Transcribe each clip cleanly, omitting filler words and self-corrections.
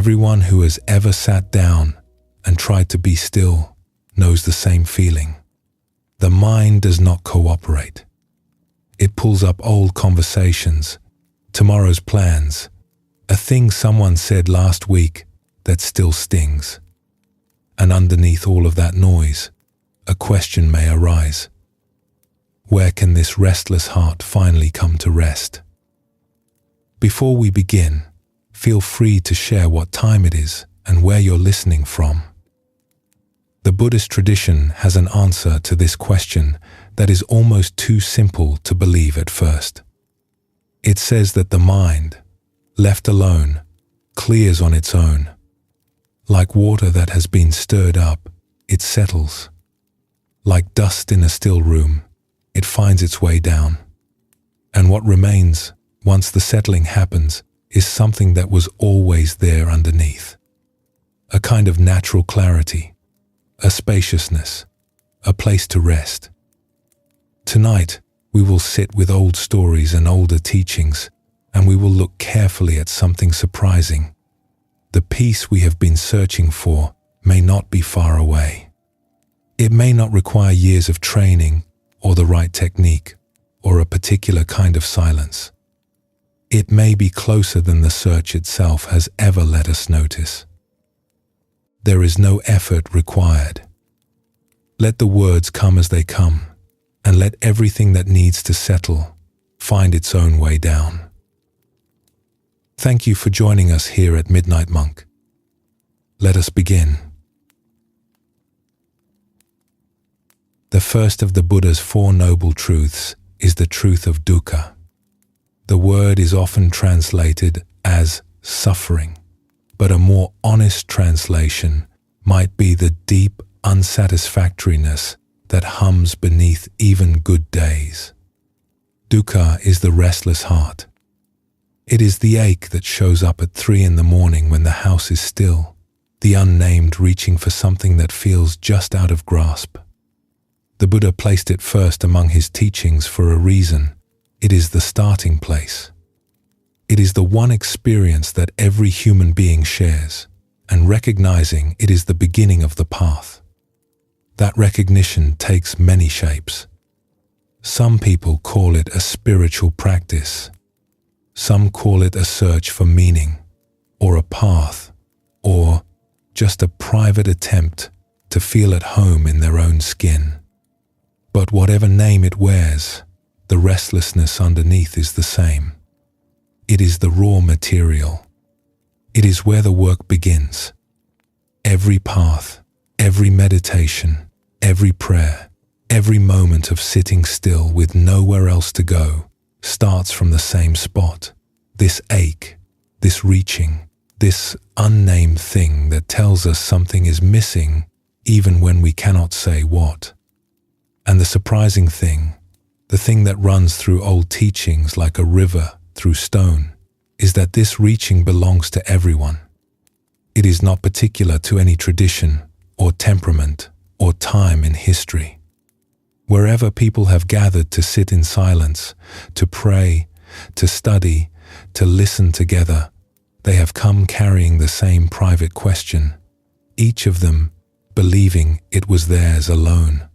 Everyone who has ever sat down and tried to be still knows the same feeling. The mind does not cooperate. It pulls up old conversations, tomorrow's plans, a thing someone said last week that still stings. And underneath all of that noise, a question may arise. Where can this restless heart finally come to rest? Before we begin, feel free to share what time it is and where you're listening from. The Buddhist tradition has an answer to this question that is almost too simple to believe at first. It says that the mind, left alone, clears on its own. Like water that has been stirred up, it settles. Like dust in a still room, it finds its way down. And what remains, once the settling happens, is something that was always there underneath. A kind of natural clarity, a spaciousness, a place to rest. Tonight, we will sit with old stories and older teachings, and we will look carefully at something surprising. The peace we have been searching for may not be far away. It may not require years of training or the right technique or a particular kind of silence. It may be closer than the search itself has ever let us notice. There is no effort required. Let the words come as they come, and let everything that needs to settle find its own way down. Thank you for joining us here at Midnight Monk. Let us begin. The first of the Buddha's Four Noble Truths is the truth of dukkha. The word is often translated as suffering, but a more honest translation might be the deep unsatisfactoriness that hums beneath even good days. Dukkha is the restless heart. It is the ache that shows up at 3 a.m. when the house is still, the unnamed reaching for something that feels just out of grasp. The Buddha placed it first among his teachings for a reason. It is the starting place. It is the one experience that every human being shares, and recognizing it is the beginning of the path. That recognition takes many shapes. Some people call it a spiritual practice. Some call it a search for meaning, or a path, or just a private attempt to feel at home in their own skin. But whatever name it wears, the restlessness underneath is the same. It is the raw material. It is where the work begins. Every path, every meditation, every prayer, every moment of sitting still with nowhere else to go starts from the same spot. This ache, this reaching, this unnamed thing that tells us something is missing even when we cannot say what. And the surprising thing, the thing that runs through old teachings like a river through stone, is that this reaching belongs to everyone. It is not particular to any tradition or temperament or time in history. Wherever people have gathered to sit in silence, to pray, to study, to listen together, they have come carrying the same private question, each of them believing it was theirs alone.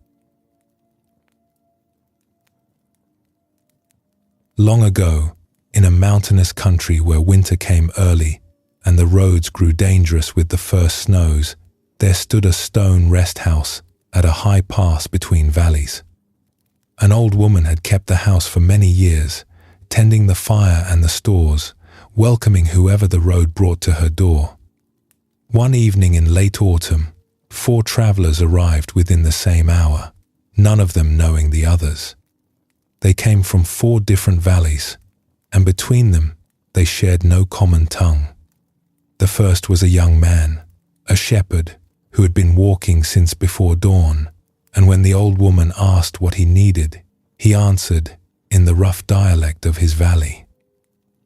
Long ago, in a mountainous country where winter came early and the roads grew dangerous with the first snows, there stood a stone rest house at a high pass between valleys. An old woman had kept the house for many years, tending the fire and the stores, welcoming whoever the road brought to her door. One evening in late autumn, 4 travelers arrived within the same hour, none of them knowing the others. They came from 4 different valleys, and between them they shared no common tongue. The first was a young man, a shepherd, who had been walking since before dawn, and when the old woman asked what he needed, he answered in the rough dialect of his valley.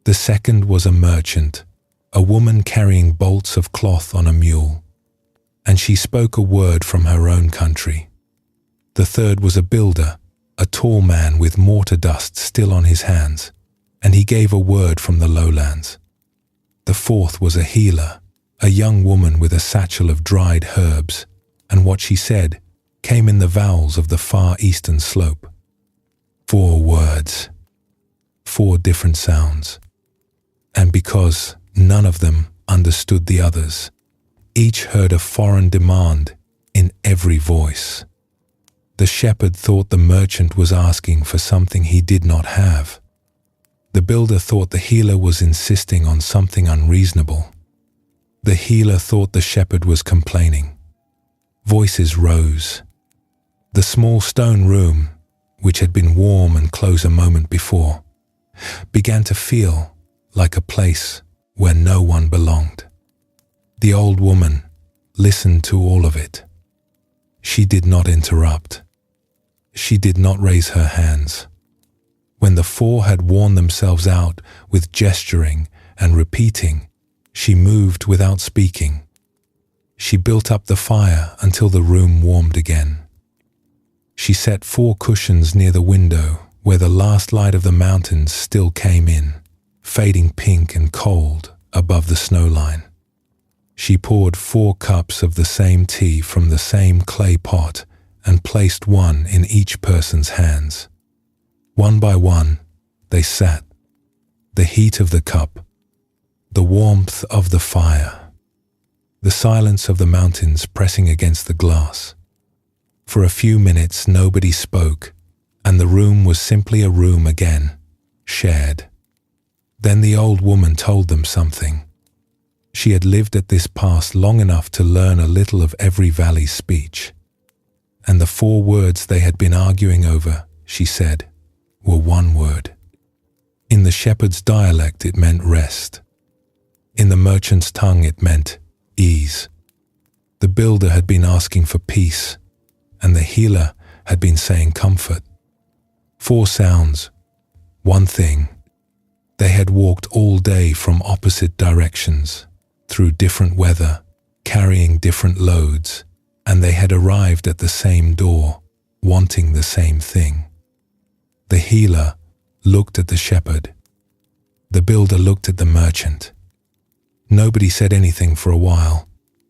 The second was a merchant, a woman carrying bolts of cloth on a mule, and she spoke a word from her own country. The third was a builder, a tall man with mortar dust still on his hands, and he gave a word from the lowlands. The fourth was a healer, a young woman with a satchel of dried herbs, and what she said came in the vowels of the far eastern slope. 4 words, 4 different sounds. And because none of them understood the others, each heard a foreign demand in every voice. The shepherd thought the merchant was asking for something he did not have. The builder thought the healer was insisting on something unreasonable. The healer thought the shepherd was complaining. Voices rose. The small stone room, which had been warm and close a moment before, began to feel like a place where no one belonged. The old woman listened to all of it. She did not interrupt. She did not raise her hands. When the 4 had worn themselves out with gesturing and repeating, she moved without speaking. She built up the fire until the room warmed again. She set 4 cushions near the window where the last light of the mountains still came in, fading pink and cold above the snowline. She poured 4 cups of the same tea from the same clay pot and placed one in each person's hands. One by one, they sat. The heat of the cup, the warmth of the fire, the silence of the mountains pressing against the glass. For a few minutes nobody spoke, and the room was simply a room again, shared. Then the old woman told them something. She had lived at this pass long enough to learn a little of every valley's speech. And the 4 words they had been arguing over, she said, were one word. In the shepherd's dialect it meant rest. In the merchant's tongue it meant ease. The builder had been asking for peace, and the healer had been saying comfort. 4 sounds, one thing. They had walked all day from opposite directions, through different weather, carrying different loads, and they had arrived at the same door, wanting the same thing. The healer looked at the shepherd. The builder looked at the merchant. Nobody said anything for a while,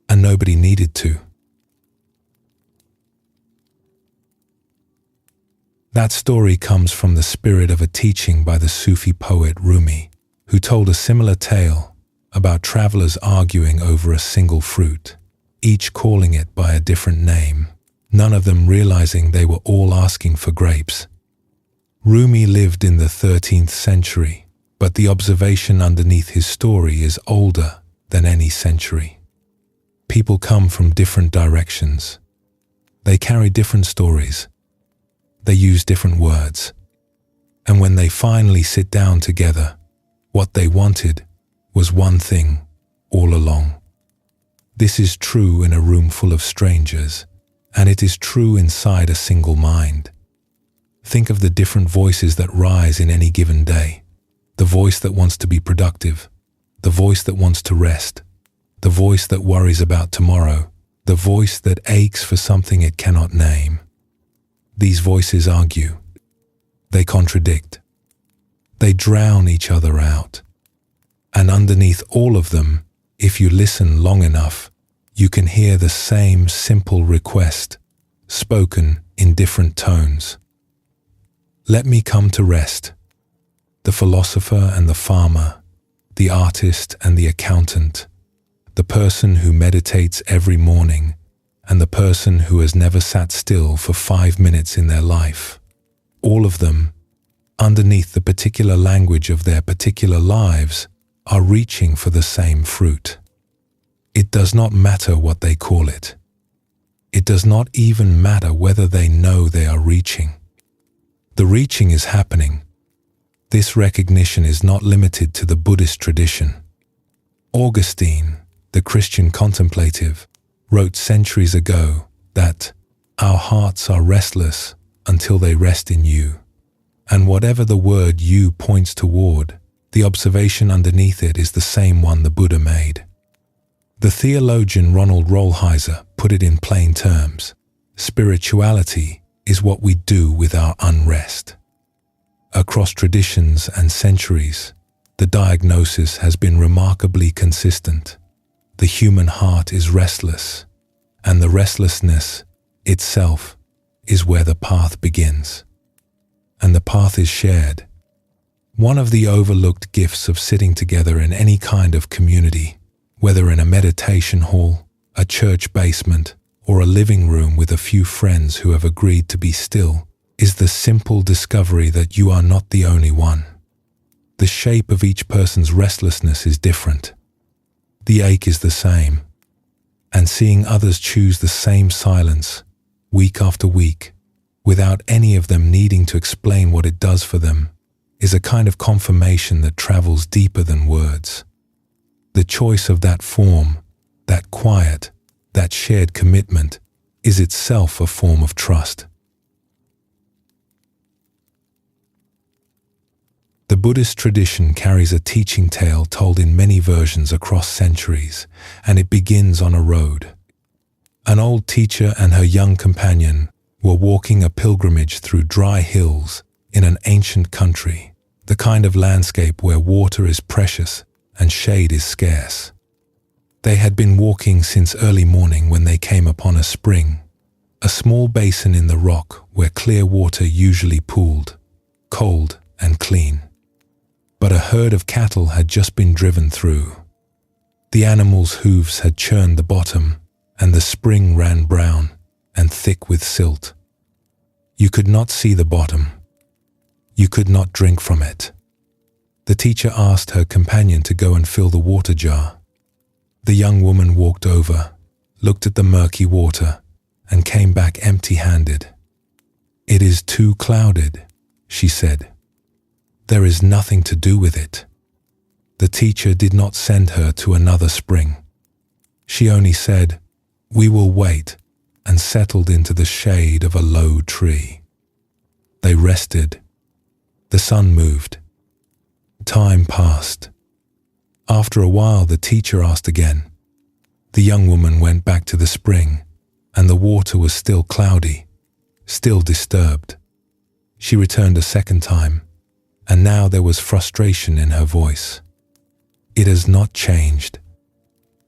and nobody needed to. That story comes from the spirit of a teaching by the Sufi poet Rumi, who told a similar tale about travelers arguing over a single fruit, each calling it by a different name, none of them realizing they were all asking for grapes. Rumi lived in the 13th century, but the observation underneath his story is older than any century. People come from different directions. They carry different stories. They use different words. And when they finally sit down together, what they wanted was one thing all along. This is true in a room full of strangers, and it is true inside a single mind. Think of the different voices that rise in any given day. The voice that wants to be productive, the voice that wants to rest, the voice that worries about tomorrow, the voice that aches for something it cannot name. These voices argue. They contradict. They drown each other out. And underneath all of them, if you listen long enough, you can hear the same simple request, spoken in different tones. Let me come to rest. The philosopher and the farmer, the artist and the accountant, the person who meditates every morning, and the person who has never sat still for 5 minutes in their life. All of them, underneath the particular language of their particular lives, are reaching for the same fruit. It does not matter what they call it. It does not even matter whether they know they are reaching. The reaching is happening. This recognition is not limited to the Buddhist tradition. Augustine, the Christian contemplative, wrote centuries ago that our hearts are restless until they rest in you. And whatever the word you points toward, the observation underneath it is the same one the Buddha made. The theologian Ronald Rolheiser put it in plain terms. Spirituality is what we do with our unrest. Across traditions and centuries, the diagnosis has been remarkably consistent. the human heart is restless, and the restlessness itself is where the path begins. And the path is shared. One of the overlooked gifts of sitting together in any kind of community, whether in a meditation hall, a church basement, or a living room with a few friends who have agreed to be still, is the simple discovery that you are not the only one. The shape of each person's restlessness is different. The ache is the same. And seeing others choose the same silence, week after week, without any of them needing to explain what it does for them, is a kind of confirmation that travels deeper than words. The choice of that form, that quiet, that shared commitment, is itself a form of trust. The Buddhist tradition carries a teaching tale told in many versions across centuries, and it begins on a road. An old teacher and her young companion were walking a pilgrimage through dry hills in an ancient country, the kind of landscape where water is precious and shade is scarce. They had been walking since early morning when they came upon a spring, a small basin in the rock where clear water usually pooled, cold and clean. But a herd of cattle had just been driven through. The animals' hooves had churned the bottom, and the spring ran brown and thick with silt. You could not see the bottom. You could not drink from it. The teacher asked her companion to go and fill the water jar. The young woman walked over, looked at the murky water, and came back empty-handed. "It is too clouded," she said. "There is nothing to do with it." The teacher did not send her to another spring. She only said, "We will wait," and settled into the shade of a low tree. They rested. The sun moved. Time passed. After a while, the teacher asked again. The young woman went back to the spring, and the water was still cloudy, still disturbed. She returned a second time, and now there was frustration in her voice. "It has not changed.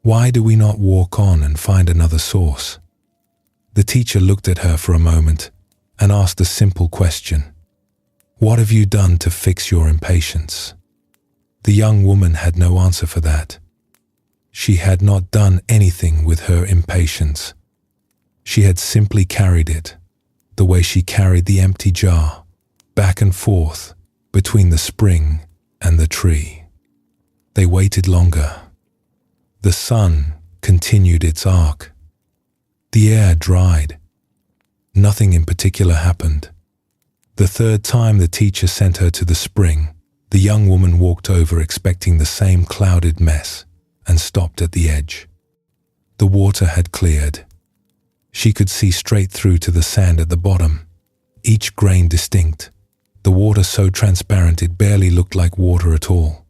Why do we not walk on and find another source?" The teacher looked at her for a moment and asked a simple question. "What have you done to fix your impatience?" The young woman had no answer for that. She had not done anything with her impatience. She had simply carried it, the way she carried the empty jar, back and forth between the spring and the tree. They waited longer. The sun continued its arc. The air dried. Nothing in particular happened. The third time the teacher sent her to the spring, the young woman walked over expecting the same clouded mess and stopped at the edge. The water had cleared. She could see straight through to the sand at the bottom, each grain distinct, the water so transparent it barely looked like water at all.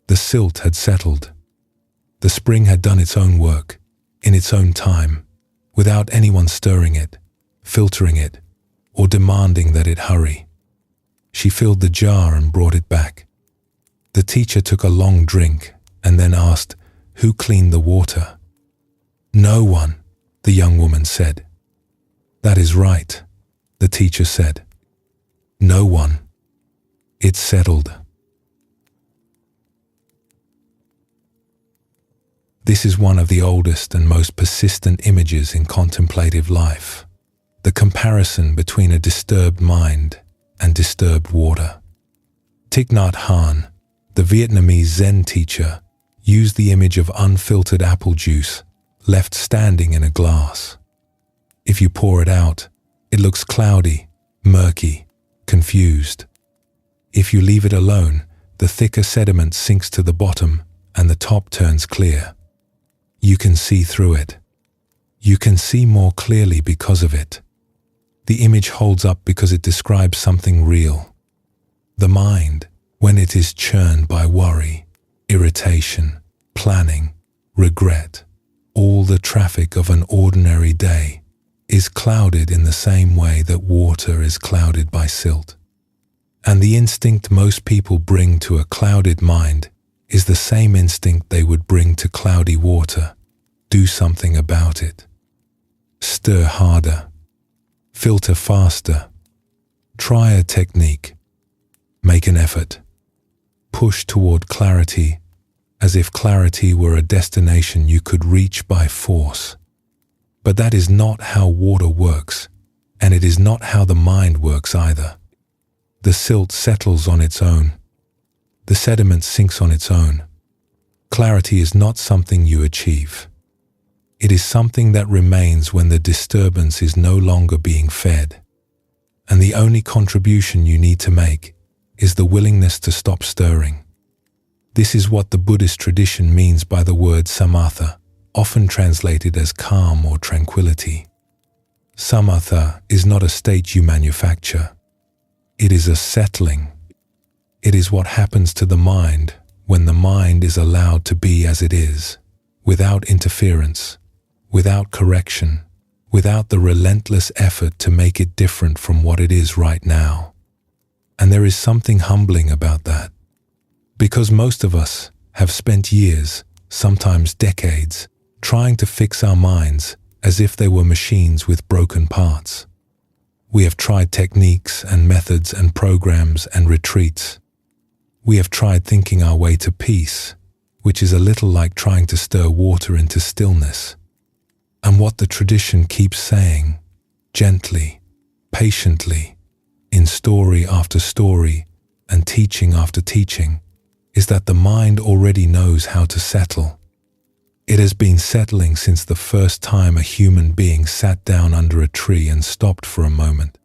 The silt had settled. The spring had done its own work, in its own time, without anyone stirring it, filtering it, or demanding that it hurry. She filled the jar and brought it back. The teacher took a long drink and then asked, "Who cleaned the water?" "No one," the young woman said. "That is right," the teacher said. "No one. It's settled." This is one of the oldest and most persistent images in contemplative life, the comparison between a disturbed mind and disturbed water. Thich Nhat Hanh, the Vietnamese Zen teacher, used the image of unfiltered apple juice left standing in a glass. If you pour it out, it looks cloudy, murky, confused. If you leave it alone, the thicker sediment sinks to the bottom and the top turns clear. You can see through it. You can see more clearly because of it. The image holds up because it describes something real. The mind, when it is churned by worry, irritation, planning, regret, all the traffic of an ordinary day, is clouded in the same way that water is clouded by silt. And the instinct most people bring to a clouded mind is the same instinct they would bring to cloudy water. Do something about it. Stir harder. Filter faster. Try a technique. Make an effort. Push toward clarity, as if clarity were a destination you could reach by force. But that is not how water works, and it is not how the mind works either. The silt settles on its own. The sediment sinks on its own. Clarity is not something you achieve. It is something that remains when the disturbance is no longer being fed. And the only contribution you need to make is the willingness to stop stirring. This is what the Buddhist tradition means by the word samatha, often translated as calm or tranquility. Samatha is not a state you manufacture. It is a settling. It is what happens to the mind when the mind is allowed to be as it is, without interference, without correction, without the relentless effort to make it different from what it is right now. And there is something humbling about that, because most of us have spent years, sometimes decades, trying to fix our minds as if they were machines with broken parts. We have tried techniques and methods and programs and retreats. We have tried thinking our way to peace, which is a little like trying to stir water into stillness. And what the tradition keeps saying, gently, patiently, in story after story and teaching after teaching, is that the mind already knows how to settle. It has been settling since the first time a human being sat down under a tree and stopped for a moment.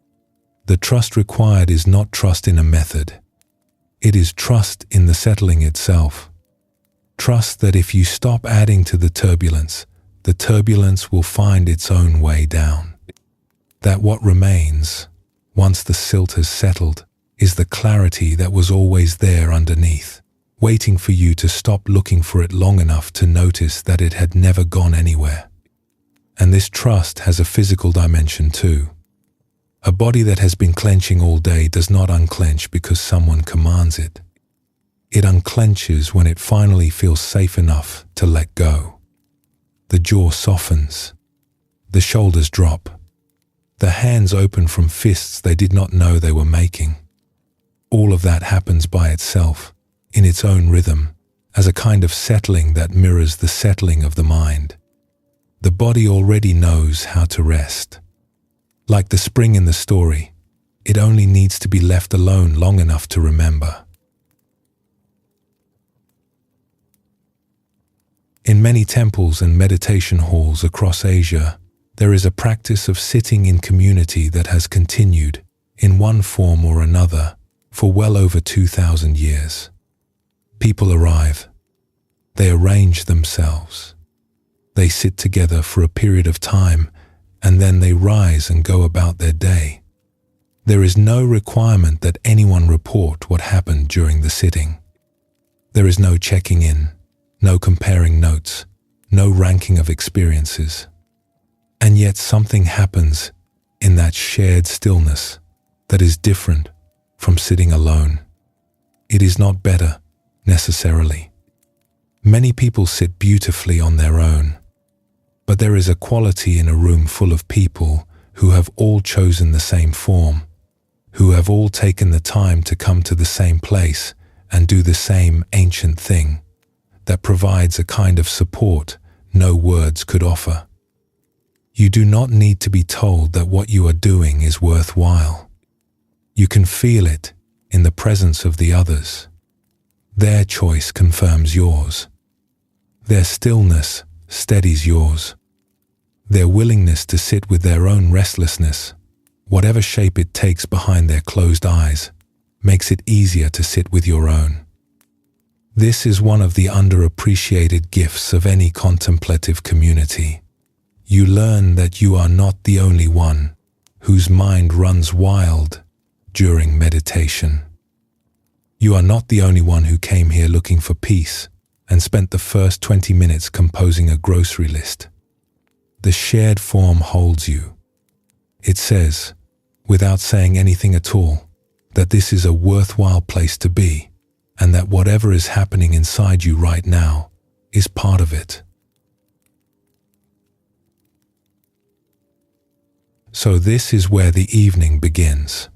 The trust required is not trust in a method. It is trust in the settling itself. Trust that if you stop adding to the turbulence will find its own way down. That what remains, once the silt has settled, is the clarity that was always there underneath, waiting for you to stop looking for it long enough to notice that it had never gone anywhere. And this trust has a physical dimension too. A body that has been clenching all day does not unclench because someone commands it. It unclenches when it finally feels safe enough to let go. The jaw softens. The shoulders drop. The hands open from fists they did not know they were making. All of that happens by itself, in its own rhythm, as a kind of settling that mirrors the settling of the mind. The body already knows how to rest. Like the spring in the story, it only needs to be left alone long enough to remember. In many temples and meditation halls across Asia, there is a practice of sitting in community that has continued, in one form or another, for well over 2,000 years. People arrive. They arrange themselves. They sit together for a period of time, and then they rise and go about their day. There is no requirement that anyone report what happened during the sitting. There is no checking in, no comparing notes, no ranking of experiences. And yet something happens in that shared stillness that is different from sitting alone. It is not better, necessarily. Many people sit beautifully on their own, but there is a quality in a room full of people who have all chosen the same form, who have all taken the time to come to the same place and do the same ancient thing, that provides a kind of support no words could offer. You do not need to be told that what you are doing is worthwhile. You can feel it in the presence of the others. Their choice confirms yours. Their stillness steadies yours. Their willingness to sit with their own restlessness, whatever shape it takes behind their closed eyes, makes it easier to sit with your own. This is one of the underappreciated gifts of any contemplative community. You learn that you are not the only one whose mind runs wild during meditation. You are not the only one who came here looking for peace and spent the first 20 minutes composing a grocery list. The shared form holds you. It says, without saying anything at all, that this is a worthwhile place to be, and that whatever is happening inside you right now is part of it. So this is where the evening begins,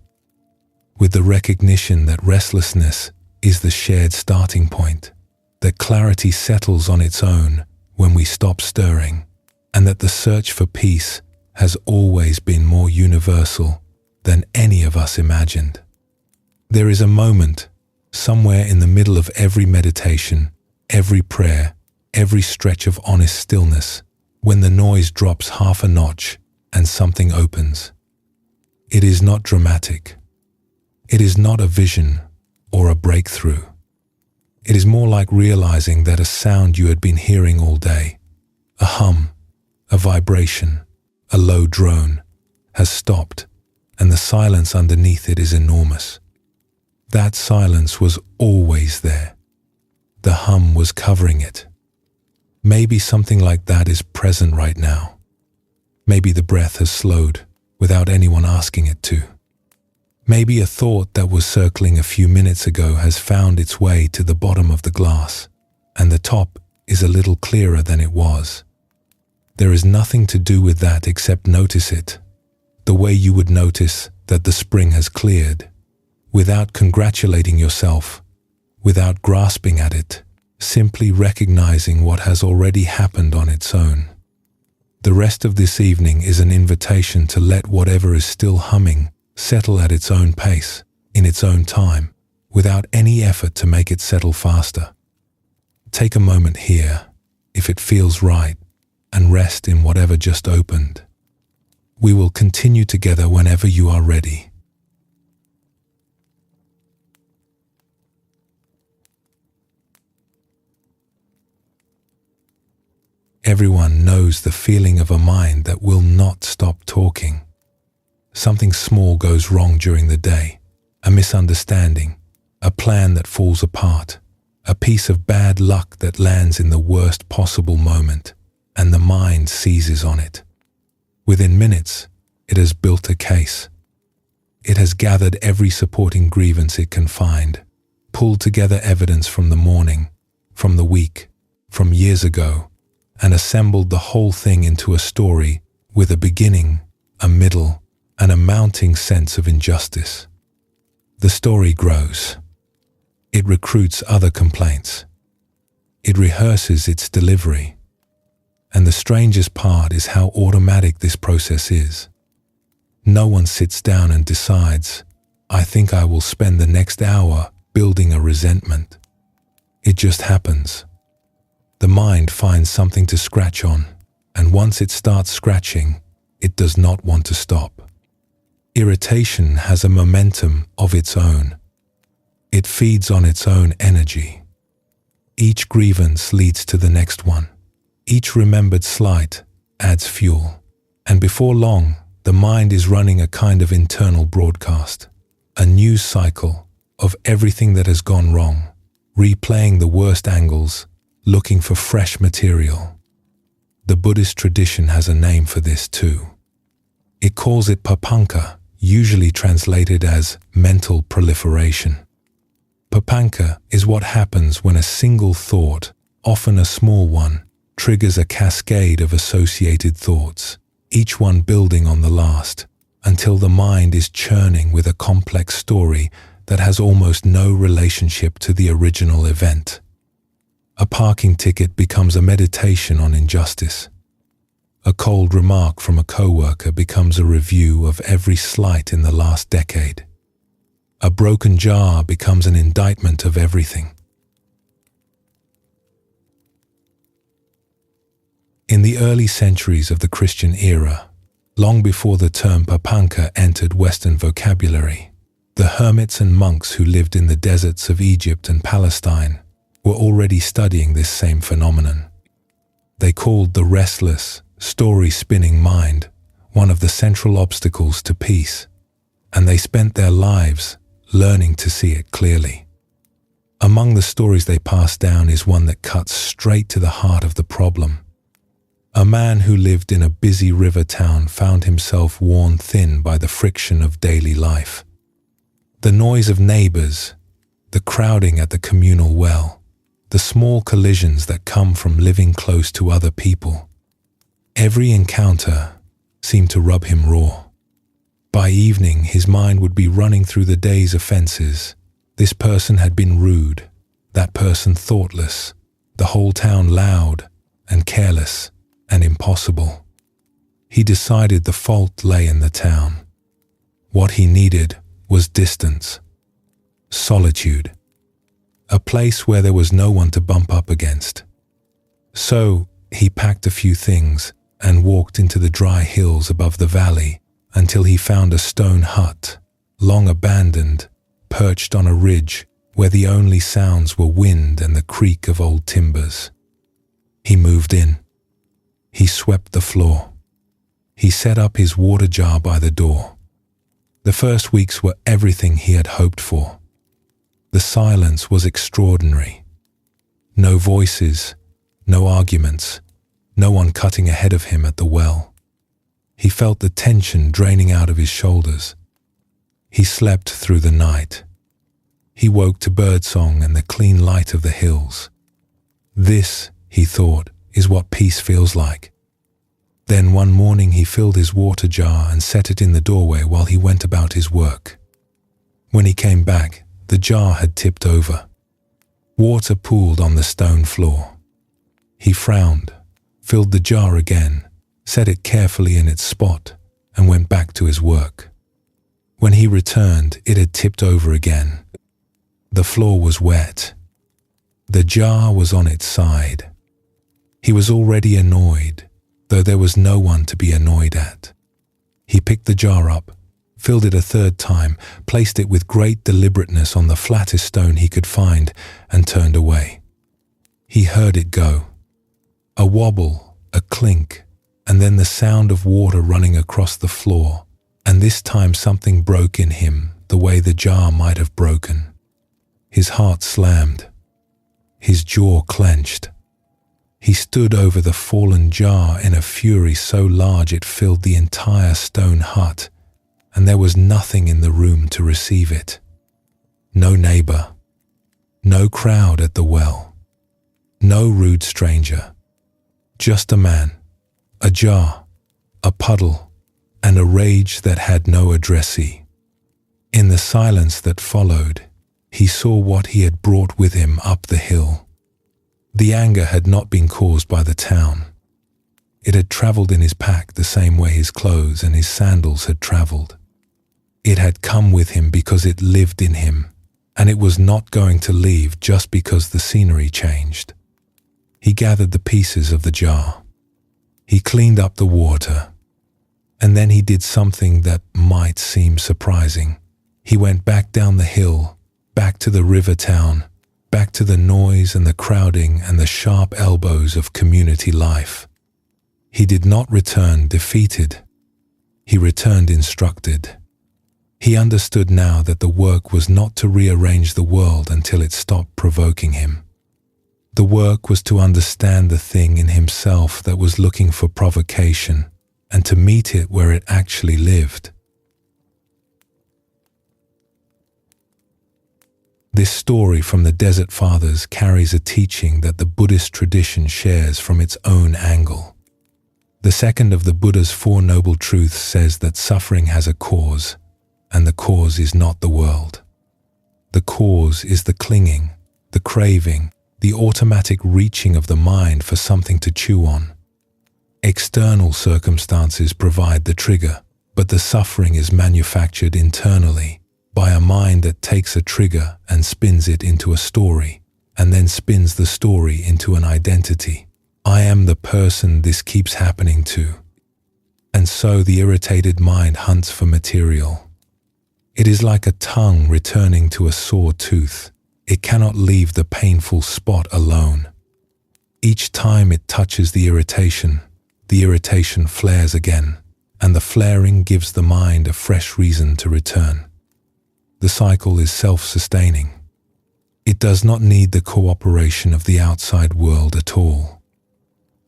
with the recognition that restlessness is the shared starting point, that clarity settles on its own when we stop stirring, and that the search for peace has always been more universal than any of us imagined. There is a moment, somewhere in the middle of every meditation, every prayer, every stretch of honest stillness, when the noise drops half a notch and something opens. It is not dramatic. It is not a vision or a breakthrough. It is more like realizing that a sound you had been hearing all day, a hum, a vibration, a low drone, has stopped, and the silence underneath it is enormous. That silence was always there. The hum was covering it. Maybe something like that is present right now. Maybe the breath has slowed without anyone asking it to. Maybe a thought that was circling a few minutes ago has found its way to the bottom of the glass, and the top is a little clearer than it was. There is nothing to do with that except notice it, the way you would notice that the spring has cleared, without congratulating yourself, without grasping at it, simply recognizing what has already happened on its own. The rest of this evening is an invitation to let whatever is still humming settle at its own pace, in its own time, without any effort to make it settle faster. Take a moment here, if it feels right, and rest in whatever just opened. We will continue together whenever you are ready. Everyone knows the feeling of a mind that will not stop talking. Something small goes wrong during the day, a misunderstanding, a plan that falls apart, a piece of bad luck that lands in the worst possible moment, and the mind seizes on it. Within minutes, it has built a case. It has gathered every supporting grievance it can find, pulled together evidence from the morning, from the week, from years ago, and assembled the whole thing into a story with a beginning, a middle, and a mounting sense of injustice. The story grows. It recruits other complaints. It rehearses its delivery. And the strangest part is how automatic this process is. No one sits down and decides, I think I will spend the next hour building a resentment. It just happens. The mind finds something to scratch on, and once it starts scratching, it does not want to stop. Irritation has a momentum of its own. It feeds on its own energy. Each grievance leads to the next one. Each remembered slight adds fuel. And before long, the mind is running a kind of internal broadcast, a news cycle of everything that has gone wrong, replaying the worst angles, looking for fresh material. The Buddhist tradition has a name for this too. It calls it papanka, usually translated as mental proliferation. Papanka is what happens when a single thought, often a small one, triggers a cascade of associated thoughts, each one building on the last, until the mind is churning with a complex story that has almost no relationship to the original event. A parking ticket becomes a meditation on injustice. A cold remark from a coworker becomes a review of every slight in the last decade. A broken jar becomes an indictment of everything. In the early centuries of the Christian era, long before the term papanka entered Western vocabulary, the hermits and monks who lived in the deserts of Egypt and Palestine were already studying this same phenomenon. They called the restless, story-spinning mind one of the central obstacles to peace, and they spent their lives learning to see it clearly. Among the stories they passed down is one that cuts straight to the heart of the problem. A man who lived in a busy river town found himself worn thin by the friction of daily life. The noise of neighbors, the crowding at the communal well, the small collisions that come from living close to other people. Every encounter seemed to rub him raw. By evening, his mind would be running through the day's offenses. This person had been rude, that person thoughtless, the whole town loud and careless and impossible. He decided the fault lay in the town. What he needed was distance, solitude, a place where there was no one to bump up against. So he packed a few things and walked into the dry hills above the valley until he found a stone hut, long abandoned, perched on a ridge where the only sounds were wind and the creak of old timbers. He moved in. He swept the floor. He set up his water jar by the door. The first weeks were everything he had hoped for. The silence was extraordinary. No voices, no arguments, no one cutting ahead of him at the well. He felt the tension draining out of his shoulders. He slept through the night. He woke to birdsong and the clean light of the hills. This, he thought, is what peace feels like. Then one morning he filled his water jar and set it in the doorway while he went about his work. When he came back, the jar had tipped over. Water pooled on the stone floor. He frowned, filled the jar again, set it carefully in its spot, and went back to his work. When he returned, it had tipped over again. The floor was wet. The jar was on its side. He was already annoyed, though there was no one to be annoyed at. He picked the jar up, filled it a third time, placed it with great deliberateness on the flattest stone he could find, and turned away. He heard it go. A wobble, a clink, and then the sound of water running across the floor, and this time something broke in him the way the jar might have broken. His heart slammed. His jaw clenched. He stood over the fallen jar in a fury so large it filled the entire stone hut, and there was nothing in the room to receive it. No neighbor, no crowd at the well, no rude stranger, just a man, a jar, a puddle, and a rage that had no addressee. In the silence that followed, he saw what he had brought with him up the hill. The anger had not been caused by the town. It had traveled in his pack the same way his clothes and his sandals had traveled. It had come with him because it lived in him, and it was not going to leave just because the scenery changed. He gathered the pieces of the jar. He cleaned up the water, and then he did something that might seem surprising. He went back down the hill, back to the river town, back to the noise and the crowding and the sharp elbows of community life. He did not return defeated. He returned instructed. He understood now that the work was not to rearrange the world until it stopped provoking him. The work was to understand the thing in himself that was looking for provocation and to meet it where it actually lived. This story from the Desert Fathers carries a teaching that the Buddhist tradition shares from its own angle. The second of the Buddha's Four Noble Truths says that suffering has a cause, and the cause is not the world. The cause is the clinging, the craving, the automatic reaching of the mind for something to chew on. External circumstances provide the trigger, but the suffering is manufactured internally by a mind that takes a trigger and spins it into a story, and then spins the story into an identity. I am the person this keeps happening to. And so the irritated mind hunts for material. It is like a tongue returning to a sore tooth. It cannot leave the painful spot alone. Each time it touches the irritation flares again, and the flaring gives the mind a fresh reason to return. The cycle is self-sustaining. It does not need the cooperation of the outside world at all.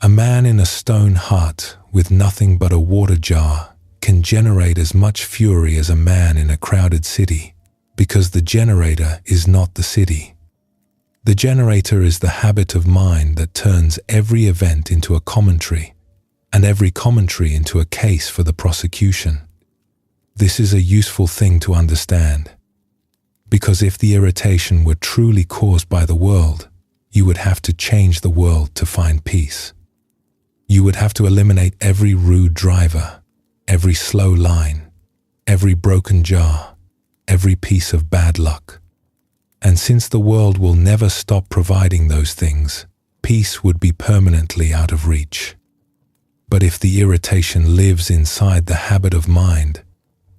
A man in a stone hut with nothing but a water jar can generate as much fury as a man in a crowded city, because the generator is not the city. The generator is the habit of mind that turns every event into a commentary, and every commentary into a case for the prosecution. This is a useful thing to understand, because if the irritation were truly caused by the world, you would have to change the world to find peace. You would have to eliminate every rude driver, every slow line, every broken jar, every piece of bad luck. And since the world will never stop providing those things, peace would be permanently out of reach. But if the irritation lives inside the habit of mind,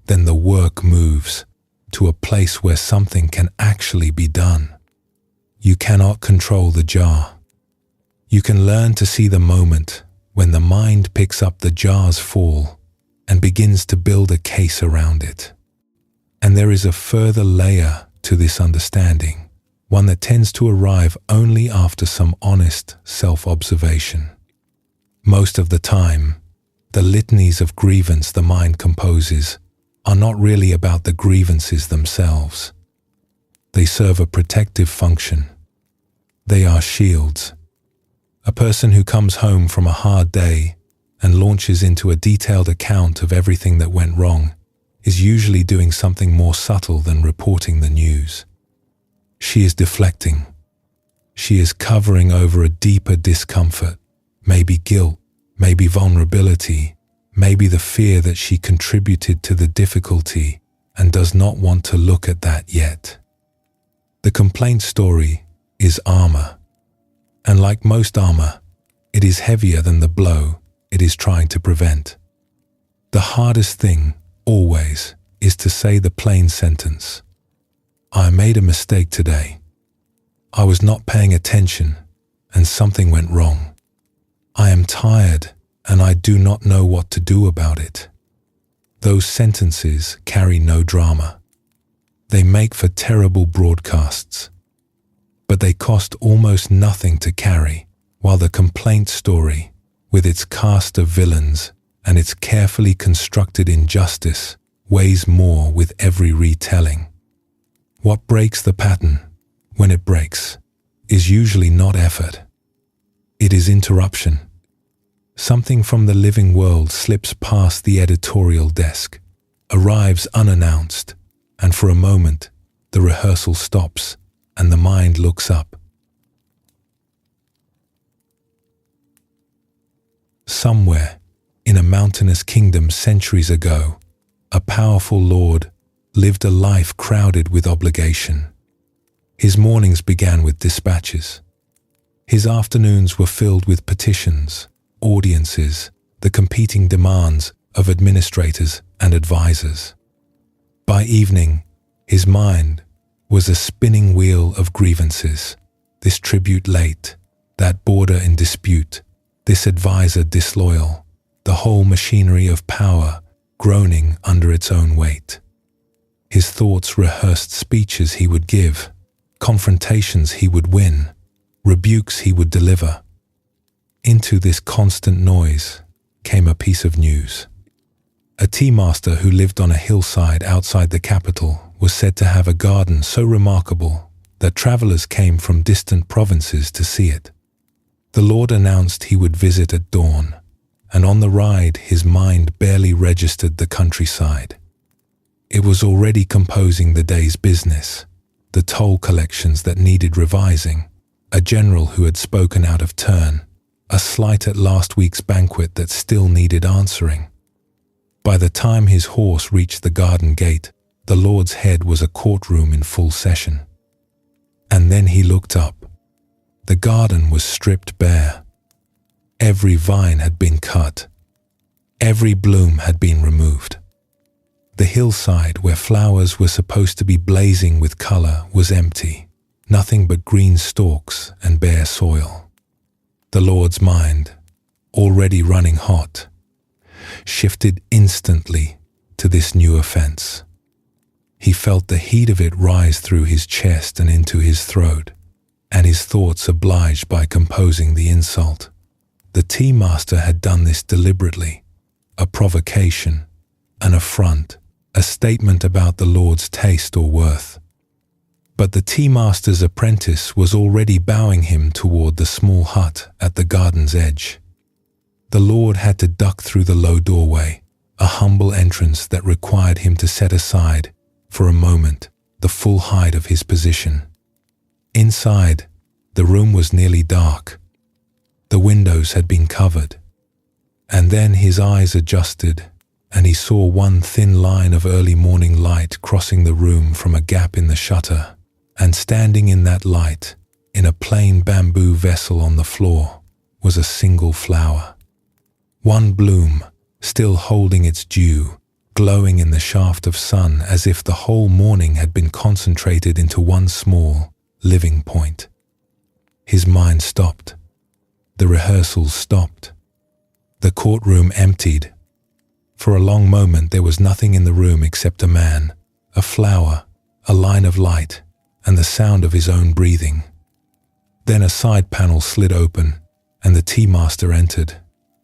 then the work moves to a place where something can actually be done. You cannot control the jar. You can learn to see the moment when the mind picks up the jar's fall and begins to build a case around it. And there is a further layer to this understanding, one that tends to arrive only after some honest self-observation. Most of the time, the litanies of grievance the mind composes are not really about the grievances themselves. They serve a protective function. They are shields. A person who comes home from a hard day and launches into a detailed account of everything that went wrong is usually doing something more subtle than reporting the news. She is deflecting. She is covering over a deeper discomfort, maybe guilt, maybe vulnerability, maybe the fear that she contributed to the difficulty and does not want to look at that yet. The complaint story is armor, and like most armor, it is heavier than the blow it is trying to prevent. The hardest thing, always, is to say the plain sentence. I made a mistake today. I was not paying attention and something went wrong. I am tired and I do not know what to do about it. Those sentences carry no drama. They make for terrible broadcasts, but they cost almost nothing to carry, while the complaint story, with its cast of villains and its carefully constructed injustice, weighs more with every retelling. What breaks the pattern, when it breaks, is usually not effort. It is interruption. Something from the living world slips past the editorial desk, arrives unannounced, and for a moment, the rehearsal stops and the mind looks up. Somewhere, in a mountainous kingdom centuries ago, a powerful lord lived a life crowded with obligation. His mornings began with dispatches. His afternoons were filled with petitions, audiences, the competing demands of administrators and advisors. By evening, his mind was a spinning wheel of grievances, this tribute late, that border in dispute, this advisor disloyal, the whole machinery of power groaning under its own weight. His thoughts rehearsed speeches he would give, confrontations he would win, rebukes he would deliver. Into this constant noise came a piece of news. A tea master who lived on a hillside outside the capital was said to have a garden so remarkable that travelers came from distant provinces to see it. The Lord announced he would visit at dawn, and on the ride his mind barely registered the countryside. It was already composing the day's business, the toll collections that needed revising, a general who had spoken out of turn, a slight at last week's banquet that still needed answering. By the time his horse reached the garden gate, the Lord's head was a courtroom in full session. And then he looked up. The garden was stripped bare. Every vine had been cut. Every bloom had been removed. The hillside where flowers were supposed to be blazing with color was empty, nothing but green stalks and bare soil. The Lord's mind, already running hot, shifted instantly to this new offense. He felt the heat of it rise through his chest and into his throat, and his thoughts obliged by composing the insult. The tea master had done this deliberately, a provocation, an affront, a statement about the Lord's taste or worth. But the tea master's apprentice was already bowing him toward the small hut at the garden's edge. The Lord had to duck through the low doorway, a humble entrance that required him to set aside, for a moment, the full height of his position. Inside, the room was nearly dark. The windows had been covered. And then his eyes adjusted, and he saw one thin line of early morning light crossing the room from a gap in the shutter, and standing in that light, in a plain bamboo vessel on the floor, was a single flower. One bloom, still holding its dew, glowing in the shaft of sun as if the whole morning had been concentrated into one small, living point. His mind stopped. The rehearsals stopped. The courtroom emptied. For a long moment there was nothing in the room except a man, a flower, a line of light, and the sound of his own breathing. Then a side panel slid open, and the tea master entered,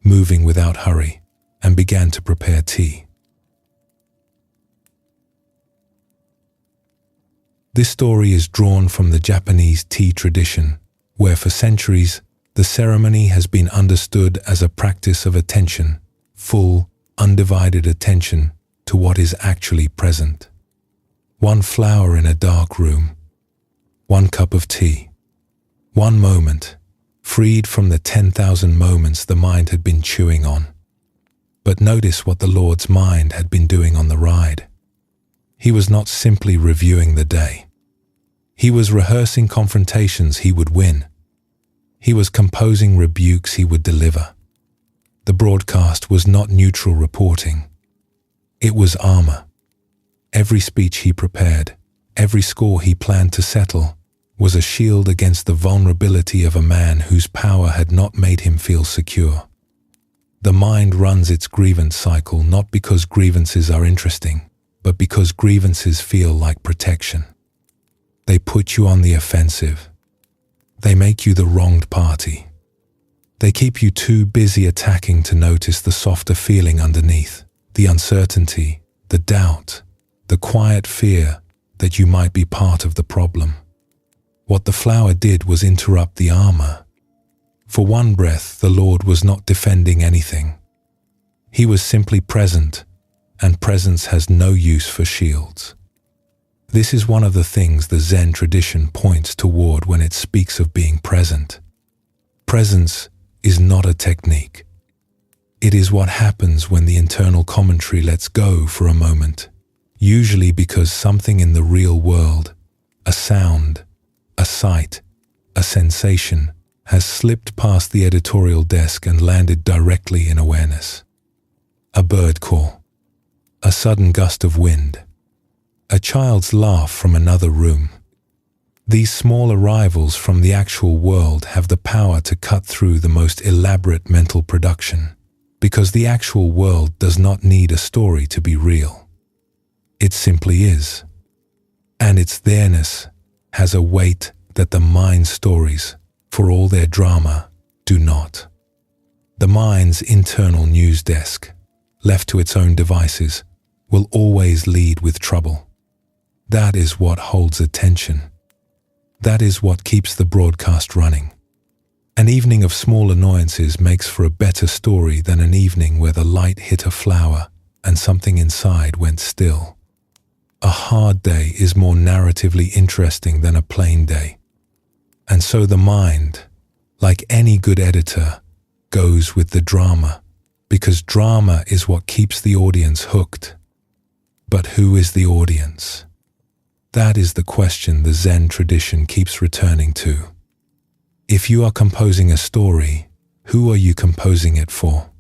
moving without hurry, and began to prepare tea. This story is drawn from the Japanese tea tradition, where for centuries the ceremony has been understood as a practice of attention, full, undivided attention to what is actually present. One flower in a dark room, one cup of tea, one moment, freed from the 10,000 moments the mind had been chewing on. But notice what the Lord's mind had been doing on the ride. He was not simply reviewing the day. He was rehearsing confrontations he would win. He was composing rebukes he would deliver. The broadcast was not neutral reporting. It was armor. Every speech he prepared, every score he planned to settle, was a shield against the vulnerability of a man whose power had not made him feel secure. The mind runs its grievance cycle not because grievances are interesting, but because grievances feel like protection. They put you on the offensive. They make you the wronged party. They keep you too busy attacking to notice the softer feeling underneath, the uncertainty, the doubt, the quiet fear that you might be part of the problem. What the flower did was interrupt the armor. For one breath, the Lord was not defending anything. He was simply present, and presence has no use for shields. This is one of the things the Zen tradition points toward when it speaks of being present. Presence is not a technique. It is what happens when the internal commentary lets go for a moment, usually because something in the real world, a sound, a sight, a sensation, has slipped past the editorial desk and landed directly in awareness. A bird call, a sudden gust of wind, a child's laugh from another room. These small arrivals from the actual world have the power to cut through the most elaborate mental production, because the actual world does not need a story to be real. It simply is. And its there-ness has a weight that the mind's stories, for all their drama, do not. The mind's internal news desk, left to its own devices, will always lead with trouble. That is what holds attention. That is what keeps the broadcast running. An evening of small annoyances makes for a better story than an evening where the light hit a flower and something inside went still. A hard day is more narratively interesting than a plain day. And so the mind, like any good editor, goes with the drama, because drama is what keeps the audience hooked. But who is the audience? That is the question the Zen tradition keeps returning to. If you are composing a story, who are you composing it for?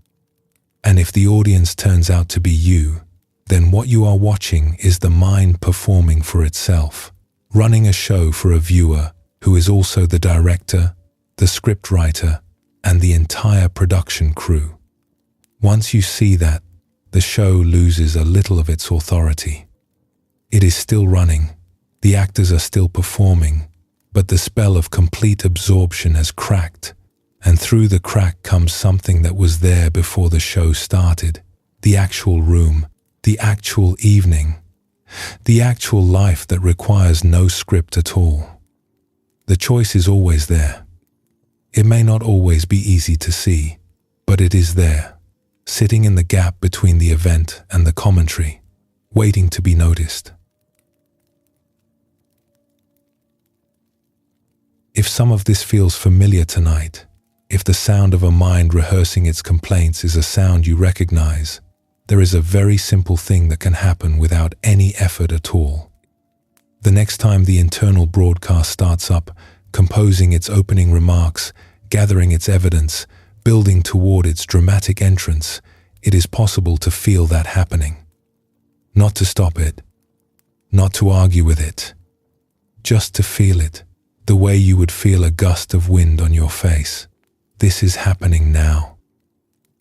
And if the audience turns out to be you, then what you are watching is the mind performing for itself, running a show for a viewer who is also the director, the scriptwriter, and the entire production crew. Once you see that, the show loses a little of its authority. It is still running, the actors are still performing, but the spell of complete absorption has cracked, and through the crack comes something that was there before the show started, the actual room, the actual evening, the actual life that requires no script at all. The choice is always there. It may not always be easy to see, but it is there, sitting in the gap between the event and the commentary, waiting to be noticed. If some of this feels familiar tonight, if the sound of a mind rehearsing its complaints is a sound you recognize, there is a very simple thing that can happen without any effort at all. The next time the internal broadcast starts up, composing its opening remarks, gathering its evidence, building toward its dramatic entrance, it is possible to feel that happening. Not to stop it, not to argue with it, just to feel it, the way you would feel a gust of wind on your face. This is happening now.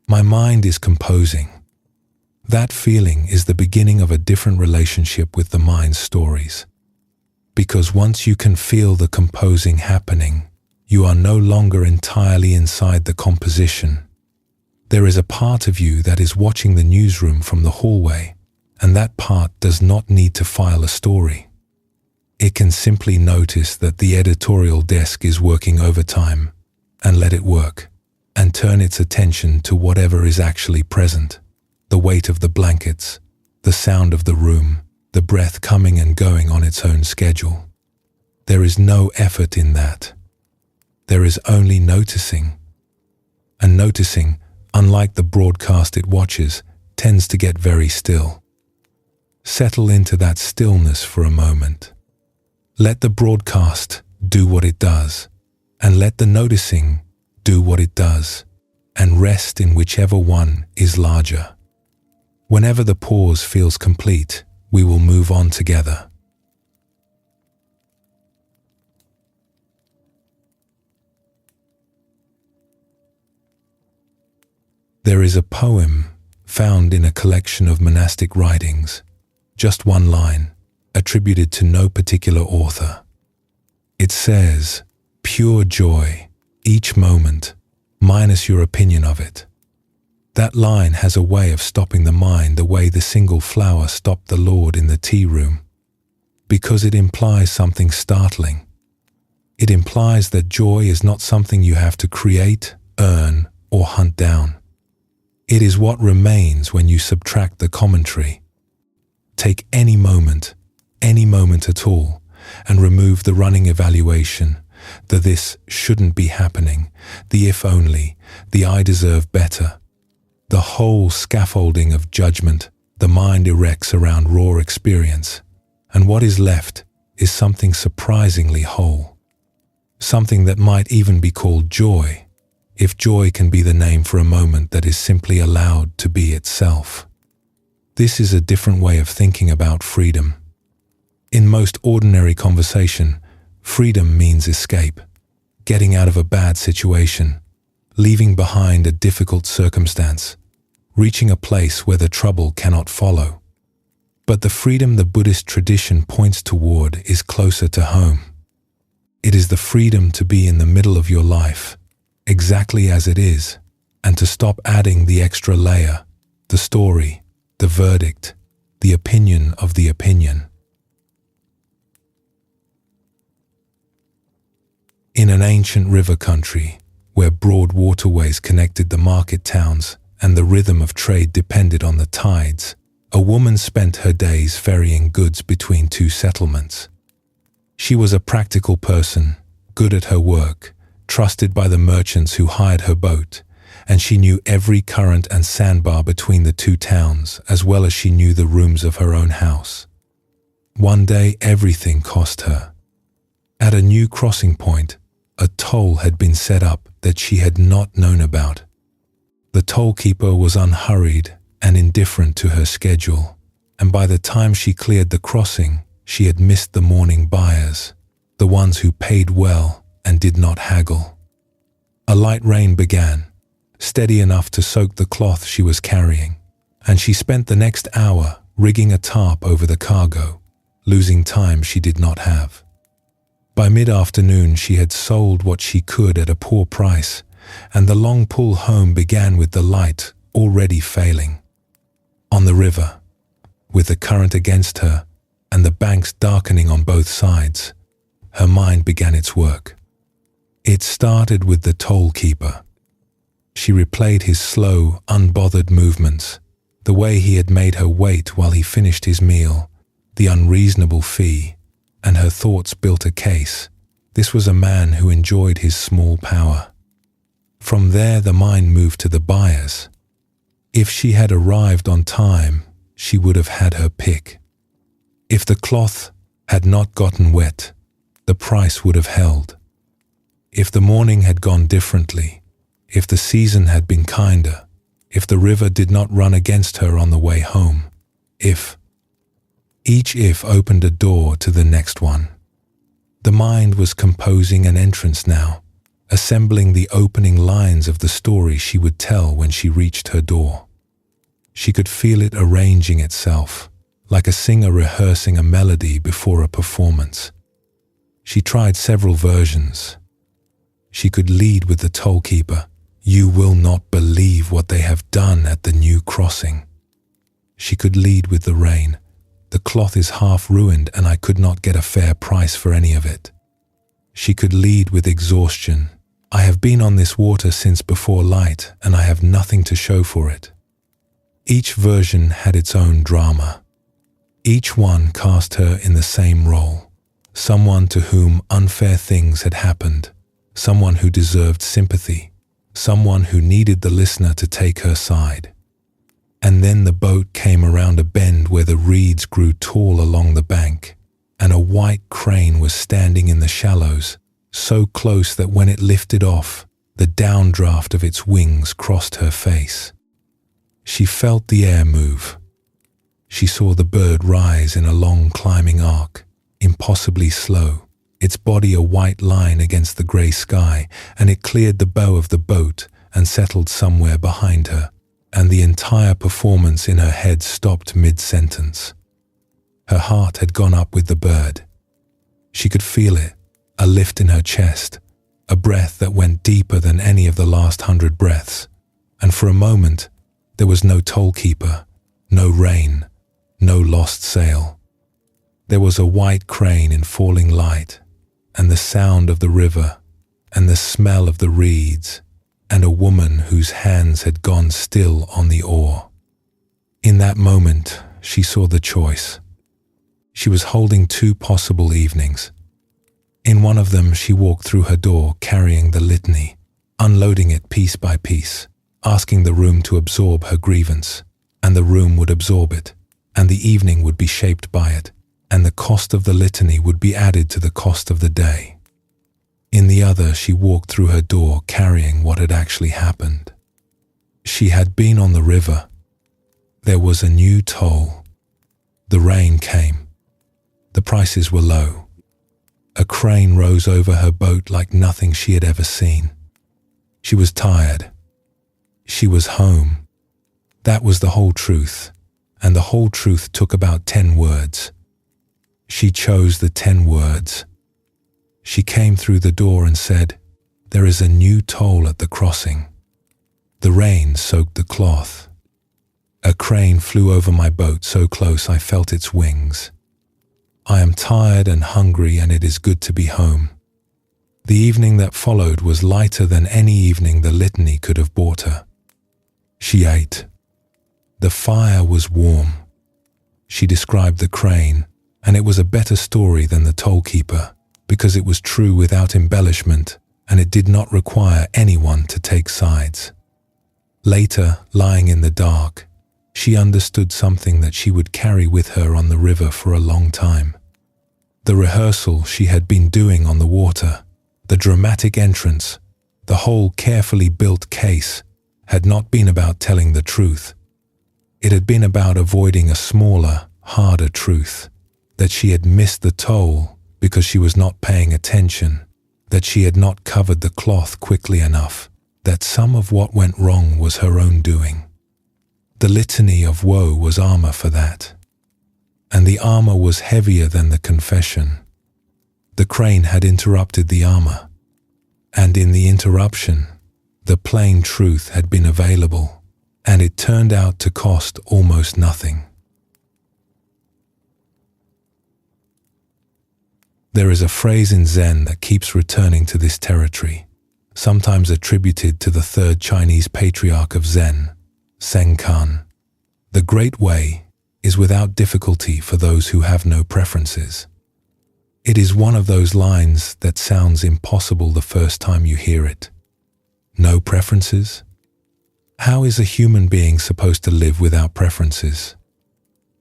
My mind is composing. That feeling is the beginning of a different relationship with the mind's stories. Because once you can feel the composing happening, you are no longer entirely inside the composition. There is a part of you that is watching the newsroom from the hallway, and that part does not need to file a story. It can simply notice that the editorial desk is working overtime, and let it work, and turn its attention to whatever is actually present. The weight of the blankets, the sound of the room, the breath coming and going on its own schedule. There is no effort in that. There is only noticing. And noticing, unlike the broadcast it watches, tends to get very still. Settle into that stillness for a moment. Let the broadcast do what it does, and let the noticing do what it does, and rest in whichever one is larger. Whenever the pause feels complete, we will move on together. There is a poem found in a collection of monastic writings, just one line, attributed to no particular author. It says, "Pure joy, each moment, minus your opinion of it." That line has a way of stopping the mind the way the single flower stopped the Lord in the tea room, because it implies something startling. It implies that joy is not something you have to create, earn, or hunt down. It is what remains when you subtract the commentary. Take any moment at all, and remove the running evaluation, the "this shouldn't be happening," the "if only," the "I deserve better." The whole scaffolding of judgment the mind erects around raw experience, and what is left is something surprisingly whole. Something that might even be called joy, if joy can be the name for a moment that is simply allowed to be itself. This is a different way of thinking about freedom. In most ordinary conversation, freedom means escape, getting out of a bad situation, leaving behind a difficult circumstance, reaching a place where the trouble cannot follow. But the freedom the Buddhist tradition points toward is closer to home. It is the freedom to be in the middle of your life, exactly as it is, and to stop adding the extra layer, the story, the verdict, the opinion of the opinion. In an ancient river country, where broad waterways connected the market towns and the rhythm of trade depended on the tides, a woman spent her days ferrying goods between two settlements. She was a practical person, good at her work, trusted by the merchants who hired her boat, and she knew every current and sandbar between the two towns, as well as she knew the rooms of her own house. One day everything cost her. At a new crossing point, a toll had been set up that she had not known about. The tollkeeper was unhurried and indifferent to her schedule, and by the time she cleared the crossing, she had missed the morning buyers, the ones who paid well and did not haggle. A light rain began, steady enough to soak the cloth she was carrying, and she spent the next hour rigging a tarp over the cargo, losing time she did not have. By mid-afternoon she had sold what she could at a poor price, and the long pull home began with the light already failing. On the river, with the current against her and the banks darkening on both sides, her mind began its work. It started with the toll keeper. She replayed his slow, unbothered movements, the way he had made her wait while he finished his meal, the unreasonable fee, and her thoughts built a case. This was a man who enjoyed his small power. From there, the mind moved to the buyers. If she had arrived on time, she would have had her pick. If the cloth had not gotten wet, the price would have held. If the morning had gone differently, if the season had been kinder, if the river did not run against her on the way home, each if opened a door to the next one. The mind was composing an entrance now, assembling the opening lines of the story she would tell when she reached her door. She could feel it arranging itself, like a singer rehearsing a melody before a performance. She tried several versions. She could lead with the toll keeper. "You will not believe what they have done at the new crossing." She could lead with the rain. "The cloth is half ruined and I could not get a fair price for any of it." She could lead with exhaustion. "I have been on this water since before light and I have nothing to show for it." Each version had its own drama. Each one cast her in the same role. Someone to whom unfair things had happened. Someone who deserved sympathy. Someone who needed the listener to take her side. And then the boat came around a bend where the reeds grew tall along the bank, and a white crane was standing in the shallows, so close that when it lifted off, the downdraft of its wings crossed her face. She felt the air move. She saw the bird rise in a long climbing arc, impossibly slow, its body a white line against the grey sky, and it cleared the bow of the boat and settled somewhere behind her, and the entire performance in her head stopped mid-sentence. Her heart had gone up with the bird. She could feel it, a lift in her chest, a breath that went deeper than any of the last 100 breaths, and for a moment there was no toll keeper, no rain, no lost sail. There was a white crane in falling light, and the sound of the river, and the smell of the reeds, and a woman whose hands had gone still on the oar. In that moment, she saw the choice. She was holding two possible evenings. In one of them, she walked through her door carrying the litany, unloading it piece by piece, asking the room to absorb her grievance, and the room would absorb it, and the evening would be shaped by it, and the cost of the litany would be added to the cost of the day. In the other, she walked through her door carrying what had actually happened. She had been on the river. There was a new toll. The rain came. The prices were low. A crane rose over her boat like nothing she had ever seen. She was tired. She was home. That was the whole truth, and the whole truth took about 10 words. She chose the 10 words. She came through the door and said, "There is a new toll at the crossing." The rain soaked the cloth. A crane flew over my boat so close I felt its wings. I am tired and hungry and it is good to be home. The evening that followed was lighter than any evening the litany could have bought her. She ate. The fire was warm. She described the crane, and it was a better story than the toll keeper, because it was true without embellishment, and it did not require anyone to take sides. Later, lying in the dark, she understood something that she would carry with her on the river for a long time. The rehearsal she had been doing on the water, the dramatic entrance, the whole carefully built case, had not been about telling the truth. It had been about avoiding a smaller, harder truth, that she had missed the toll because she was not paying attention, that she had not covered the cloth quickly enough, that some of what went wrong was her own doing. The litany of woe was armor for that, and the armor was heavier than the confession. The crane had interrupted the armor, and in the interruption, the plain truth had been available, and it turned out to cost almost nothing. There is a phrase in Zen that keeps returning to this territory, sometimes attributed to the third Chinese patriarch of Zen, Senkan. The Great Way is without difficulty for those who have no preferences. It is one of those lines that sounds impossible the first time you hear it. No preferences? How is a human being supposed to live without preferences?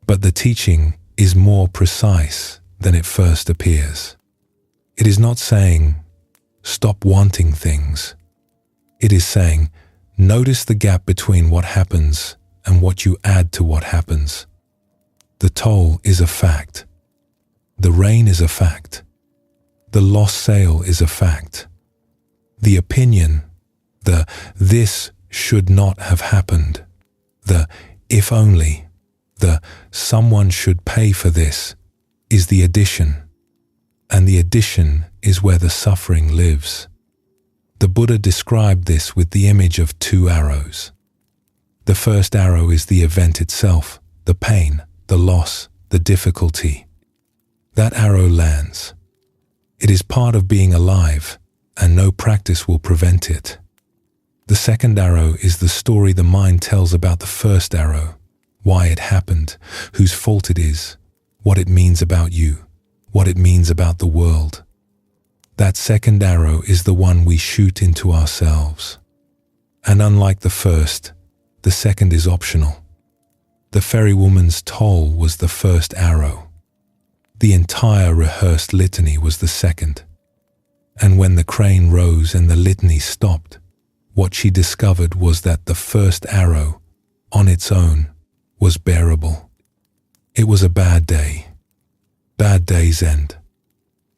But the teaching is more precise than it first appears. It is not saying, stop wanting things. It is saying, notice the gap between what happens and what you add to what happens. The toll is a fact. The rain is a fact. The lost sale is a fact. The opinion, the this should not have happened, the if only, the someone should pay for this, is the addition. And the addition is where the suffering lives. The Buddha described this with the image of two arrows. The first arrow is the event itself, the pain, the loss, the difficulty. That arrow lands. It is part of being alive, and no practice will prevent it. The second arrow is the story the mind tells about the first arrow, why it happened, whose fault it is, what it means about you, what it means about the world. That second arrow is the one we shoot into ourselves. And unlike the first, the second is optional. The ferrywoman's toll was the first arrow. The entire rehearsed litany was the second. And when the crane rose and the litany stopped, what she discovered was that the first arrow, on its own, was bearable. It was a bad day. Bad day's end.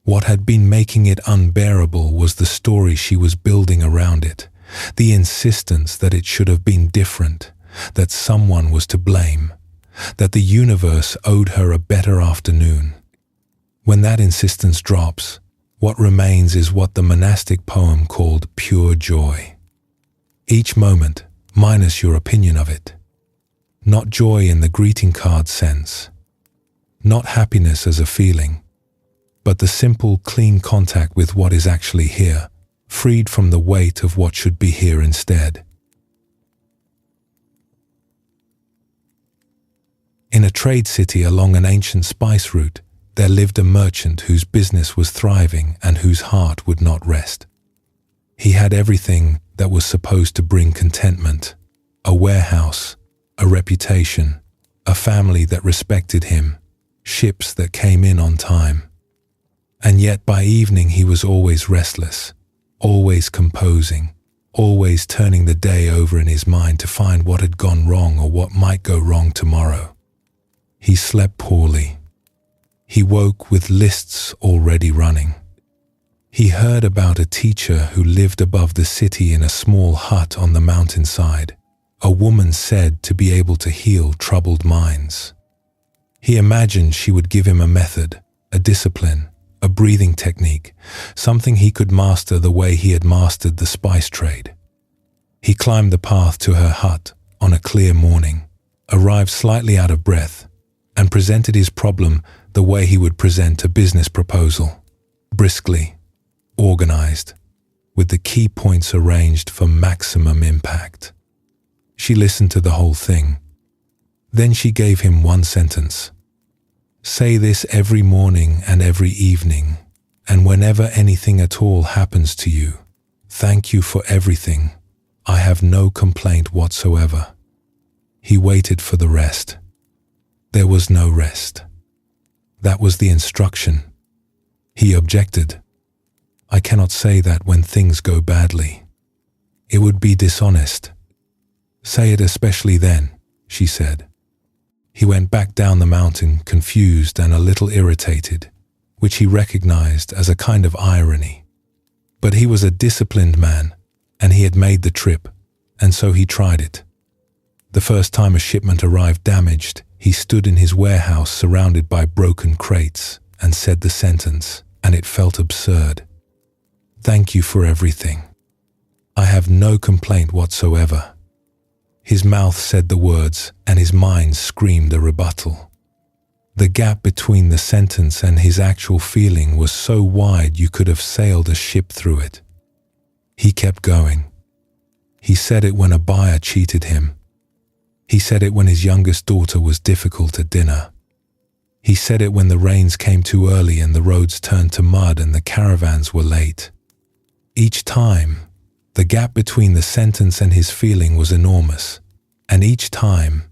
What had been making it unbearable was the story she was building around it, the insistence that it should have been different, that someone was to blame, that the universe owed her a better afternoon. When that insistence drops, what remains is what the monastic poem called pure joy. Each moment, minus your opinion of it. Not joy in the greeting card sense. Not happiness as a feeling, but the simple, clean contact with what is actually here, freed from the weight of what should be here instead. In a trade city along an ancient spice route, there lived a merchant whose business was thriving and whose heart would not rest. He had everything that was supposed to bring contentment: a warehouse, a reputation, a family that respected him, ships that came in on time. And yet by evening he was always restless, always composing, always turning the day over in his mind to find what had gone wrong or what might go wrong tomorrow. He slept poorly. He woke with lists already running. He heard about a teacher who lived above the city in a small hut on the mountainside, a woman said to be able to heal troubled minds. He imagined she would give him a method, a discipline, a breathing technique, something he could master the way he had mastered the spice trade. He climbed the path to her hut on a clear morning, arrived slightly out of breath, and presented his problem the way he would present a business proposal, briskly, organized, with the key points arranged for maximum impact. She listened to the whole thing. Then she gave him one sentence. Say this every morning and every evening, and whenever anything at all happens to you, thank you for everything. I have no complaint whatsoever. He waited for the rest. There was no rest. That was the instruction. He objected. I cannot say that when things go badly. It would be dishonest. Say it especially then, she said. He went back down the mountain, confused and a little irritated, which he recognized as a kind of irony. But he was a disciplined man, and he had made the trip, and so he tried it. The first time a shipment arrived damaged, he stood in his warehouse surrounded by broken crates and said the sentence, and it felt absurd. Thank you for everything. I have no complaint whatsoever. His mouth said the words, and his mind screamed a rebuttal. The gap between the sentence and his actual feeling was so wide you could have sailed a ship through it. He kept going. He said it when a buyer cheated him. He said it when his youngest daughter was difficult at dinner. He said it when the rains came too early and the roads turned to mud and the caravans were late. Each time, the gap between the sentence and his feeling was enormous, and each time,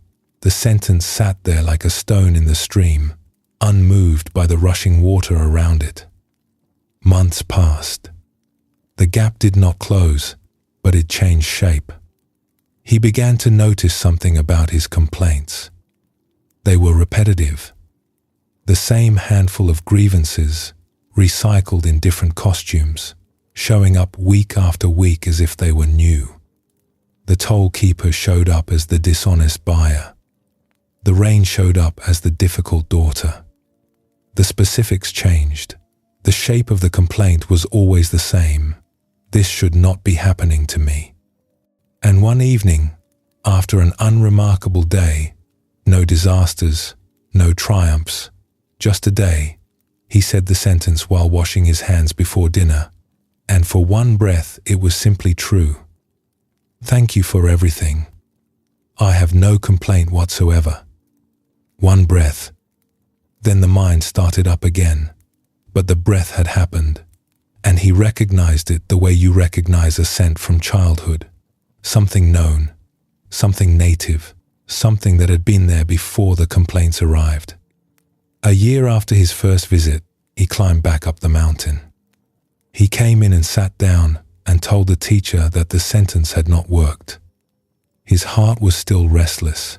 the sentence sat there like a stone in the stream, unmoved by the rushing water around it. Months passed. The gap did not close, but it changed shape. He began to notice something about his complaints. They were repetitive. The same handful of grievances, recycled in different costumes, showing up week after week as if they were new. The toll keeper showed up as the dishonest buyer. The rain showed up as the difficult daughter. The specifics changed. The shape of the complaint was always the same. This should not be happening to me. And one evening, after an unremarkable day, no disasters, no triumphs, just a day, he said the sentence while washing his hands before dinner, and for one breath it was simply true. Thank you for everything. I have no complaint whatsoever. One breath. Then the mind started up again, but the breath had happened, and he recognized it the way you recognize a scent from childhood. Something known, something native, something that had been there before the complaints arrived. A year after his first visit, he climbed back up the mountain. He came in and sat down and told the teacher that the sentence had not worked. His heart was still restless.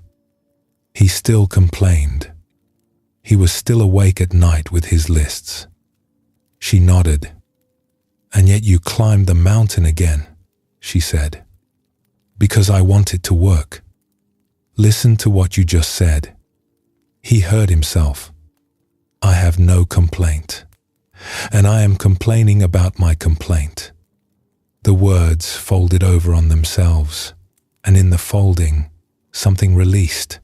He still complained. He was still awake at night with his lists. She nodded. "And yet you climbed the mountain again," she said. "Because I want it to work. Listen to what you just said." He heard himself. "I have no complaint, and I am complaining about my complaint." The words folded over on themselves, and in the folding, something released.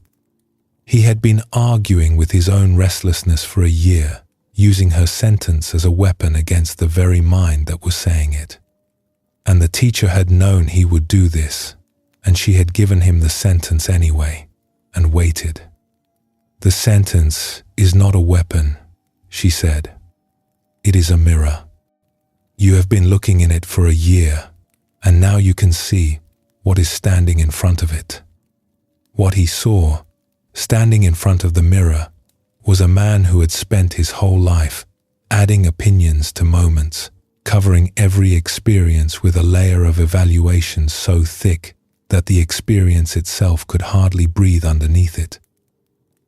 He had been arguing with his own restlessness for a year, using her sentence as a weapon against the very mind that was saying it. And the teacher had known he would do this, and she had given him the sentence anyway, and waited. "The sentence is not a weapon," she said. "It is a mirror. You have been looking in it for a year, and now you can see what is standing in front of it." What he saw, standing in front of the mirror, was a man who had spent his whole life adding opinions to moments, covering every experience with a layer of evaluation so thick that the experience itself could hardly breathe underneath it.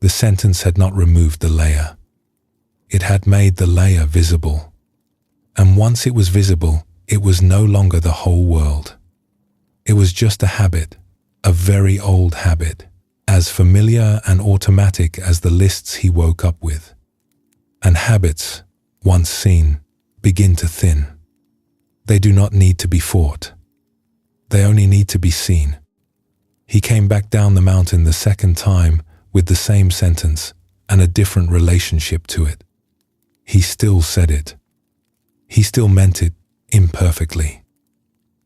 The sentence had not removed the layer. It had made the layer visible. And once it was visible, it was no longer the whole world. It was just a habit, a very old habit, as familiar and automatic as the lists he woke up with. And habits, once seen, begin to thin. They do not need to be fought. They only need to be seen. He came back down the mountain the second time with the same sentence and a different relationship to it. He still said it. He still meant it imperfectly.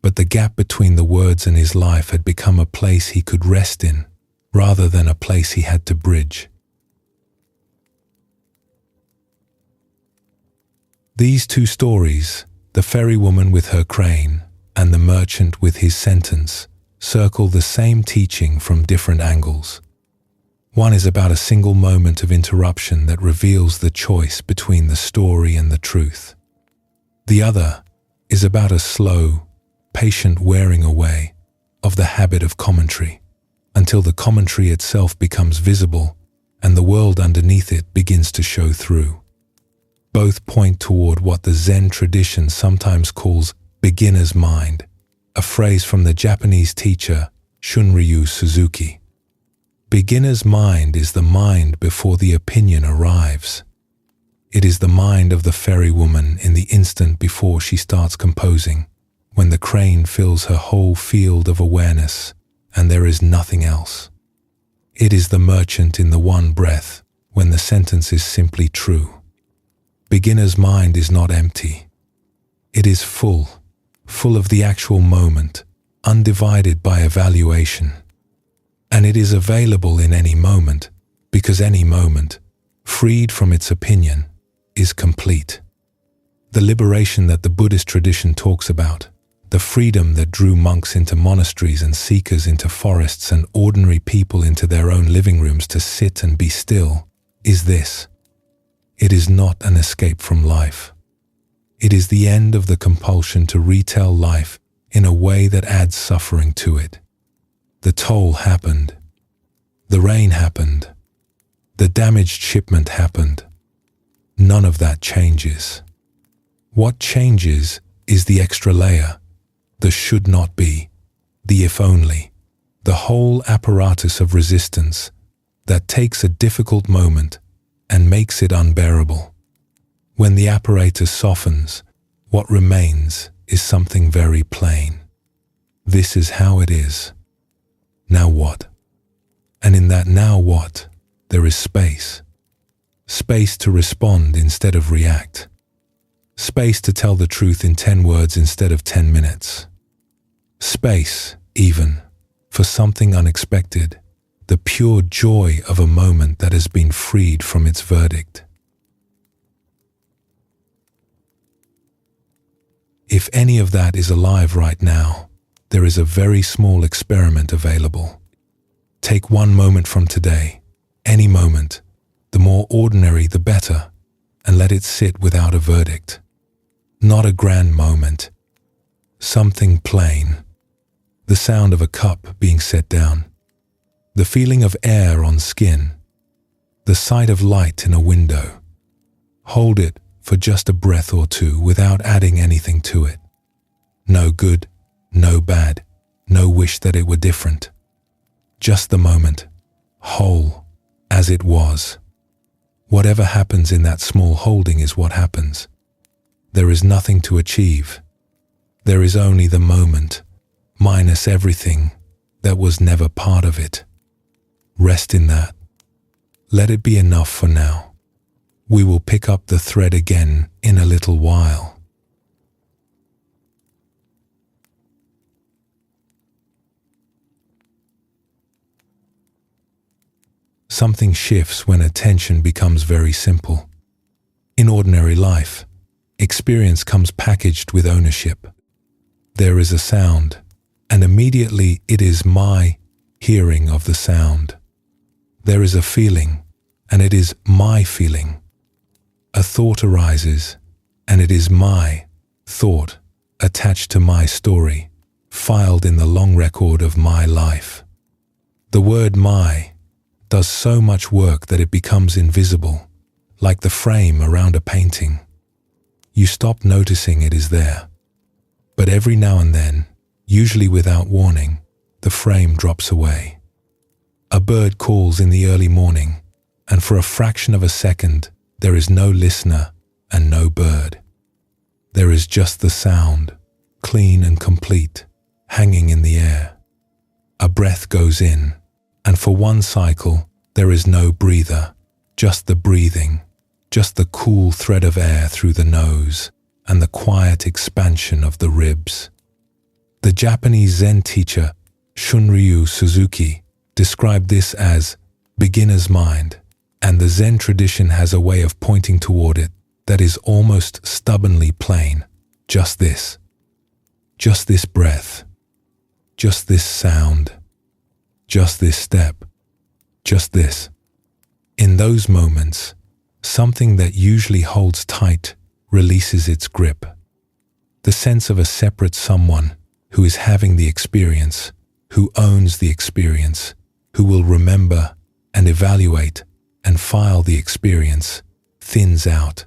But the gap between the words and his life had become a place he could rest in, rather than a place he had to bridge. These two stories, the ferrywoman with her crane and the merchant with his sentence, circle the same teaching from different angles. One is about a single moment of interruption that reveals the choice between the story and the truth. The other is about a slow, patient wearing away of the habit of commentary, until the commentary itself becomes visible and the world underneath it begins to show through. Both point toward what the Zen tradition sometimes calls beginner's mind, a phrase from the Japanese teacher Shunryu Suzuki. Beginner's mind is the mind before the opinion arrives. It is the mind of the ferrywoman in the instant before she starts composing, when the crane fills her whole field of awareness and there is nothing else. It is the merchant in the one breath, when the sentence is simply true. Beginner's mind is not empty. It is full of the actual moment, undivided by evaluation. And it is available in any moment, because any moment, freed from its opinion, is complete. The liberation that the Buddhist tradition talks about, the freedom that drew monks into monasteries and seekers into forests and ordinary people into their own living rooms to sit and be still, is this. It is not an escape from life. It is the end of the compulsion to retell life in a way that adds suffering to it. The toll happened. The rain happened. The damaged shipment happened. None of that changes. What changes is the extra layer, the should not be, the if only, the whole apparatus of resistance that takes a difficult moment and makes it unbearable. When the apparatus softens, what remains is something very plain. This is how it is. Now what? And in that now what, there is space. Space to respond instead of react. Space to tell the truth in 10 words instead of 10 minutes. Space, even, for something unexpected, the pure joy of a moment that has been freed from its verdict. If any of that is alive right now, there is a very small experiment available. Take one moment from today, any moment, the more ordinary the better, and let it sit without a verdict. Not a grand moment. Something plain. The sound of a cup being set down. The feeling of air on skin. The sight of light in a window. Hold it for just a breath or two without adding anything to it. No good, no bad, no wish that it were different. Just the moment, whole, as it was. Whatever happens in that small holding is what happens. There is nothing to achieve. There is only the moment, minus everything that was never part of it. Rest in that. Let it be enough for now. We will pick up the thread again in a little while. Something shifts when attention becomes very simple. In ordinary life, experience comes packaged with ownership. There is a sound, and immediately it is my hearing of the sound. There is a feeling, and it is my feeling. A thought arises, and it is my thought attached to my story, filed in the long record of my life. The word my does so much work that it becomes invisible, like the frame around a painting. You stop noticing it is there. But every now and then, usually without warning, the frame drops away. A bird calls in the early morning, and for a fraction of a second, there is no listener and no bird. There is just the sound, clean and complete, hanging in the air. A breath goes in, and for one cycle, there is no breather, just the breathing, just the cool thread of air through the nose and the quiet expansion of the ribs. The Japanese Zen teacher Shunryu Suzuki described this as beginner's mind, and the Zen tradition has a way of pointing toward it that is almost stubbornly plain. Just this breath, just this sound, just this step, just this. In those moments, something that usually holds tight releases its grip. The sense of a separate someone who is having the experience, who owns the experience, who will remember and evaluate and file the experience, thins out.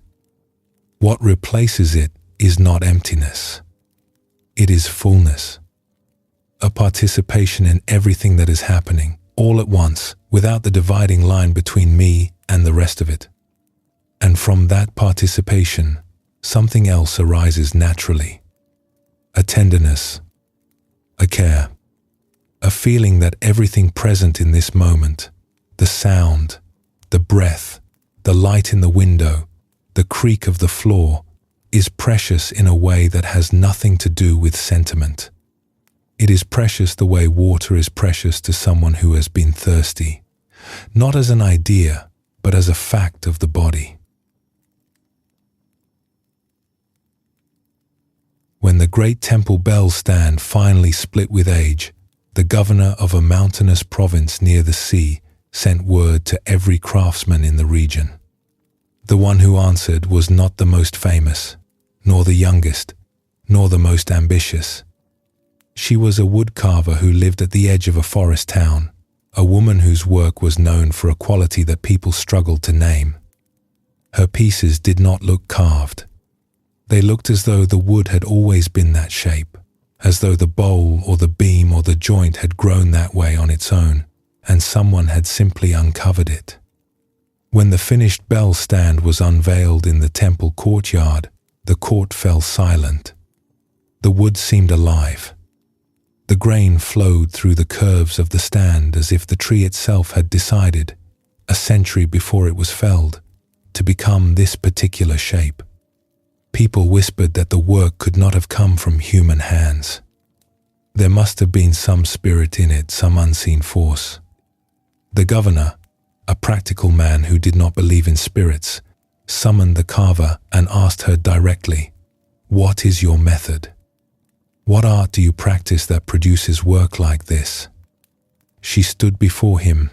What replaces it is not emptiness. It is fullness. A participation in everything that is happening, all at once, without the dividing line between me and the rest of it. And from that participation, something else arises naturally. A tenderness, a care, a feeling that everything present in this moment, the sound, the breath, the light in the window, the creak of the floor, is precious in a way that has nothing to do with sentiment. It is precious the way water is precious to someone who has been thirsty, not as an idea, but as a fact of the body. When the great temple bell stand finally split with age, the governor of a mountainous province near the sea sent word to every craftsman in the region. The one who answered was not the most famous, nor the youngest, nor the most ambitious. She was a woodcarver who lived at the edge of a forest town, a woman whose work was known for a quality that people struggled to name. Her pieces did not look carved. They looked as though the wood had always been that shape, as though the bowl or the beam or the joint had grown that way on its own, and someone had simply uncovered it. When the finished bell stand was unveiled in the temple courtyard, the court fell silent. The wood seemed alive. The grain flowed through the curves of the stand as if the tree itself had decided, a century before it was felled, to become this particular shape. People whispered that the work could not have come from human hands. There must have been some spirit in it, some unseen force. The governor, a practical man who did not believe in spirits, summoned the carver and asked her directly, "What is your method? What art do you practice that produces work like this?" She stood before him,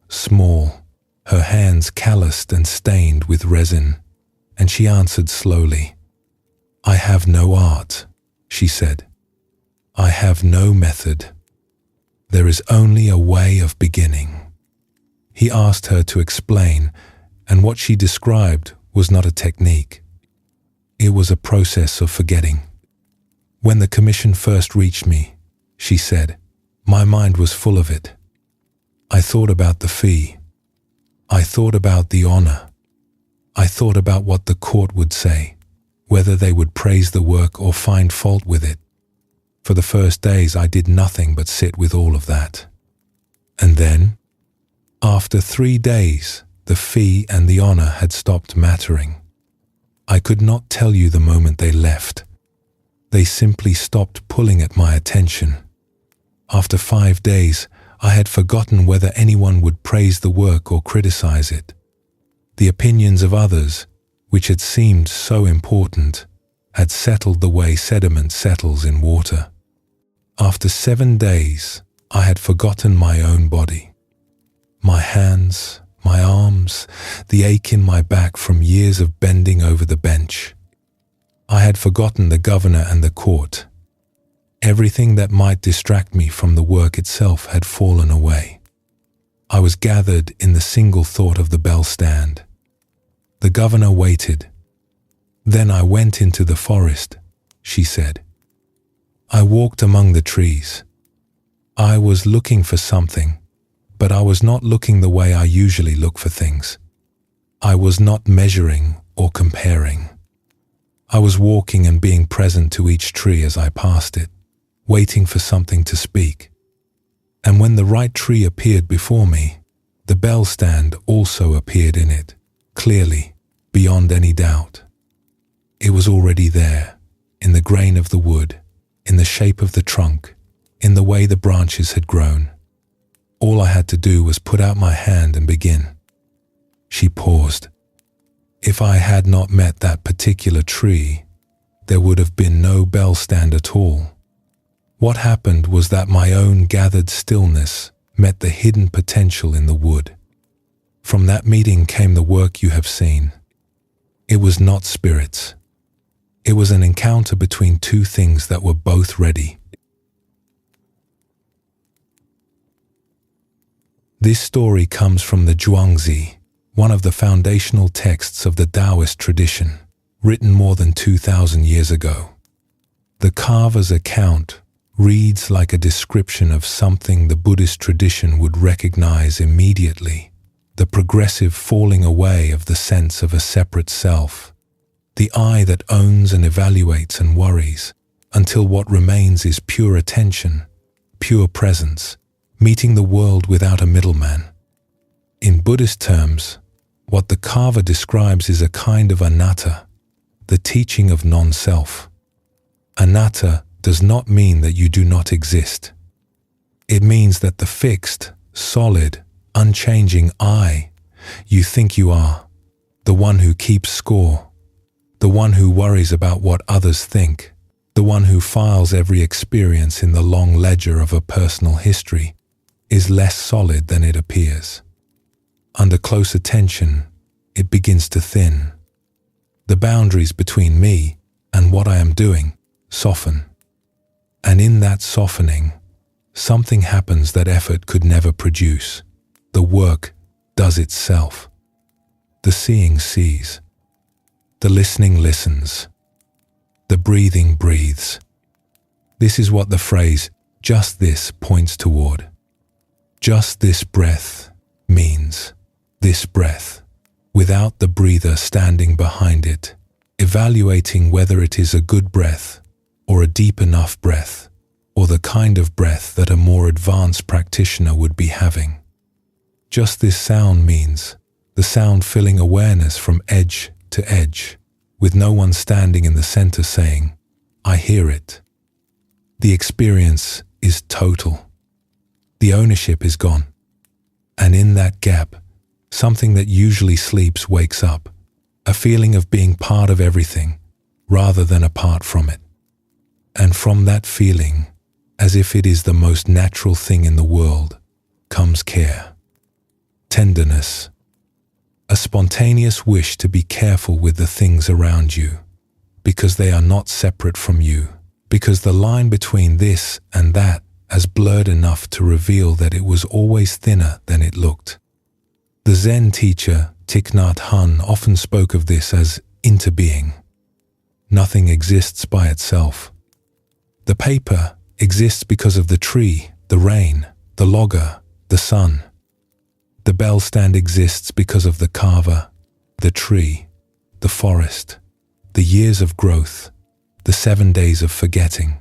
small, her hands calloused and stained with resin, and she answered slowly, "I have no art," she said. "I have no method. There is only a way of beginning." He asked her to explain, and what she described was not a technique. It was a process of forgetting. "When the commission first reached me," she said, "my mind was full of it. I thought about the fee. I thought about the honor. I thought about what the court would say, whether they would praise the work or find fault with it. For the first days I did nothing but sit with all of that. And then, after 3 days, the fee and the honor had stopped mattering. I could not tell you the moment they left. They simply stopped pulling at my attention. After 5 days, I had forgotten whether anyone would praise the work or criticize it. The opinions of others, which had seemed so important, had settled the way sediment settles in water. After 7 days, I had forgotten my own body. My hands, my arms, the ache in my back from years of bending over the bench. I had forgotten the governor and the court. Everything that might distract me from the work itself had fallen away. I was gathered in the single thought of the bell stand. The governor waited. "Then I went into the forest," she said. "I walked among the trees. I was looking for something, but I was not looking the way I usually look for things. I was not measuring or comparing. I was walking and being present to each tree as I passed it, waiting for something to speak. And when the right tree appeared before me, the bell stand also appeared in it, clearly, beyond any doubt. It was already there, in the grain of the wood, in the shape of the trunk, in the way the branches had grown. All I had to do was put out my hand and begin." She paused. "If I had not met that particular tree, there would have been no bell stand at all. What happened was that my own gathered stillness met the hidden potential in the wood. From that meeting came the work you have seen. It was not spirits. It was an encounter between two things that were both ready." This story comes from the Zhuangzi, one of the foundational texts of the Taoist tradition, written more than 2,000 years ago. The carver's account reads like a description of something the Buddhist tradition would recognize immediately: the progressive falling away of the sense of a separate self, the I that owns and evaluates and worries, until what remains is pure attention, pure presence, meeting the world without a middleman. In Buddhist terms, What the carver describes is a kind of anatta, the teaching of non-self. Anatta does not mean that you do not exist. It means that the fixed, solid, unchanging I you think you are, the one who keeps score, the one who worries about what others think, the one who files every experience in the long ledger of a personal history, is less solid than it appears. Under close attention, it begins to thin. The boundaries between me and what I am doing soften. And in that softening, something happens that effort could never produce. The work does itself. The seeing sees. The listening listens. The breathing breathes. This is what the phrase, just this, points toward. Just this breath means this breath, without the breather standing behind it, evaluating whether it is a good breath, or a deep enough breath, or the kind of breath that a more advanced practitioner would be having. Just this sound means the sound filling awareness from edge to edge, with no one standing in the center saying, I hear it. The experience is total. The ownership is gone. And in that gap, something that usually sleeps wakes up, a feeling of being part of everything rather than apart from it. And from that feeling, as if it is the most natural thing in the world, comes care, tenderness, a spontaneous wish to be careful with the things around you, because they are not separate from you, because the line between this and that has blurred enough to reveal that it was always thinner than it looked. The Zen teacher Thich Nhat Hanh often spoke of this as interbeing. Nothing exists by itself. The paper exists because of the tree, the rain, the logger, the sun. The bell stand exists because of the carver, the tree, the forest, the years of growth, the 7 days of forgetting.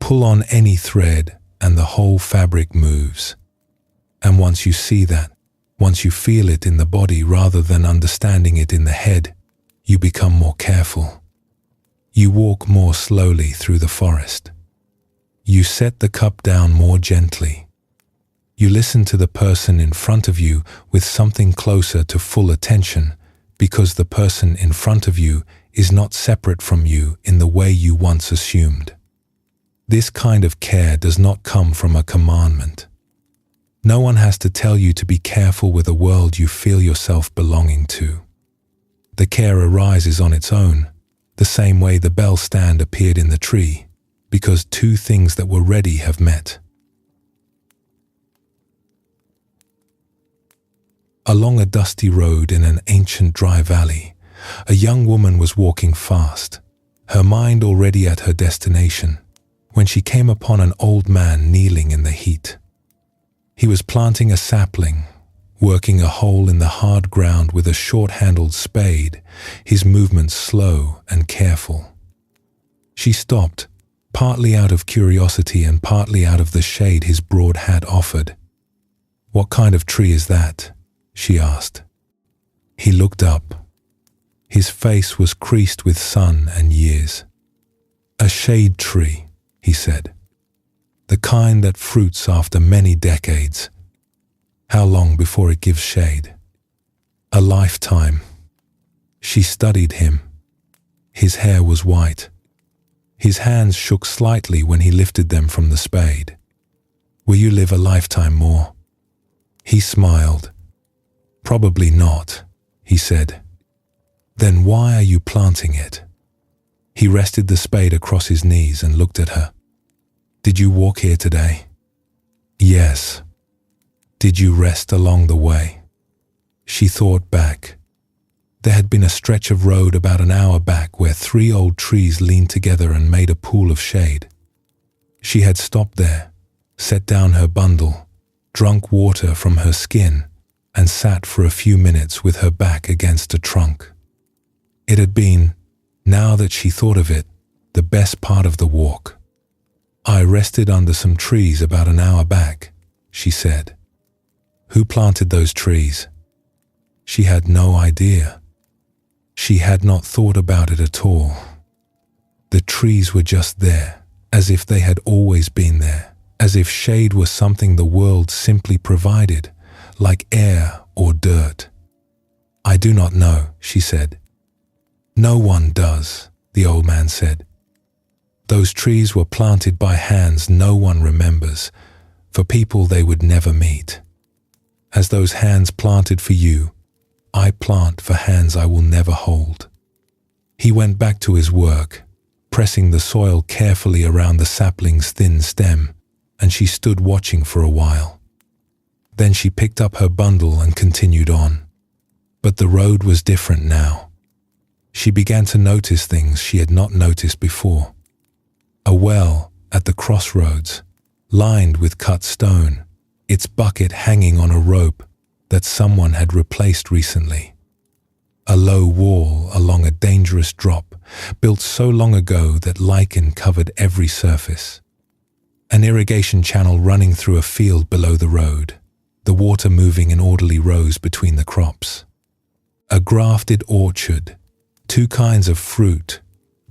Pull on any thread and the whole fabric moves. And once you see that, once you feel it in the body rather than understanding it in the head, you become more careful. You walk more slowly through the forest. You set the cup down more gently. You listen to the person in front of you with something closer to full attention, because the person in front of you is not separate from you in the way you once assumed. This kind of care does not come from a commandment. No one has to tell you to be careful with a world you feel yourself belonging to. The care arises on its own, the same way the bell stand appeared in the tree, because two things that were ready have met. Along a dusty road in an ancient dry valley, a young woman was walking fast, her mind already at her destination, when she came upon an old man kneeling in the heat. He was planting a sapling, working a hole in the hard ground with a short-handled spade, his movements slow and careful. She stopped, partly out of curiosity and partly out of the shade his broad hat offered. "What kind of tree is that?" she asked. He looked up. His face was creased with sun and years. "A shade tree," he said. "The kind that fruits after many decades." "How long before it gives shade?" "A lifetime." She studied him. His hair was white. His hands shook slightly when he lifted them from the spade. "Will you live a lifetime more?" He smiled. "Probably not," he said. "Then why are you planting it?" He rested the spade across his knees and looked at her. "Did you walk here today?" "Yes." "Did you rest along the way?" She thought back. There had been a stretch of road about an hour back where 3 old trees leaned together and made a pool of shade. She had stopped there, set down her bundle, drunk water from her skin, and sat for a few minutes with her back against a trunk. It had been, now that she thought of it, the best part of the walk. "I rested under some trees about an hour back," she said. "Who planted those trees?" She had no idea. She had not thought about it at all. The trees were just there, as if they had always been there, as if shade was something the world simply provided, like air or dirt. "I do not know," she said. "No one does," the old man said. "Those trees were planted by hands no one remembers, for people they would never meet. As those hands planted for you, I plant for hands I will never hold." He went back to his work, pressing the soil carefully around the sapling's thin stem, and she stood watching for a while. Then she picked up her bundle and continued on. But the road was different now. She began to notice things she had not noticed before. A well at the crossroads, lined with cut stone, its bucket hanging on a rope that someone had replaced recently. A low wall along a dangerous drop, built so long ago that lichen covered every surface. An irrigation channel running through a field below the road, the water moving in orderly rows between the crops. A grafted orchard, 2 kinds of fruit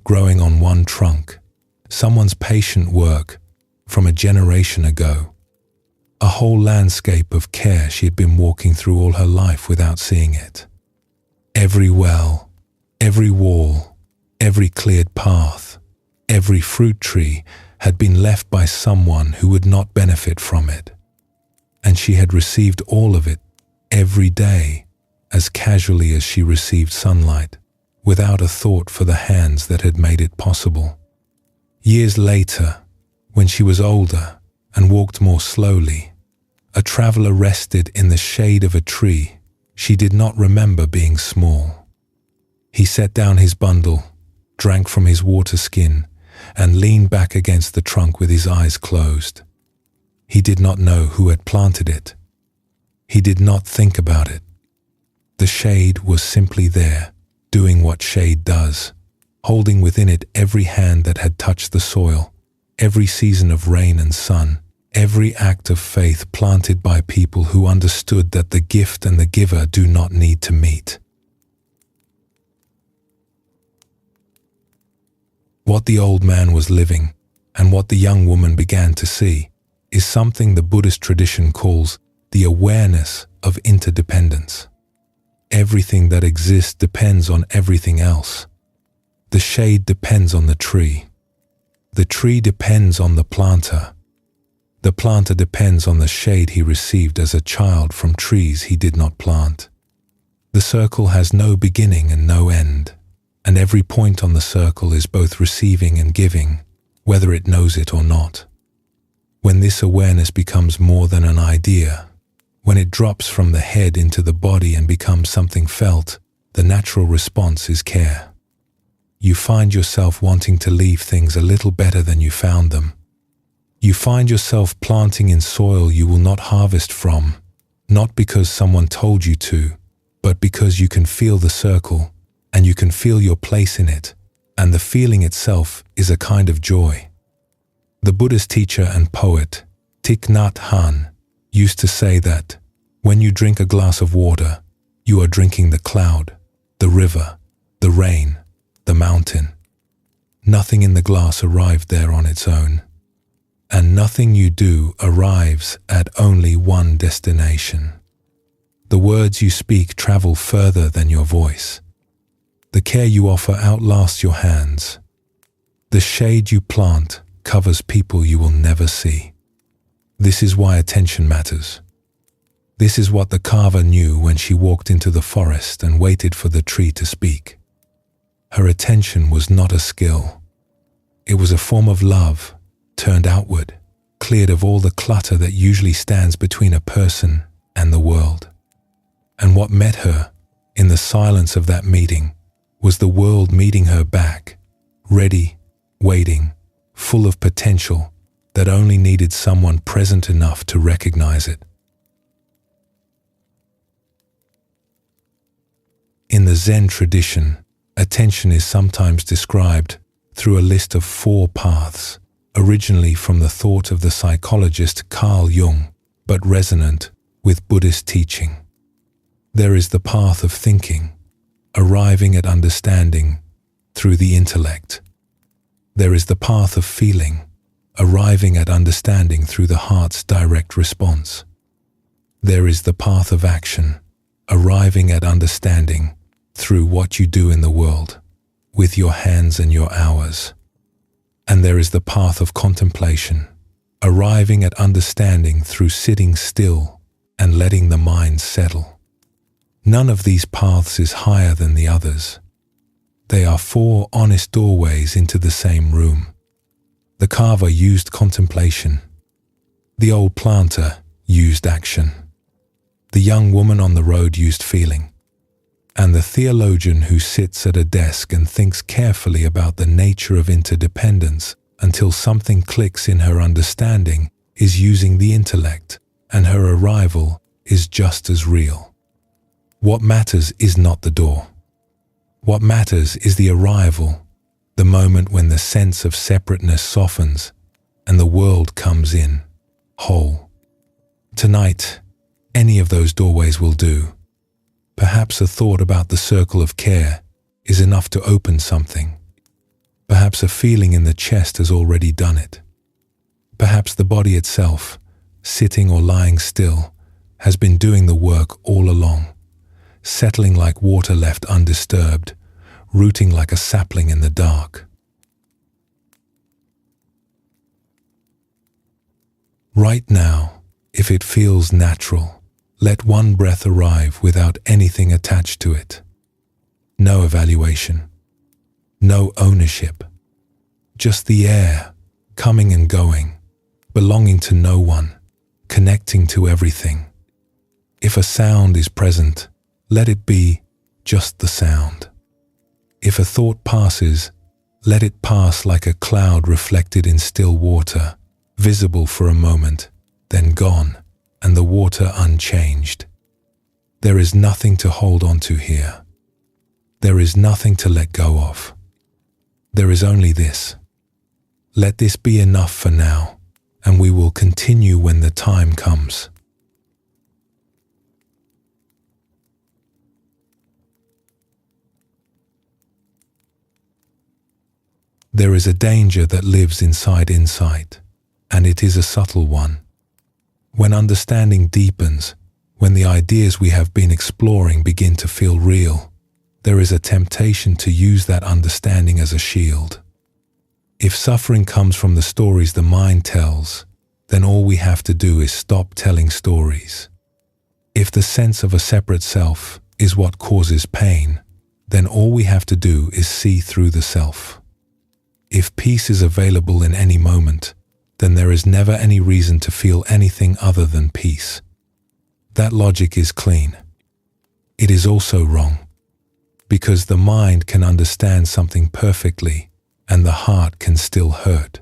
growing on one trunk, someone's patient work from a generation ago. A whole landscape of care she had been walking through all her life without seeing it. Every well, every wall, every cleared path, every fruit tree had been left by someone who would not benefit from it. And she had received all of it every day, as casually as she received sunlight, without a thought for the hands that had made it possible. Years later, when she was older and walked more slowly, a traveler rested in the shade of a tree she did not remember being small. He set down his bundle, drank from his water skin, and leaned back against the trunk with his eyes closed. He did not know who had planted it. He did not think about it. The shade was simply there, doing what shade does, holding within it every hand that had touched the soil, every season of rain and sun, every act of faith planted by people who understood that the gift and the giver do not need to meet. What the old man was living, and what the young woman began to see, is something the Buddhist tradition calls the awareness of interdependence. Everything that exists depends on everything else. The shade depends on the tree. The tree depends on the planter. The planter depends on the shade he received as a child from trees he did not plant. The circle has no beginning and no end, and every point on the circle is both receiving and giving, whether it knows it or not. When this awareness becomes more than an idea, when it drops from the head into the body and becomes something felt, the natural response is care. You find yourself wanting to leave things a little better than you found them. You find yourself planting in soil you will not harvest from, not because someone told you to, but because you can feel the circle, and you can feel your place in it, and the feeling itself is a kind of joy. The Buddhist teacher and poet Thich Nhat Hanh used to say that when you drink a glass of water, you are drinking the cloud, the river, the rain, the mountain. Nothing in the glass arrived there on its own, and nothing you do arrives at only one destination. The words you speak travel further than your voice. The care you offer outlasts your hands. The shade you plant covers people you will never see. This is why attention matters. This is what the carver knew when she walked into the forest and waited for the tree to speak. Her attention was not a skill. It was a form of love, turned outward, cleared of all the clutter that usually stands between a person and the world. And what met her, in the silence of that meeting, was the world meeting her back, ready, waiting, full of potential that only needed someone present enough to recognize it. In the Zen tradition, attention is sometimes described through a list of 4 paths, originally from the thought of the psychologist Carl Jung, but resonant with Buddhist teaching. There is the path of thinking, arriving at understanding through the intellect. There is the path of feeling, arriving at understanding through the heart's direct response. There is the path of action, arriving at understanding through what you do in the world, with your hands and your hours. And there is the path of contemplation, arriving at understanding through sitting still and letting the mind settle. None of these paths is higher than the others. They are four honest doorways into the same room. The carver used contemplation. The old planter used action. The young woman on the road used feeling. And the theologian who sits at a desk and thinks carefully about the nature of interdependence until something clicks in her understanding is using the intellect, and her arrival is just as real. What matters is not the door. What matters is the arrival, the moment when the sense of separateness softens and the world comes in, whole. Tonight, any of those doorways will do. Perhaps a thought about the circle of care is enough to open something. Perhaps a feeling in the chest has already done it. Perhaps the body itself, sitting or lying still, has been doing the work all along, settling like water left undisturbed, rooting like a sapling in the dark. Right now, if it feels natural, let one breath arrive without anything attached to it. No evaluation, no ownership, just the air, coming and going, belonging to no one, connecting to everything. If a sound is present, let it be just the sound. If a thought passes, let it pass like a cloud reflected in still water, visible for a moment, then gone, and the water unchanged. There is nothing to hold on to here. There is nothing to let go of. There is only this. Let this be enough for now, and we will continue when the time comes. There is a danger that lives inside insight, and it is a subtle one. When understanding deepens, when the ideas we have been exploring begin to feel real, there is a temptation to use that understanding as a shield. If suffering comes from the stories the mind tells, then all we have to do is stop telling stories. If the sense of a separate self is what causes pain, then all we have to do is see through the self. If peace is available in any moment, then there is never any reason to feel anything other than peace. That logic is clean. It is also wrong, because the mind can understand something perfectly and the heart can still hurt.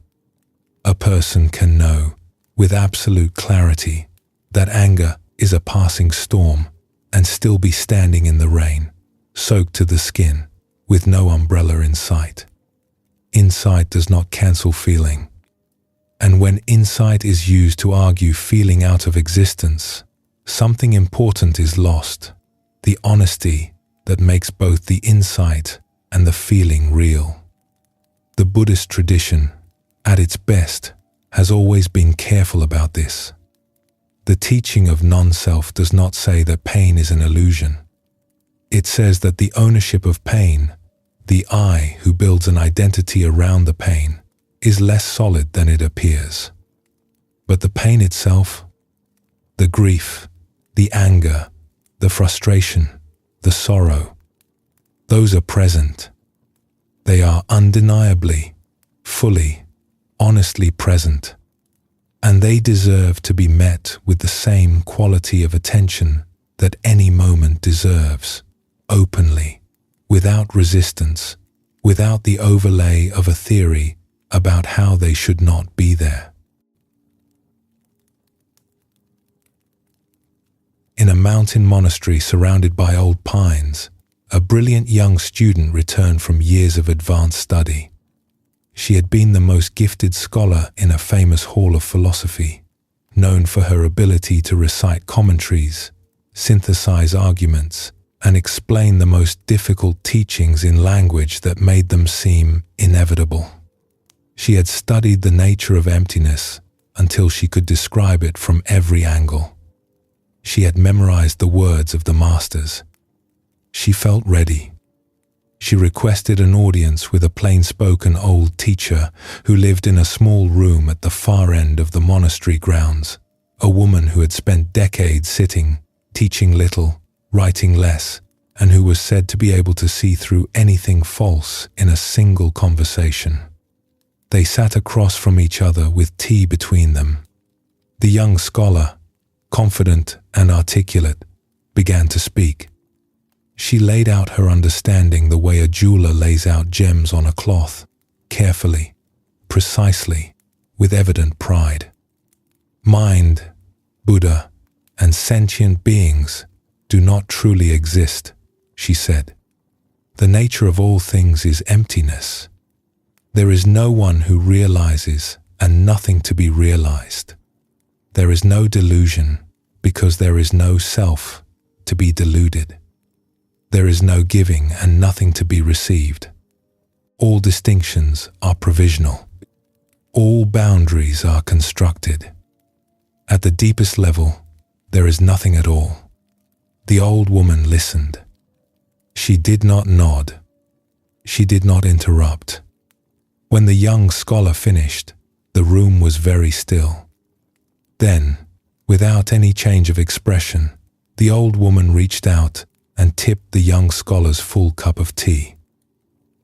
A person can know, with absolute clarity, that anger is a passing storm and still be standing in the rain, soaked to the skin, with no umbrella in sight. Insight does not cancel feeling. And when insight is used to argue feeling out of existence, something important is lost, the honesty that makes both the insight and the feeling real. The Buddhist tradition, at its best, has always been careful about this. The teaching of non-self does not say that pain is an illusion. It says that the ownership of pain, the I who builds an identity around the pain, is less solid than it appears. But the pain itself, the grief, the anger, the frustration, the sorrow, those are present. They are undeniably, fully, honestly present, and they deserve to be met with the same quality of attention that any moment deserves, openly, without resistance, without the overlay of a theory about how they should not be there. In a mountain monastery surrounded by old pines, a brilliant young student returned from years of advanced study. She had been the most gifted scholar in a famous hall of philosophy, known for her ability to recite commentaries, synthesize arguments, and explain the most difficult teachings in language that made them seem inevitable. She had studied the nature of emptiness until she could describe it from every angle. She had memorized the words of the masters. She felt ready. She requested an audience with a plain-spoken old teacher who lived in a small room at the far end of the monastery grounds, a woman who had spent decades sitting, teaching little, writing less, and who was said to be able to see through anything false in a single conversation. They sat across from each other with tea between them. The young scholar, confident and articulate, began to speak. She laid out her understanding the way a jeweler lays out gems on a cloth, carefully, precisely, with evident pride. Mind, Buddha, and sentient beings do not truly exist, she said. The nature of all things is emptiness. There is no one who realizes and nothing to be realized. There is no delusion because there is no self to be deluded. There is no giving and nothing to be received. All distinctions are provisional. All boundaries are constructed. At the deepest level, there is nothing at all. The old woman listened. She did not nod. She did not interrupt. When the young scholar finished, the room was very still. Then, without any change of expression, the old woman reached out and tipped the young scholar's full cup of tea.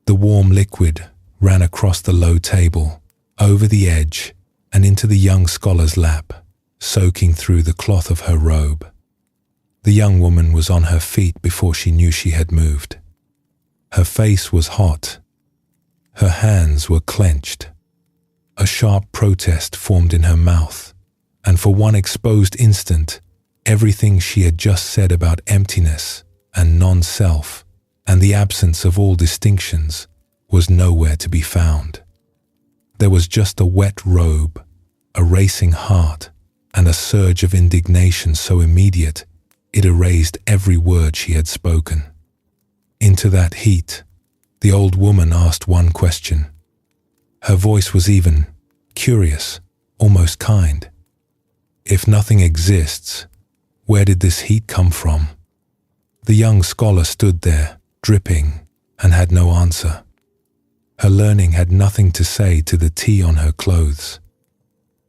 The warm liquid ran across the low table, over the edge, and into the young scholar's lap, soaking through the cloth of her robe. The young woman was on her feet before she knew she had moved. Her face was hot. Her hands were clenched. A sharp protest formed in her mouth, and for one exposed instant, everything she had just said about emptiness and non-self and the absence of all distinctions was nowhere to be found. There was just a wet robe, a racing heart, and a surge of indignation so immediate it erased every word she had spoken. Into that heat, the old woman asked one question. Her voice was even, curious, almost kind. If nothing exists, where did this heat come from? The young scholar stood there, dripping, and had no answer. Her learning had nothing to say to the tea on her clothes.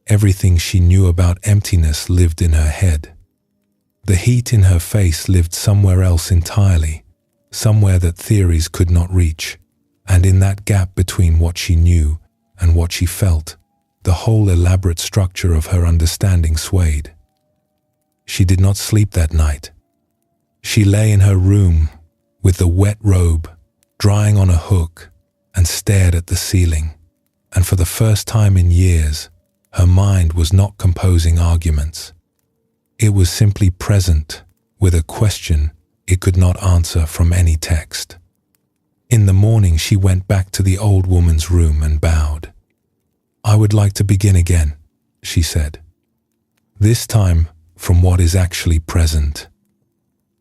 Everything she knew about emptiness lived in her head. The heat in her face lived somewhere else entirely, somewhere that theories could not reach, and in that gap between what she knew and what she felt, the whole elaborate structure of her understanding swayed. She did not sleep that night. She lay in her room with the wet robe drying on a hook and stared at the ceiling, and for the first time in years, her mind was not composing arguments. It was simply present with a question it could not answer from any text. In the morning, she went back to the old woman's room and bowed. "I would like to begin again," she said. "This time from what is actually present."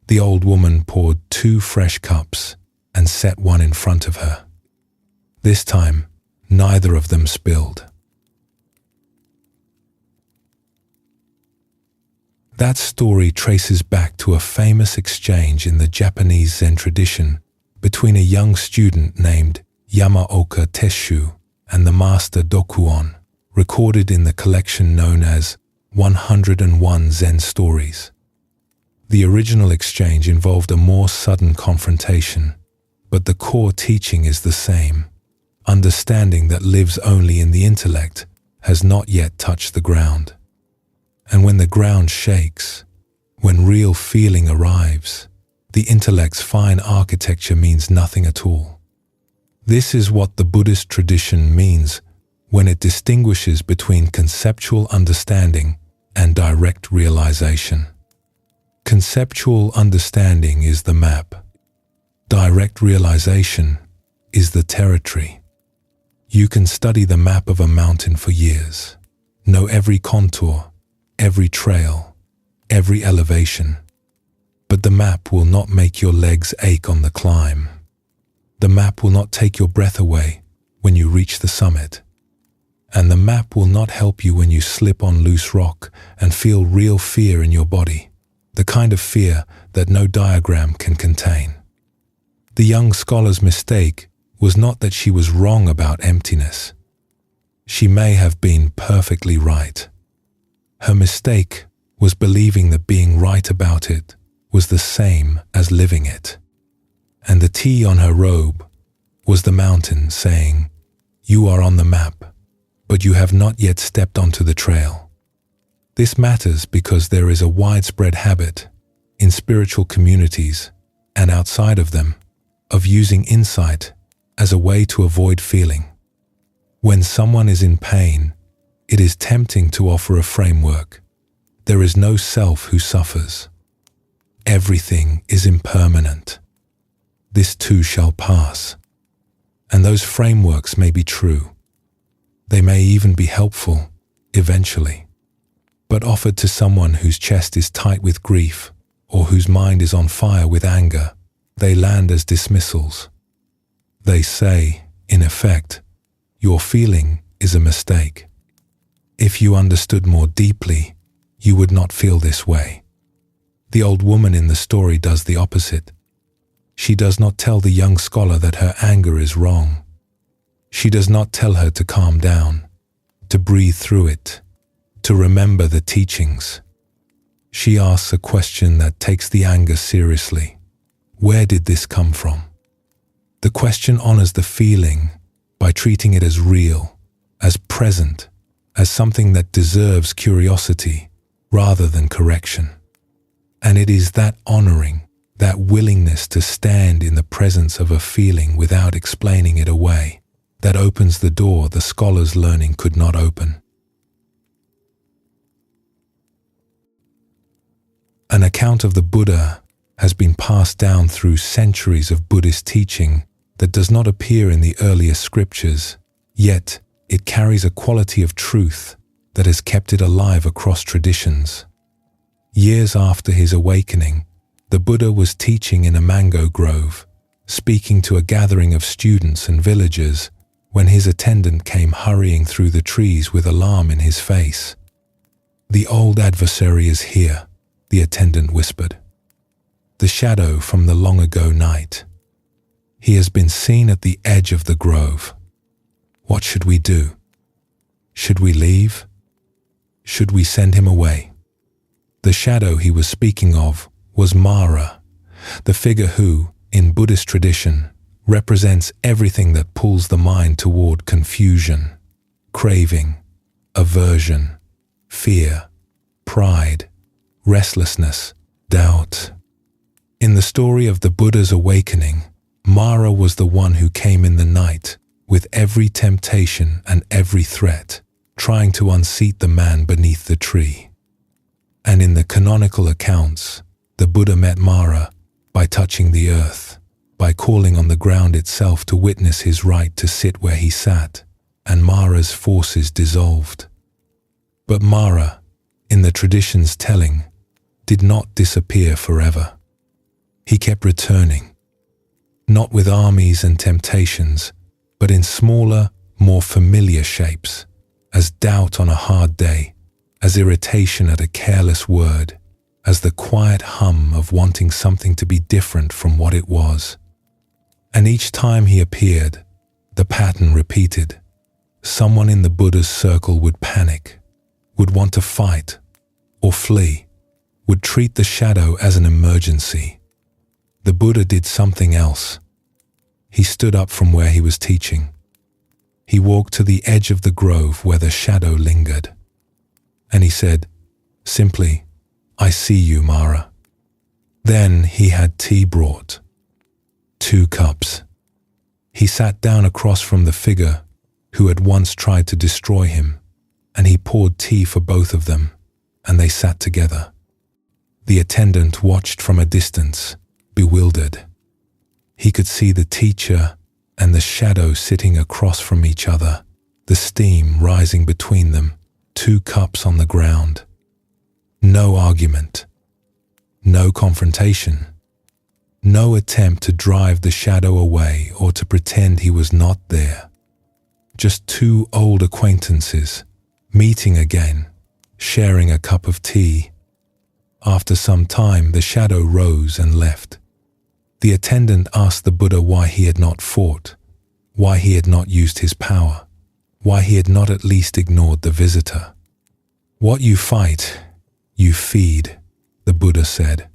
The old woman poured 2 fresh cups and set one in front of her. This time, neither of them spilled. That story traces back to a famous exchange in the Japanese Zen tradition between a young student named Yamaoka Tesshu and the master Dokuon, recorded in the collection known as 101 Zen Stories. The original exchange involved a more sudden confrontation, but the core teaching is the same. Understanding that lives only in the intellect has not yet touched the ground. And when the ground shakes, when real feeling arrives, the intellect's fine architecture means nothing at all. This is what the Buddhist tradition means when it distinguishes between conceptual understanding and direct realization. Conceptual understanding is the map. Direct realization is the territory. You can study the map of a mountain for years, know every contour, every trail, every elevation, But the map will not make your legs ache on the climb. The map will not take your breath away when you reach the summit. And the map will not help you when you slip on loose rock and feel real fear in your body, the kind of fear that no diagram can contain. The young scholar's mistake was not that she was wrong about emptiness. She may have been perfectly right. Her mistake was believing that being right about it was the same as living it. And the T on her robe was the mountain saying, "You are on the map, but you have not yet stepped onto the trail." This matters because there is a widespread habit in spiritual communities and outside of them of using insight as a way to avoid feeling. When someone is in pain, it is tempting to offer a framework. There is no self who suffers. Everything is impermanent. This too shall pass. And those frameworks may be true. They may even be helpful, eventually. But offered to someone whose chest is tight with grief or whose mind is on fire with anger, they land as dismissals. They say, in effect, your feeling is a mistake. If you understood more deeply, you would not feel this way. The old woman in the story does the opposite. She does not tell the young scholar that her anger is wrong. She does not tell her to calm down, to breathe through it, to remember the teachings. She asks a question that takes the anger seriously. Where did this come from? The question honors the feeling by treating it as real, as present, as something that deserves curiosity rather than correction. And it is that honoring, that willingness to stand in the presence of a feeling without explaining it away, that opens the door the scholar's learning could not open. An account of the Buddha has been passed down through centuries of Buddhist teaching that does not appear in the earliest scriptures, yet it carries a quality of truth that has kept it alive across traditions. Years after his awakening, the Buddha was teaching in a mango grove, speaking to a gathering of students and villagers, when his attendant came hurrying through the trees with alarm in his face. "The old adversary is here," the attendant whispered. "The shadow from the long-ago night. He has been seen at the edge of the grove. What should we do? Should we leave? Should we send him away?" The shadow he was speaking of was Mara, the figure who, in Buddhist tradition, represents everything that pulls the mind toward confusion, craving, aversion, fear, pride, restlessness, doubt. In the story of the Buddha's awakening, Mara was the one who came in the night with every temptation and every threat, trying to unseat the man beneath the tree. And in the canonical accounts, the Buddha met Mara by touching the earth, by calling on the ground itself to witness his right to sit where he sat, and Mara's forces dissolved. But Mara, in the tradition's telling, did not disappear forever. He kept returning, not with armies and temptations, but in smaller, more familiar shapes, as doubt on a hard day, as irritation at a careless word, as the quiet hum of wanting something to be different from what it was. And each time he appeared, the pattern repeated. Someone in the Buddha's circle would panic, would want to fight or flee, would treat the shadow as an emergency. The Buddha did something else. He stood up from where he was teaching. He walked to the edge of the grove where the shadow lingered. And he said, simply, "I see you, Mara." Then he had tea brought. 2 cups. He sat down across from the figure who had once tried to destroy him, and he poured tea for both of them, and they sat together. The attendant watched from a distance, bewildered. He could see the teacher and the shadow sitting across from each other, the steam rising between them, 2 cups on the ground. No argument. no confrontation, no attempt to drive the shadow away or to pretend he was not there. Just two old acquaintances, meeting again, sharing a cup of tea. After some time, the shadow rose and left. The attendant asked the Buddha why he had not fought, why he had not used his power, why he had not at least ignored the visitor. What you fight, you feed, the Buddha said.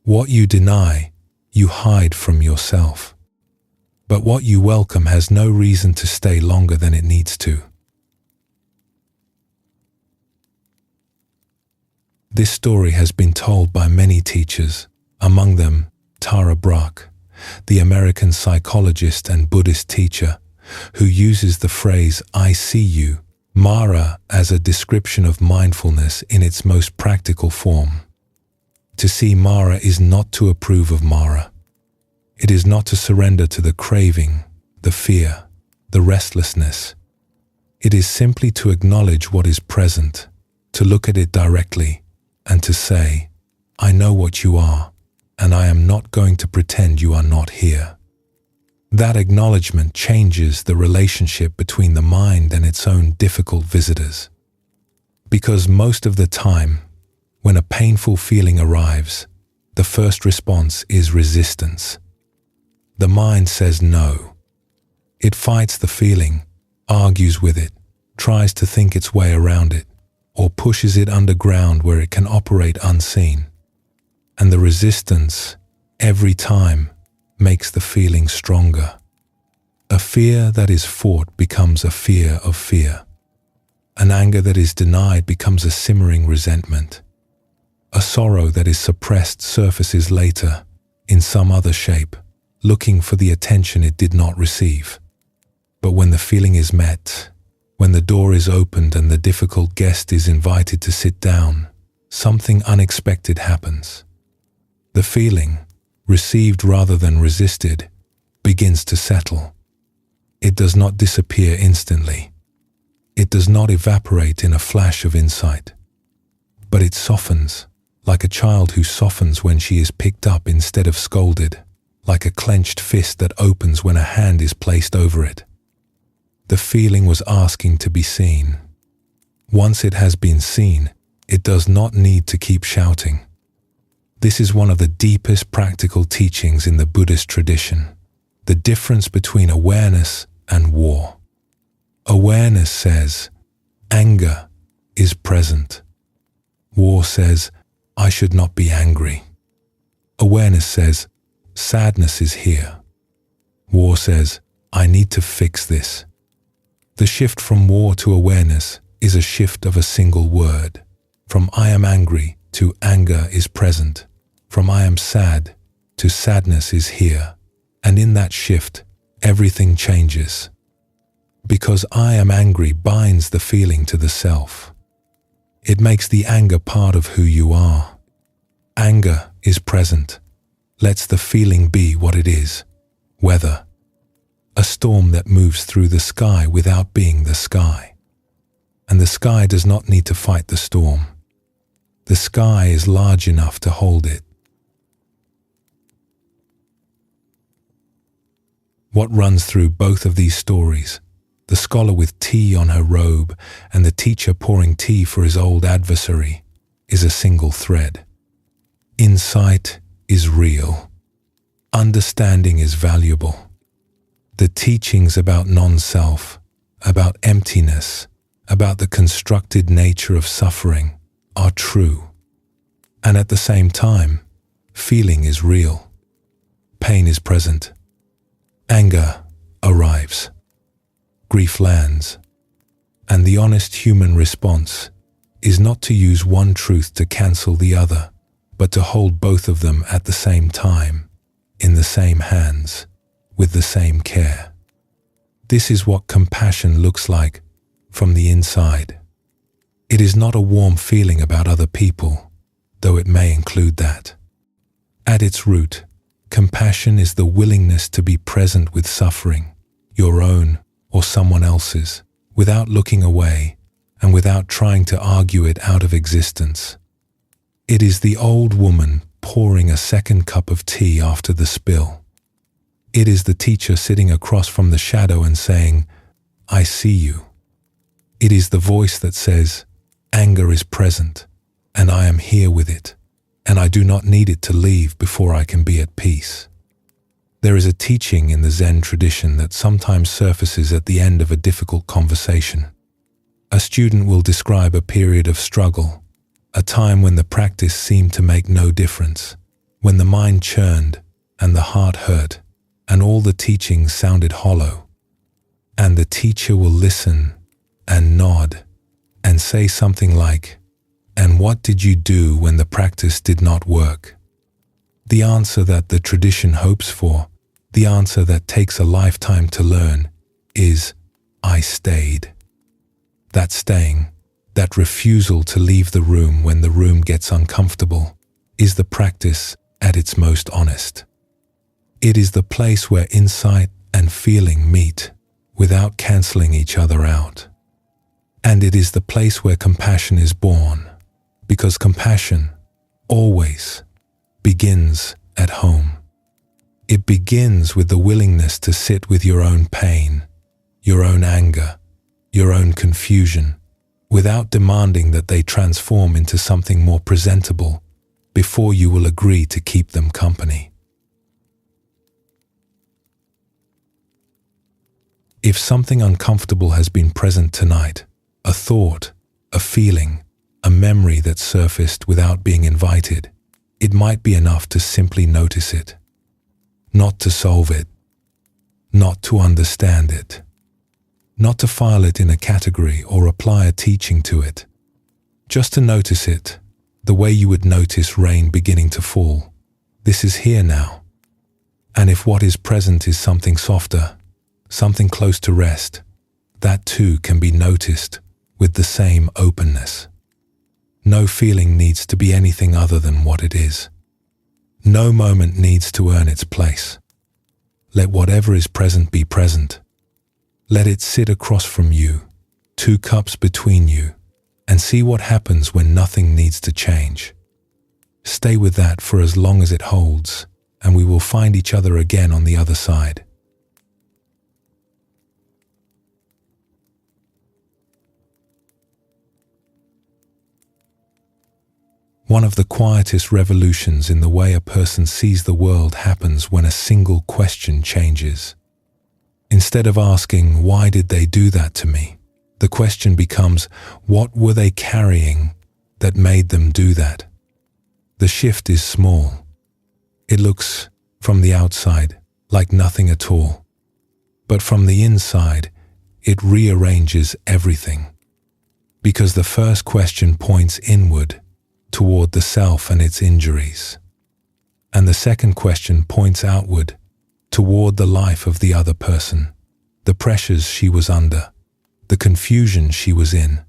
What you deny, you hide from yourself. But what you welcome has no reason to stay longer than it needs to. This story has been told by many teachers, among them Tara Brach, the American psychologist and Buddhist teacher, who uses the phrase "I see you," Mara, as a description of mindfulness in its most practical form. To see Mara is not to approve of Mara. It is not to surrender to the craving, the fear, the restlessness. It is simply to acknowledge what is present, to look at it directly, and to say, "I know what you are, and I am not going to pretend you are not here." That acknowledgement changes the relationship between the mind and its own difficult visitors. Because most of the time, when a painful feeling arrives, the first response is resistance. The mind says no. It fights the feeling, argues with it, tries to think its way around it, or pushes it underground where it can operate unseen. And the resistance, every time, makes the feeling stronger. A fear that is fought becomes a fear of fear. An anger that is denied becomes a simmering resentment. A sorrow that is suppressed surfaces later, in some other shape, looking for the attention it did not receive. But when the feeling is met, when the door is opened and the difficult guest is invited to sit down, something unexpected happens. The feeling, received rather than resisted, begins to settle. It does not disappear instantly. It does not evaporate in a flash of insight. But it softens, like a child who softens when she is picked up instead of scolded, like a clenched fist that opens when a hand is placed over it. The feeling was asking to be seen. Once it has been seen, it does not need to keep shouting. This is one of the deepest practical teachings in the Buddhist tradition, the difference between awareness and war. Awareness says, anger is present. War says, I should not be angry. Awareness says, sadness is here. War says, I need to fix this. The shift from war to awareness is a shift of a single word. From I am angry to anger is present. From I am sad to sadness is here. And in that shift, everything changes. Because I am angry binds the feeling to the self. It makes the anger part of who you are. Anger is present, lets the feeling be what it is, weather. A storm that moves through the sky without being the sky. And the sky does not need to fight the storm. The sky is large enough to hold it. What runs through both of these stories, the scholar with tea on her robe and the teacher pouring tea for his old adversary, is a single thread. Insight is real. Understanding is valuable. The teachings about non-self, about emptiness, about the constructed nature of suffering are true. And at the same time, feeling is real. Pain is present. Anger arrives. Grief lands. And the honest human response is not to use one truth to cancel the other, but to hold both of them at the same time, in the same hands, with the same care. This is what compassion looks like from the inside. It is not a warm feeling about other people, though it may include that. At its root, compassion is the willingness to be present with suffering, your own or someone else's, without looking away and without trying to argue it out of existence. It is the old woman pouring a second cup of tea after the spill. It is the teacher sitting across from the shadow and saying, "I see you." It is the voice that says, "Anger is present, and I am here with it, and I do not need it to leave before I can be at peace." There is a teaching in the Zen tradition that sometimes surfaces at the end of a difficult conversation. A student will describe a period of struggle, a time when the practice seemed to make no difference, when the mind churned and the heart hurt, and all the teachings sounded hollow. And the teacher will listen and nod and say something like, "And what did you do when the practice did not work?" The answer that the tradition hopes for, the answer that takes a lifetime to learn, is, "I stayed." That staying, that refusal to leave the room when the room gets uncomfortable, is the practice at its most honest. It is the place where insight and feeling meet without cancelling each other out. And it is the place where compassion is born, because compassion always begins at home. It begins with the willingness to sit with your own pain, your own anger, your own confusion, without demanding that they transform into something more presentable before you will agree to keep them company. If something uncomfortable has been present tonight, a thought, a feeling, a memory that surfaced without being invited, it might be enough to simply notice it. Not to solve it, not to understand it, not to file it in a category or apply a teaching to it. Just to notice it, the way you would notice rain beginning to fall. This is here now. And if what is present is something softer, something close to rest, that too can be noticed with the same openness. No feeling needs to be anything other than what it is. No moment needs to earn its place. Let whatever is present be present. Let it sit across from you, 2 cups between you, and see what happens when nothing needs to change. Stay with that for as long as it holds, and we will find each other again on the other side. One of the quietest revolutions in the way a person sees the world happens when a single question changes. Instead of asking, "Why did they do that to me?" the question becomes, "What were they carrying that made them do that?" The shift is small. It looks, from the outside, like nothing at all. But from the inside, it rearranges everything. Because the first question points inward, toward the self and its injuries. And the second question points outward, toward the life of the other person, the pressures she was under, the confusion she was in,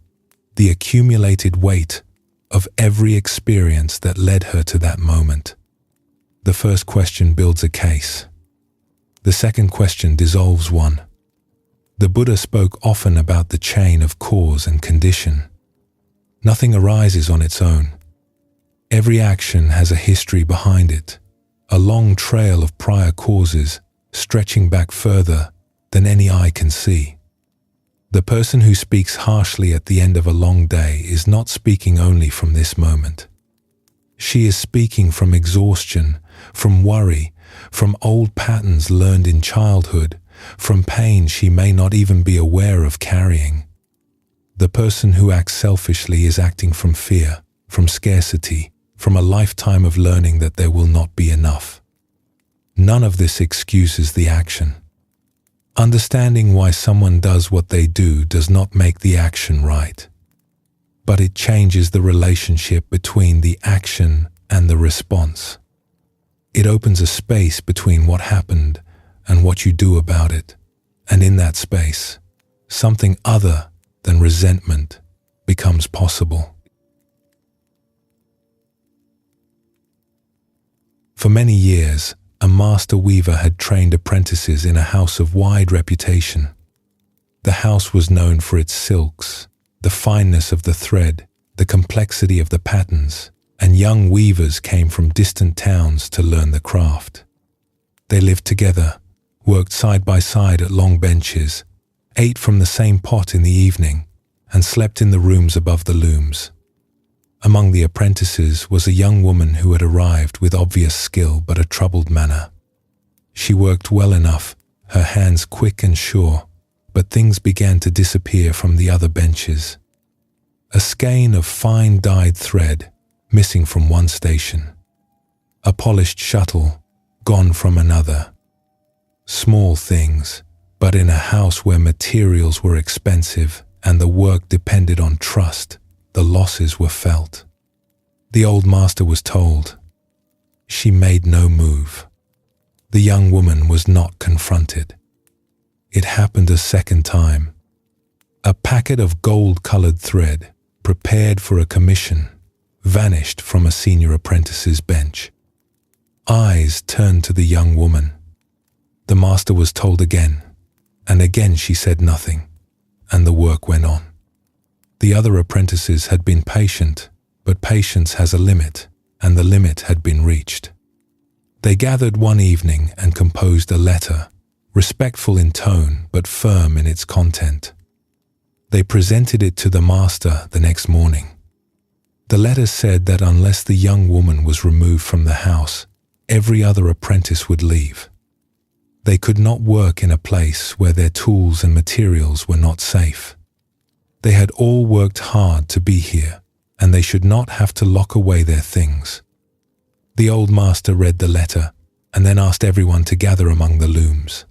the accumulated weight of every experience that led her to that moment. The first question builds a case. The second question dissolves one. The Buddha spoke often about the chain of cause and condition. Nothing arises on its own. Every action has a history behind it, a long trail of prior causes stretching back further than any eye can see. The person who speaks harshly at the end of a long day is not speaking only from this moment. She is speaking from exhaustion, from worry, from old patterns learned in childhood, from pain she may not even be aware of carrying. The person who acts selfishly is acting from fear, from scarcity, from a lifetime of learning that there will not be enough. None of this excuses the action. Understanding why someone does what they do does not make the action right, but it changes the relationship between the action and the response. It opens a space between what happened and what you do about it, and in that space, something other than resentment becomes possible. For many years, a master weaver had trained apprentices in a house of wide reputation. The house was known for its silks, the fineness of the thread, the complexity of the patterns, and young weavers came from distant towns to learn the craft. They lived together, worked side by side at long benches, ate from the same pot in the evening, and slept in the rooms above the looms. Among the apprentices was a young woman who had arrived with obvious skill but a troubled manner. She worked well enough, her hands quick and sure, but things began to disappear from the other benches. A skein of fine dyed thread missing from one station. A polished shuttle gone from another. Small things, but in a house where materials were expensive and the work depended on trust, the losses were felt. The old master was told. She made no move. The young woman was not confronted. It happened a second time. A packet of gold-colored thread, prepared for a commission, vanished from a senior apprentice's bench. Eyes turned to the young woman. The master was told again, and again she said nothing, and the work went on. The other apprentices had been patient, but patience has a limit, and the limit had been reached. They gathered one evening and composed a letter, respectful in tone but firm in its content. They presented it to the master the next morning. The letter said that unless the young woman was removed from the house, every other apprentice would leave. They could not work in a place where their tools and materials were not safe. They had all worked hard to be here, and they should not have to lock away their things. The old master read the letter and then asked everyone to gather among the looms.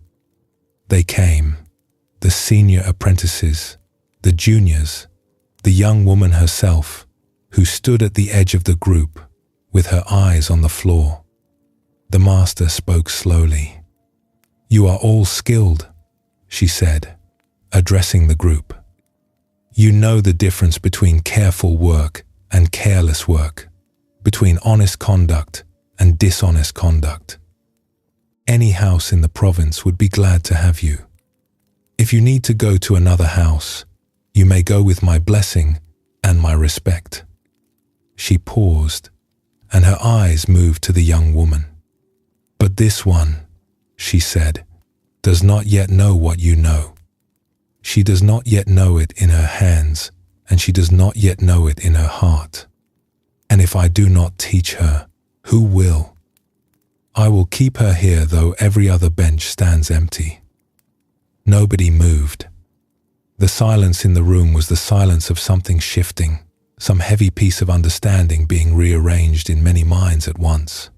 They came, the senior apprentices, the juniors, the young woman herself, who stood at the edge of the group with her eyes on the floor. The master spoke slowly. "You are all skilled," she said, addressing the group. "You know the difference between careful work and careless work, between honest conduct and dishonest conduct. Any house in the province would be glad to have you. If you need to go to another house, you may go with my blessing and my respect." She paused, and her eyes moved to the young woman. "But this one," she said, "does not yet know what you know. She does not yet know it in her hands, and she does not yet know it in her heart. And if I do not teach her, who will? I will keep her here though every other bench stands empty." Nobody moved. The silence in the room was the silence of something shifting, some heavy piece of understanding being rearranged in many minds at once.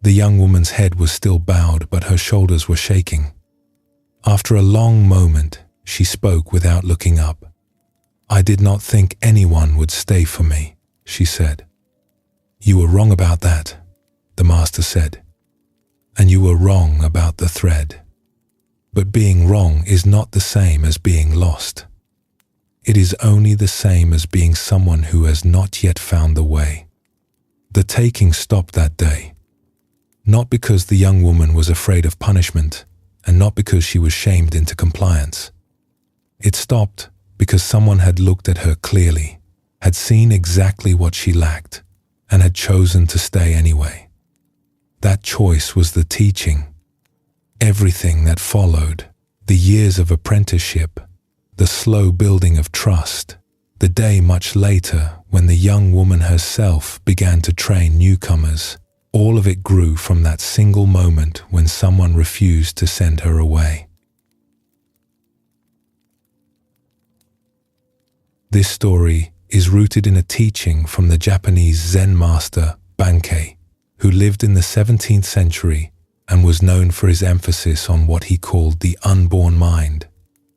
The young woman's head was still bowed, but her shoulders were shaking. After a long moment, she spoke without looking up. "I did not think anyone would stay for me," she said. "You were wrong about that," the master said. "And you were wrong about the thread. But being wrong is not the same as being lost. It is only the same as being someone who has not yet found the way." The taking stopped that day, not because the young woman was afraid of punishment, and not because she was shamed into compliance. It stopped because someone had looked at her clearly, had seen exactly what she lacked, and had chosen to stay anyway. That choice was the teaching. Everything that followed, the years of apprenticeship, the slow building of trust, the day much later when the young woman herself began to train newcomers, all of it grew from that single moment when someone refused to send her away. This story is rooted in a teaching from the Japanese Zen master Bankei, who lived in the 17th century and was known for his emphasis on what he called the unborn mind,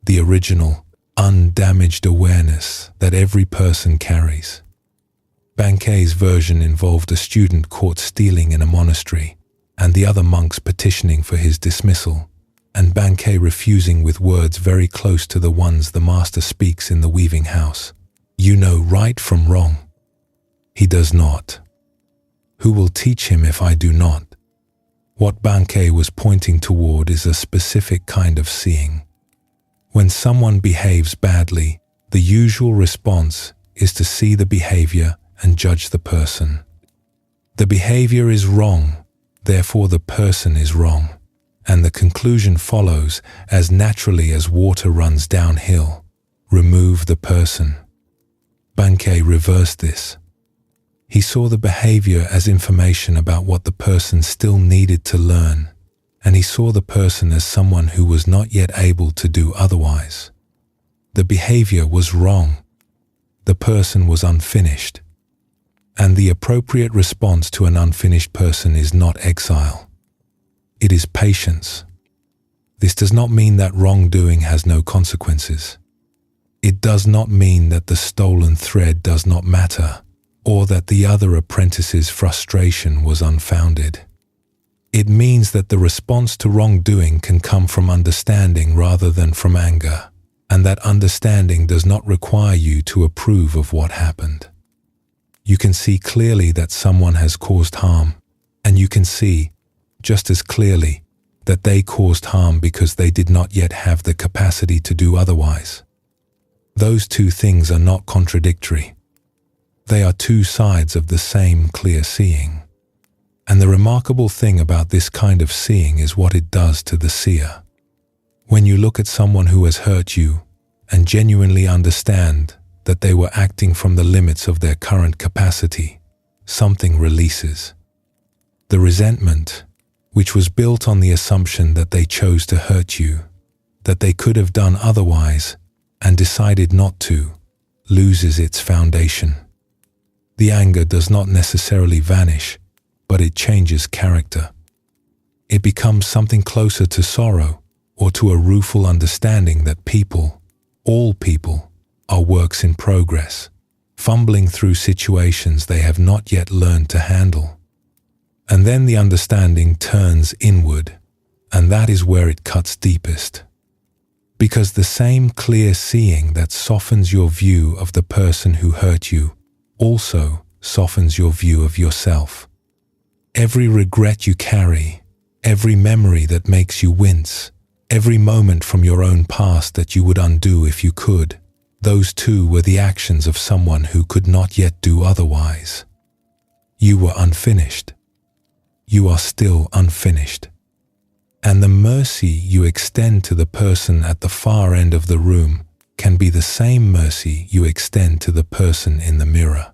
the original, undamaged awareness that every person carries. Bankei's version involved a student caught stealing in a monastery, and the other monks petitioning for his dismissal, and Bankei refusing with words very close to the ones the master speaks in the weaving house. "You know right from wrong." He does not. Who will teach him if I do not? What Bankei was pointing toward is a specific kind of seeing. When someone behaves badly, the usual response is to see the behavior and judge the person. The behavior is wrong, therefore the person is wrong, and the conclusion follows as naturally as water runs downhill. Remove the person. Bankei reversed this. He saw the behavior as information about what the person still needed to learn, and he saw the person as someone who was not yet able to do otherwise. The behavior was wrong. The person was unfinished. And the appropriate response to an unfinished person is not exile. It is patience. This does not mean that wrongdoing has no consequences. It does not mean that the stolen thread does not matter, or that the other apprentice's frustration was unfounded. It means that the response to wrongdoing can come from understanding rather than from anger, and that understanding does not require you to approve of what happened. You can see clearly that someone has caused harm, and you can see, just as clearly, that they caused harm because they did not yet have the capacity to do otherwise. Those two things are not contradictory. They are two sides of the same clear seeing. And the remarkable thing about this kind of seeing is what it does to the seer. When you look at someone who has hurt you and genuinely understand that they were acting from the limits of their current capacity, something releases. The resentment, which was built on the assumption that they chose to hurt you, that they could have done otherwise and decided not to, loses its foundation. The anger does not necessarily vanish, but it changes character. It becomes something closer to sorrow or to a rueful understanding that people, all people, are works in progress, fumbling through situations they have not yet learned to handle. And then the understanding turns inward, and that is where it cuts deepest. Because the same clear seeing that softens your view of the person who hurt you also softens your view of yourself. Every regret you carry, every memory that makes you wince, every moment from your own past that you would undo if you could, those too were the actions of someone who could not yet do otherwise. You were unfinished. You are still unfinished. And the mercy you extend to the person at the far end of the room can be the same mercy you extend to the person in the mirror.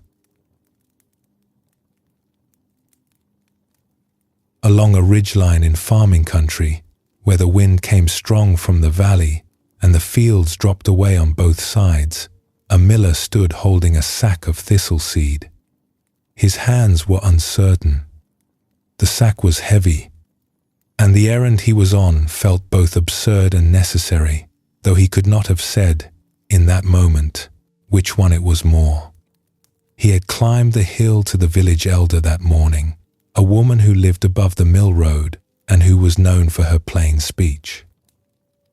Along a ridgeline in farming country, where the wind came strong from the valley and the fields dropped away on both sides, a miller stood holding a sack of thistle seed. His hands were uncertain. The sack was heavy, and the errand he was on felt both absurd and necessary, though he could not have said, in that moment, which one it was more. He had climbed the hill to the village elder that morning, a woman who lived above the mill road and who was known for her plain speech.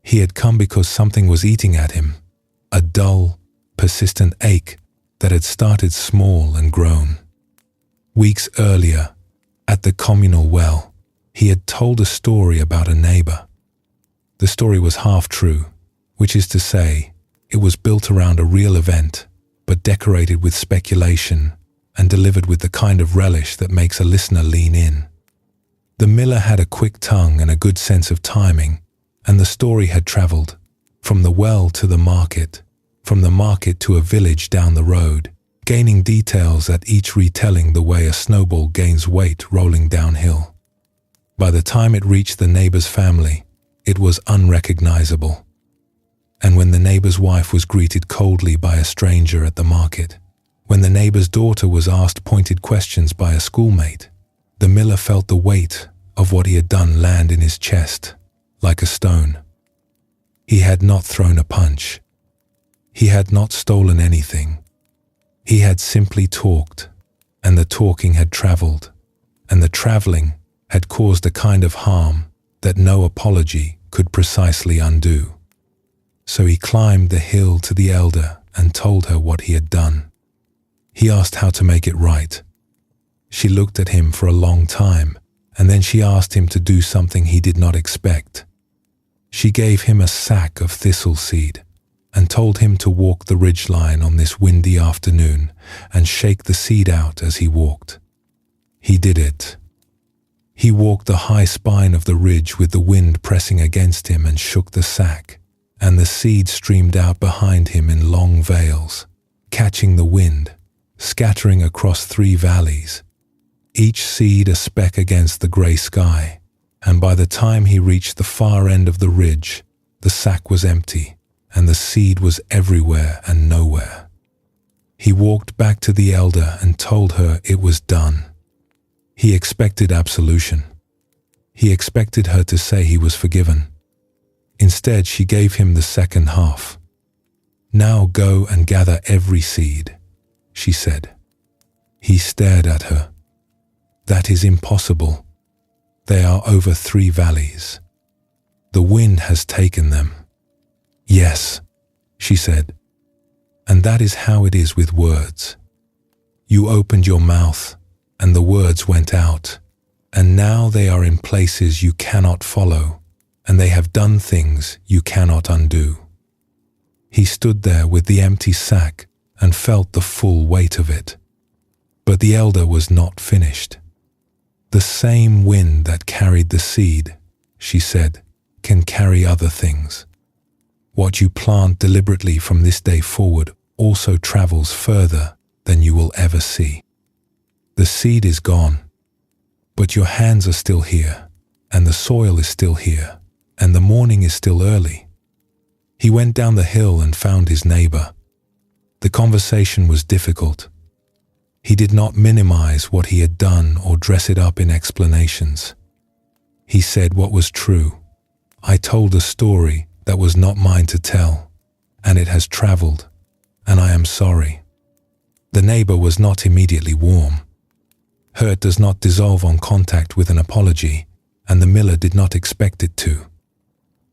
He had come because something was eating at him, a dull, persistent ache that had started small and grown. Weeks earlier, at the communal well, he had told a story about a neighbor. The story was half true, which is to say, it was built around a real event, but decorated with speculation and delivered with the kind of relish that makes a listener lean in. The miller had a quick tongue and a good sense of timing, and the story had traveled from the well to the market, from the market to a village down the road, gaining details at each retelling the way a snowball gains weight rolling downhill. By the time it reached the neighbor's family, it was unrecognizable. And when the neighbor's wife was greeted coldly by a stranger at the market, when the neighbor's daughter was asked pointed questions by a schoolmate, the miller felt the weight of what he had done land in his chest, like a stone. He had not thrown a punch. He had not stolen anything. He had simply talked, and the talking had traveled, and the traveling had caused a kind of harm that no apology could precisely undo. So he climbed the hill to the elder and told her what he had done. He asked how to make it right. She looked at him for a long time, and then she asked him to do something he did not expect. She gave him a sack of thistle seed. and told him to walk the ridgeline on this windy afternoon and shake the seed out as he walked. He did it. He walked the high spine of the ridge with the wind pressing against him and shook the sack, and the seed streamed out behind him in long veils, catching the wind, scattering across 3 valleys, each seed a speck against the grey sky, and by the time he reached the far end of the ridge, the sack was empty, and the seed was everywhere and nowhere. He walked back to the elder and told her it was done. He expected absolution. He expected her to say he was forgiven. Instead, she gave him the second half. "Now go and gather every seed," she said. He stared at her. "That is impossible. They are over 3 valleys. The wind has taken them." "Yes," she said, "and that is how it is with words. You opened your mouth, and the words went out, and now they are in places you cannot follow, and they have done things you cannot undo." He stood there with the empty sack and felt the full weight of it. But the elder was not finished. "The same wind that carried the seed," she said, "can carry other things. What you plant deliberately from this day forward also travels further than you will ever see. The seed is gone, but your hands are still here, and the soil is still here, and the morning is still early." He went down the hill and found his neighbor. The conversation was difficult. He did not minimize what he had done or dress it up in explanations. He said what was true. "I told a story that was not mine to tell, and it has traveled, and I am sorry." The neighbor was not immediately warm. Hurt does not dissolve on contact with an apology, and the miller did not expect it to.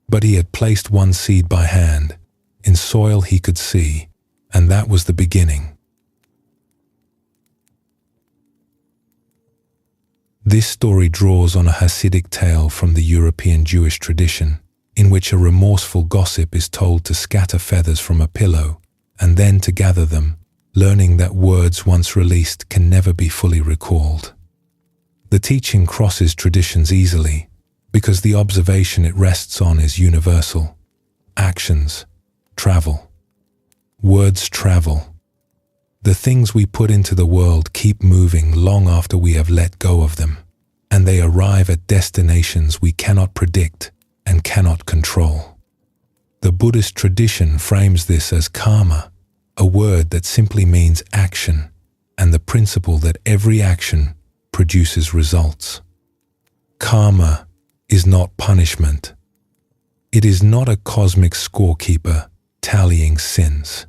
But he had placed one seed by hand, in soil he could see, and that was the beginning. This story draws on a Hasidic tale from the European Jewish tradition, in which a remorseful gossip is told to scatter feathers from a pillow, and then to gather them, learning that words once released can never be fully recalled. The teaching crosses traditions easily, because the observation it rests on is universal. Actions travel. Words travel. The things we put into the world keep moving long after we have let go of them, and they arrive at destinations we cannot predict and cannot control. The Buddhist tradition frames this as karma, a word that simply means action, and the principle that every action produces results. Karma is not punishment. It is not a cosmic scorekeeper tallying sins.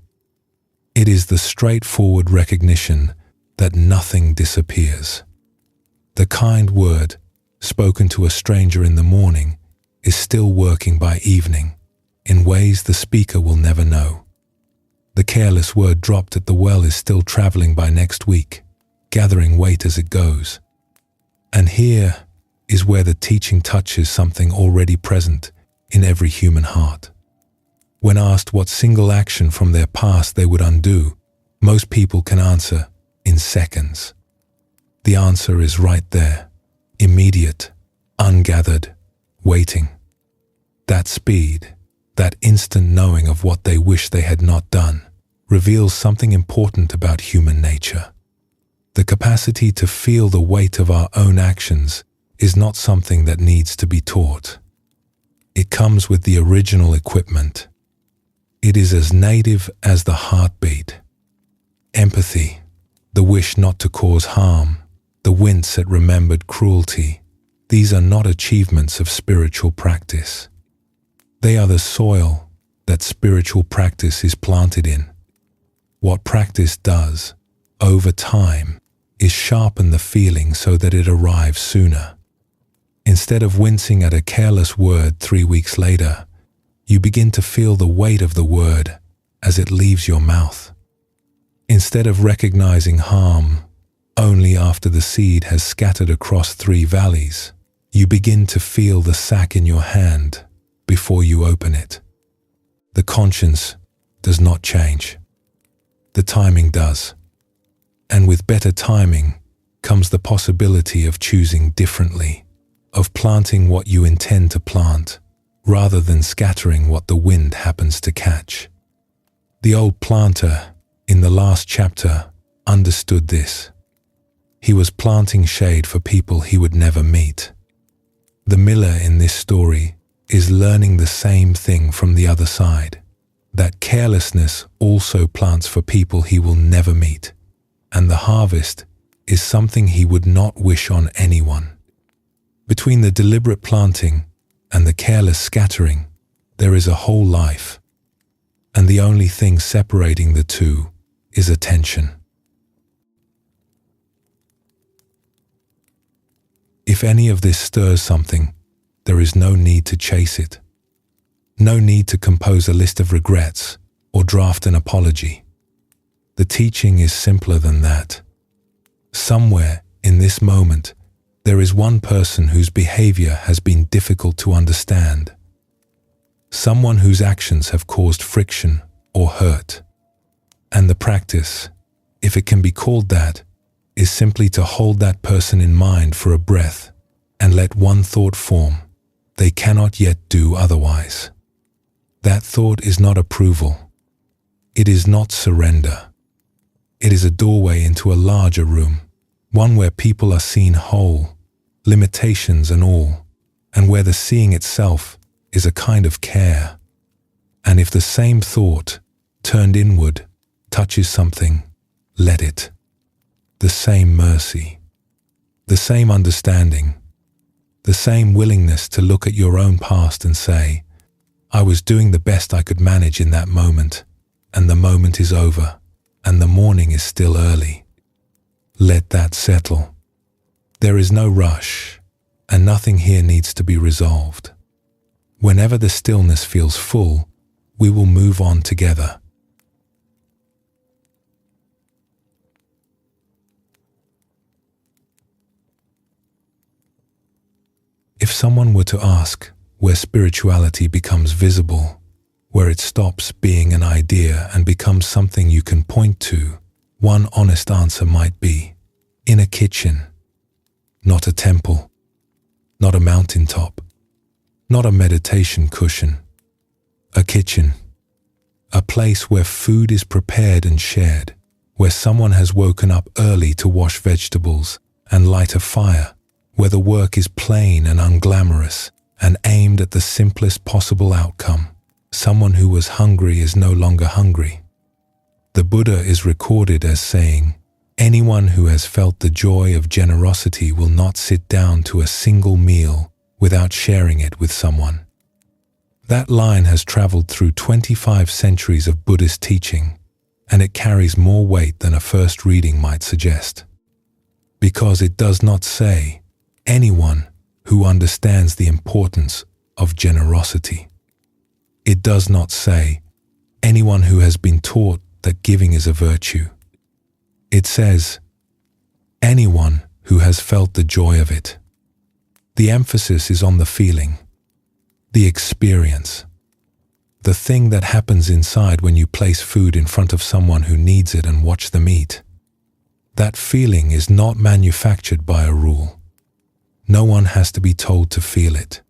It is the straightforward recognition that nothing disappears. The kind word spoken to a stranger in the morning is still working by evening in ways the speaker will never know. The careless word dropped at the well is still traveling by next week, gathering weight as it goes. And here is where the teaching touches something already present in every human heart. When asked what single action from their past they would undo, most people can answer in seconds. The answer is right there, immediate, ungathered, waiting. That speed, that instant knowing of what they wish they had not done, reveals something important about human nature. The capacity to feel the weight of our own actions is not something that needs to be taught. It comes with the original equipment. It is as native as the heartbeat. Empathy, the wish not to cause harm, the wince at remembered cruelty, these are not achievements of spiritual practice. They are the soil that spiritual practice is planted in. What practice does, over time, is sharpen the feeling so that it arrives sooner. Instead of wincing at a careless word 3 weeks later, you begin to feel the weight of the word as it leaves your mouth. Instead of recognizing harm only after the seed has scattered across 3 valleys, you begin to feel the sack in your hand before you open it. The conscience does not change. The timing does. And with better timing comes the possibility of choosing differently, of planting what you intend to plant, rather than scattering what the wind happens to catch. The old planter, in the last chapter, understood this. He was planting shade for people he would never meet. The miller in this story is learning the same thing from the other side, that carelessness also plants for people he will never meet, and the harvest is something he would not wish on anyone. Between the deliberate planting and the careless scattering, there is a whole life, and the only thing separating the two is attention. If any of this stirs something, there is no need to chase it. No need to compose a list of regrets or draft an apology. The teaching is simpler than that. Somewhere in this moment, there is one person whose behavior has been difficult to understand. Someone whose actions have caused friction or hurt. And the practice, if it can be called that, is simply to hold that person in mind for a breath and let one thought form. They cannot yet do otherwise. That thought is not approval. It is not surrender. It is a doorway into a larger room, one where people are seen whole, limitations and all, and where the seeing itself is a kind of care. And if the same thought, turned inward, touches something, let it. The same mercy, the same understanding, the same willingness to look at your own past and say, I was doing the best I could manage in that moment, and the moment is over, and the morning is still early. Let that settle. There is no rush, and nothing here needs to be resolved. Whenever the stillness feels full, we will move on together. If someone were to ask where spirituality becomes visible, where it stops being an idea and becomes something you can point to, one honest answer might be, in a kitchen. Not a temple, not a mountaintop, not a meditation cushion. A kitchen, a place where food is prepared and shared, where someone has woken up early to wash vegetables and light a fire, where the work is plain and unglamorous and aimed at the simplest possible outcome. Someone who was hungry is no longer hungry. The Buddha is recorded as saying, anyone who has felt the joy of generosity will not sit down to a single meal without sharing it with someone. That line has traveled through 25 centuries of Buddhist teaching, and it carries more weight than a first reading might suggest. Because it does not say, anyone who understands the importance of generosity. It does not say, anyone who has been taught that giving is a virtue. It says, anyone who has felt the joy of it. The emphasis is on the feeling, the experience, the thing that happens inside when you place food in front of someone who needs it and watch them eat. That feeling is not manufactured by a rule. No one has to be told to feel it.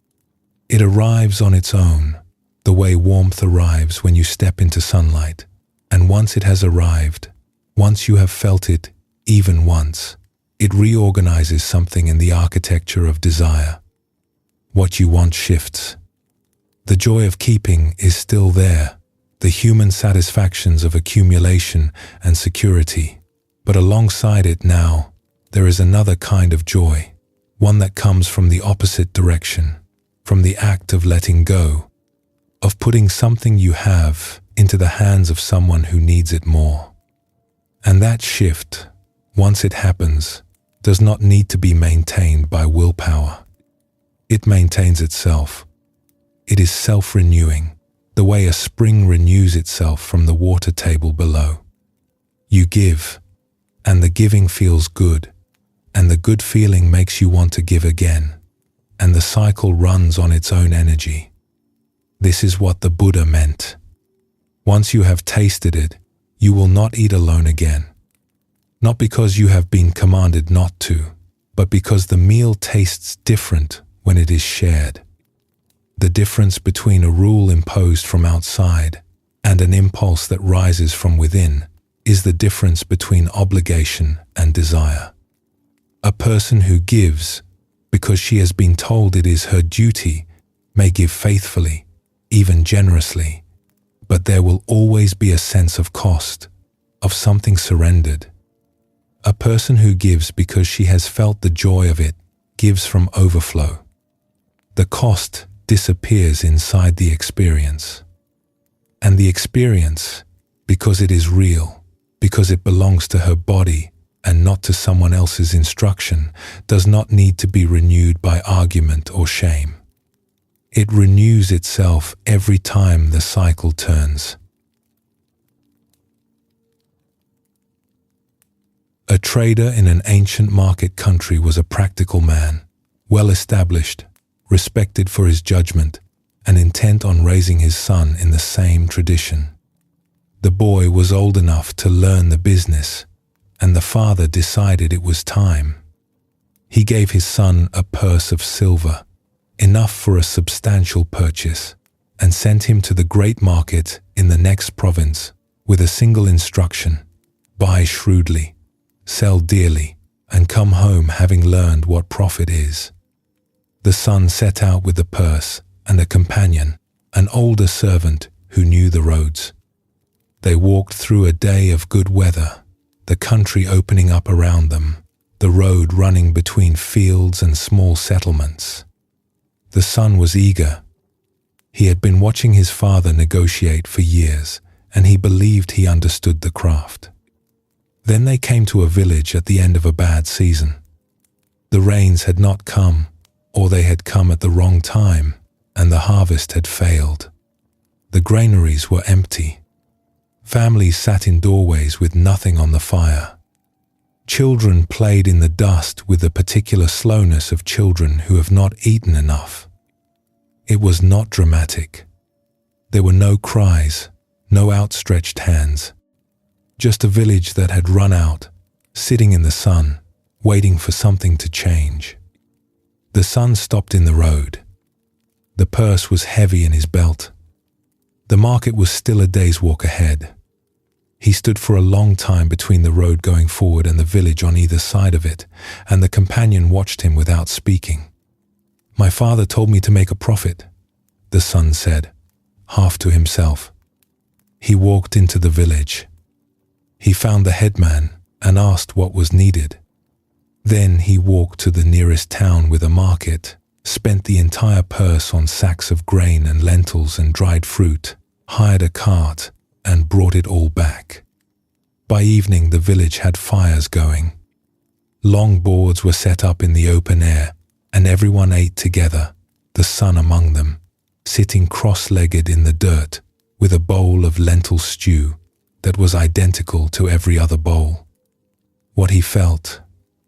It arrives on its own, the way warmth arrives when you step into sunlight. And once it has arrived, once you have felt it, even once, it reorganizes something in the architecture of desire. What you want shifts. The joy of keeping is still there, the human satisfactions of accumulation and security. But alongside it now, there is another kind of joy, one that comes from the opposite direction, from the act of letting go, of putting something you have into the hands of someone who needs it more. And that shift, once it happens, does not need to be maintained by willpower. It maintains itself. It is self-renewing, the way a spring renews itself from the water table below. You give, and the giving feels good, and the good feeling makes you want to give again, and the cycle runs on its own energy. This is what the Buddha meant. Once you have tasted it, you will not eat alone again. Not because you have been commanded not to, but because the meal tastes different when it is shared. The difference between a rule imposed from outside and an impulse that rises from within is the difference between obligation and desire. A person who gives because she has been told it is her duty may give faithfully, even generously, but there will always be a sense of cost, of something surrendered. A person who gives because she has felt the joy of it gives from overflow. The cost disappears inside the experience. And the experience, because it is real, because it belongs to her body and not to someone else's instruction, does not need to be renewed by argument or shame. It renews itself every time the cycle turns. A trader in an ancient market country was a practical man, well established, respected for his judgment, and intent on raising his son in the same tradition. The boy was old enough to learn the business, and the father decided it was time. He gave his son a purse of silver, enough for a substantial purchase, and sent him to the great market in the next province with a single instruction: buy shrewdly, sell dearly, and come home having learned what profit is. The son set out with the purse and a companion, an older servant who knew the roads. They walked through a day of good weather, the country opening up around them, the road running between fields and small settlements. The son was eager. He had been watching his father negotiate for years, and he believed he understood the craft. Then they came to a village at the end of a bad season. The rains had not come, or they had come at the wrong time, and the harvest had failed. The granaries were empty. Families sat in doorways with nothing on the fire. Children played in the dust with the particular slowness of children who have not eaten enough. It was not dramatic. There were no cries, no outstretched hands. Just a village that had run out, sitting in the sun, waiting for something to change. The son stopped in the road. The purse was heavy in his belt. The market was still a day's walk ahead. He stood for a long time between the road going forward and the village on either side of it, and the companion watched him without speaking. "My father told me to make a profit," the son said, half to himself. He walked into the village. He found the headman and asked what was needed. Then he walked to the nearest town with a market, spent the entire purse on sacks of grain and lentils and dried fruit, hired a cart, and brought it all back. By evening, the village had fires going. Long boards were set up in the open air, and everyone ate together, the son among them, sitting cross-legged in the dirt with a bowl of lentil stew that was identical to every other bowl. What he felt,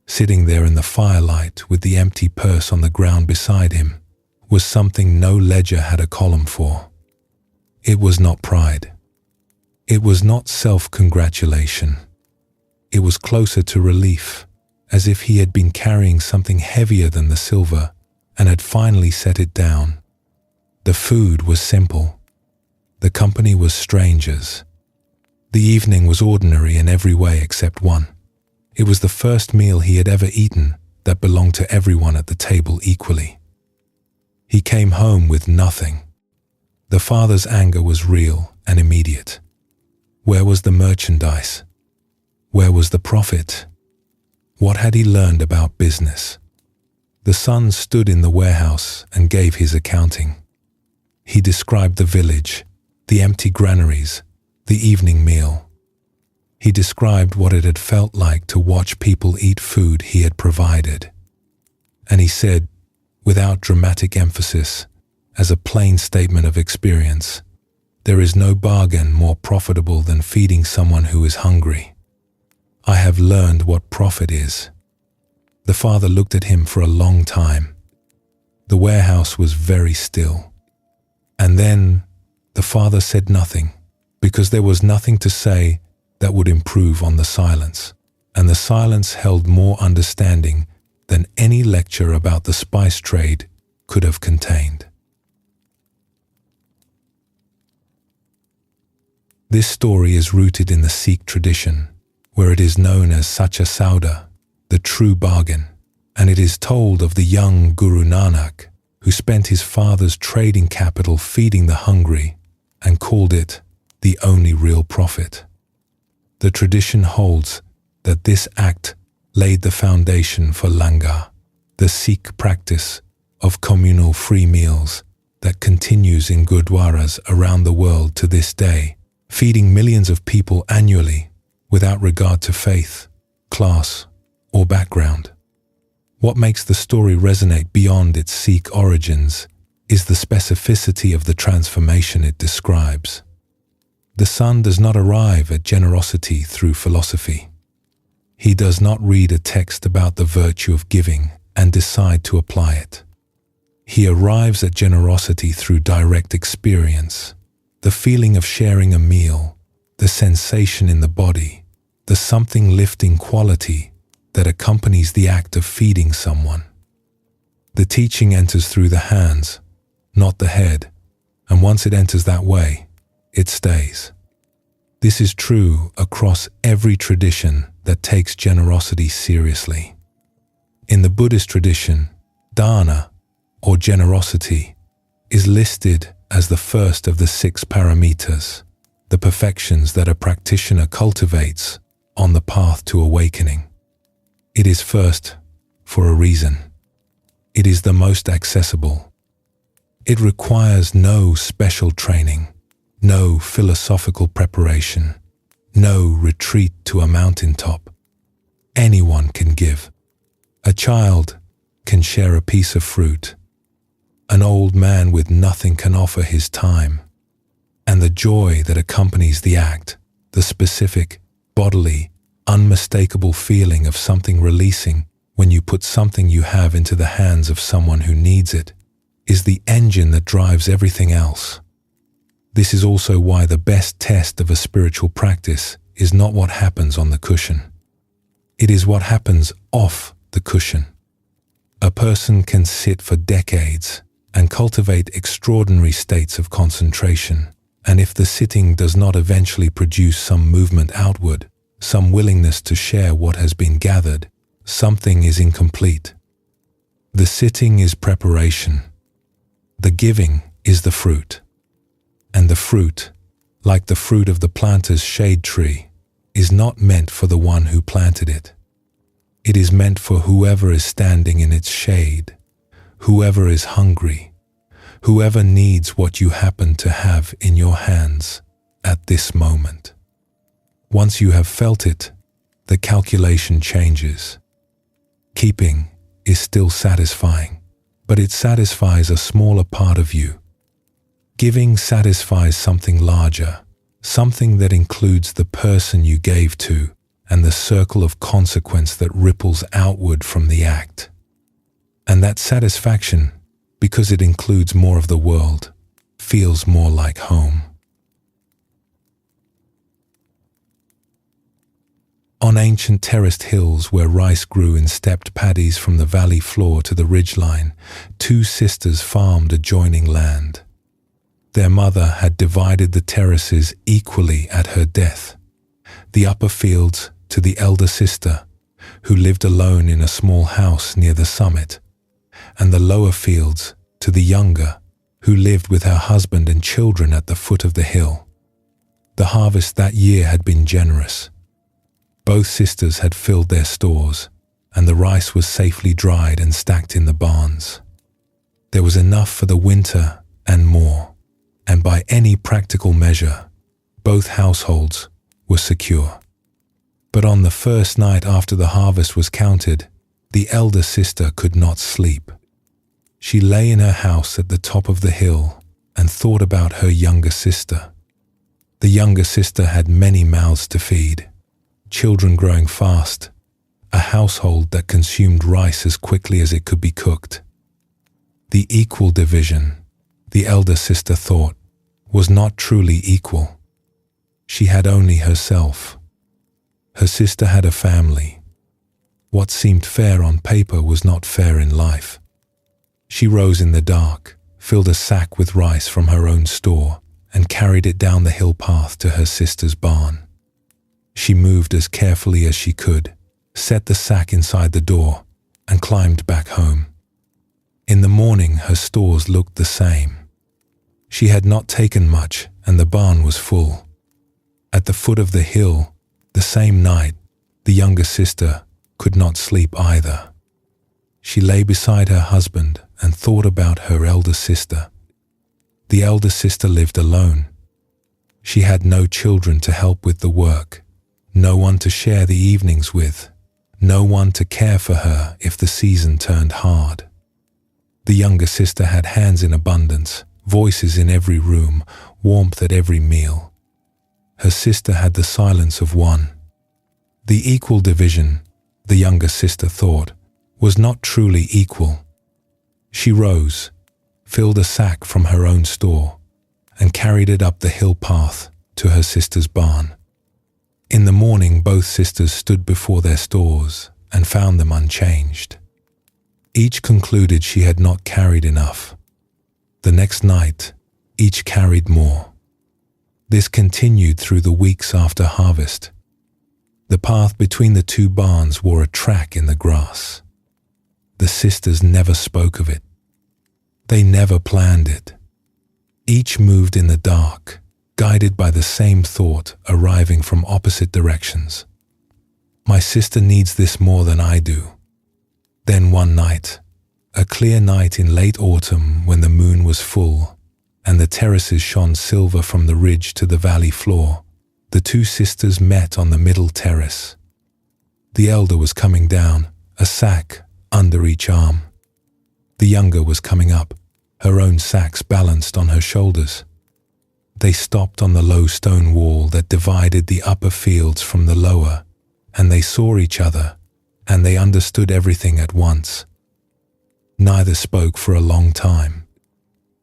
sitting there in the firelight with the empty purse on the ground beside him, was something no ledger had a column for. It was not pride. It was not self-congratulation. It was closer to relief, as if he had been carrying something heavier than the silver and had finally set it down. The food was simple. The company was strangers. The evening was ordinary in every way except one. It was the first meal he had ever eaten that belonged to everyone at the table equally. He came home with nothing. The father's anger was real and immediate. Where was the merchandise? Where was the profit? What had he learned about business? The son stood in the warehouse and gave his accounting. He described the village, the empty granaries, the evening meal. He described what it had felt like to watch people eat food he had provided. And he said, without dramatic emphasis, as a plain statement of experience, "There is no bargain more profitable than feeding someone who is hungry. I have learned what profit is." The father looked at him for a long time. The warehouse was very still. And then the father said nothing, because there was nothing to say that would improve on the silence, and the silence held more understanding than any lecture about the spice trade could have contained. This story is rooted in the Sikh tradition, where it is known as Sacha Sauda, the true bargain, and it is told of the young Guru Nanak, who spent his father's trading capital feeding the hungry and called it the only real profit. The tradition holds that this act laid the foundation for langar, the Sikh practice of communal free meals that continues in gurdwaras around the world to this day, feeding millions of people annually without regard to faith, class, or background. What makes the story resonate beyond its Sikh origins is the specificity of the transformation it describes. The son does not arrive at generosity through philosophy. He does not read a text about the virtue of giving and decide to apply it. He arrives at generosity through direct experience, the feeling of sharing a meal, the sensation in the body, the something lifting quality that accompanies the act of feeding someone. The teaching enters through the hands, not the head, and once it enters that way, it stays. This is true across every tradition that takes generosity seriously. In the Buddhist tradition, dana, or generosity, is listed as the first of the 6 paramitas, the perfections that a practitioner cultivates on the path to awakening. It is first for a reason. It is the most accessible. It requires no special training, no philosophical preparation, no retreat to a mountaintop. Anyone can give. A child can share a piece of fruit. An old man with nothing can offer his time. And the joy that accompanies the act, the specific, bodily, unmistakable feeling of something releasing when you put something you have into the hands of someone who needs it, is the engine that drives everything else. This is also why the best test of a spiritual practice is not what happens on the cushion. It is what happens off the cushion. A person can sit for decades and cultivate extraordinary states of concentration, and if the sitting does not eventually produce some movement outward, some willingness to share what has been gathered, something is incomplete. The sitting is preparation. The giving is the fruit. And the fruit, like the fruit of the planter's shade tree, is not meant for the one who planted it. It is meant for whoever is standing in its shade, whoever is hungry, whoever needs what you happen to have in your hands at this moment. Once you have felt it, the calculation changes. Keeping is still satisfying, but it satisfies a smaller part of you. Giving satisfies something larger, something that includes the person you gave to and the circle of consequence that ripples outward from the act. And that satisfaction, because it includes more of the world, feels more like home. On ancient terraced hills where rice grew in stepped paddies from the valley floor to the ridgeline, 2 sisters farmed adjoining land. Their mother had divided the terraces equally at her death, the upper fields to the elder sister, who lived alone in a small house near the summit, and the lower fields to the younger, who lived with her husband and children at the foot of the hill. The harvest that year had been generous. Both sisters had filled their stores, and the rice was safely dried and stacked in the barns. There was enough for the winter and more, and by any practical measure, both households were secure. But on the first night after the harvest was counted, the elder sister could not sleep. She lay in her house at the top of the hill and thought about her younger sister. The younger sister had many mouths to feed, children growing fast, a household that consumed rice as quickly as it could be cooked. The equal division, the elder sister thought, was not truly equal. She had only herself. Her sister had a family. What seemed fair on paper was not fair in life. She rose in the dark, filled a sack with rice from her own store, and carried it down the hill path to her sister's barn. She moved as carefully as she could, set the sack inside the door, and climbed back home. In the morning, her stores looked the same. She had not taken much, and the barn was full. At the foot of the hill, the same night, the younger sister could not sleep either. She lay beside her husband and thought about her elder sister. The elder sister lived alone. She had no children to help with the work, no one to share the evenings with, no one to care for her if the season turned hard. The younger sister had hands in abundance, voices in every room, warmth at every meal. Her sister had the silence of one. The equal division, the younger sister thought, was not truly equal. She rose, filled a sack from her own store, and carried it up the hill path to her sister's barn. In the morning, both sisters stood before their stores and found them unchanged. Each concluded she had not carried enough. The next night, each carried more. This continued through the weeks after harvest. The path between the two barns wore a track in the grass. The sisters never spoke of it. They never planned it. Each moved in the dark, guided by the same thought arriving from opposite directions. My sister needs this more than I do. Then one night, a clear night in late autumn when the moon was full and the terraces shone silver from the ridge to the valley floor, the two sisters met on the middle terrace. The elder was coming down, a sack under each arm. The younger was coming up, her own sacks balanced on her shoulders. They stopped on the low stone wall that divided the upper fields from the lower, and they saw each other, and they understood everything at once. Neither spoke for a long time.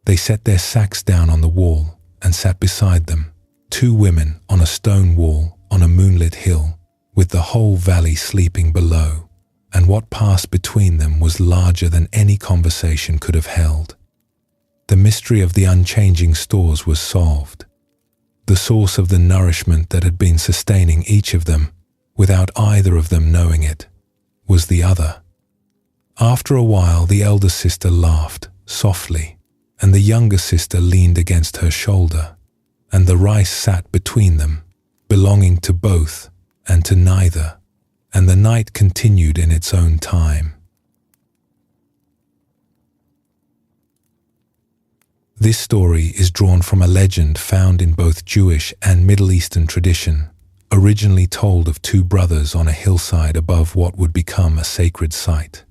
They set their sacks down on the wall and sat beside them, two women on a stone wall on a moonlit hill, with the whole valley sleeping below, and what passed between them was larger than any conversation could have held. The mystery of the unchanging stores was solved. The source of the nourishment that had been sustaining each of them, without either of them knowing it, was the other. After a while, the elder sister laughed softly, and the younger sister leaned against her shoulder, and the rice sat between them, belonging to both and to neither, and the night continued in its own time. This story is drawn from a legend found in both Jewish and Middle Eastern tradition, originally told of two brothers on a hillside above what would become a sacred site.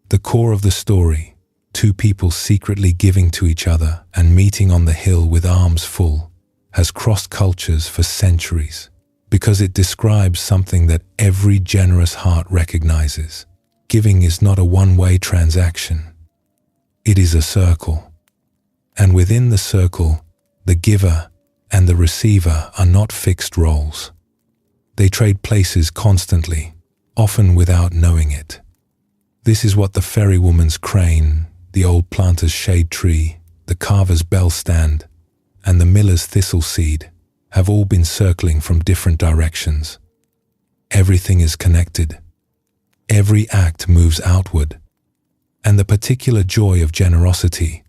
The core of the story, two people secretly giving to each other and meeting on the hill with arms full, has crossed cultures for centuries because it describes something that every generous heart recognizes. Giving is not a one-way transaction. It is a circle. And within the circle, the giver and the receiver are not fixed roles. They trade places constantly, often without knowing it. This is what the ferrywoman's crane, the old planter's shade tree, the carver's bell stand, and the miller's thistle seed have all been circling from different directions. Everything is connected. Every act moves outward. And the particular joy of generosity,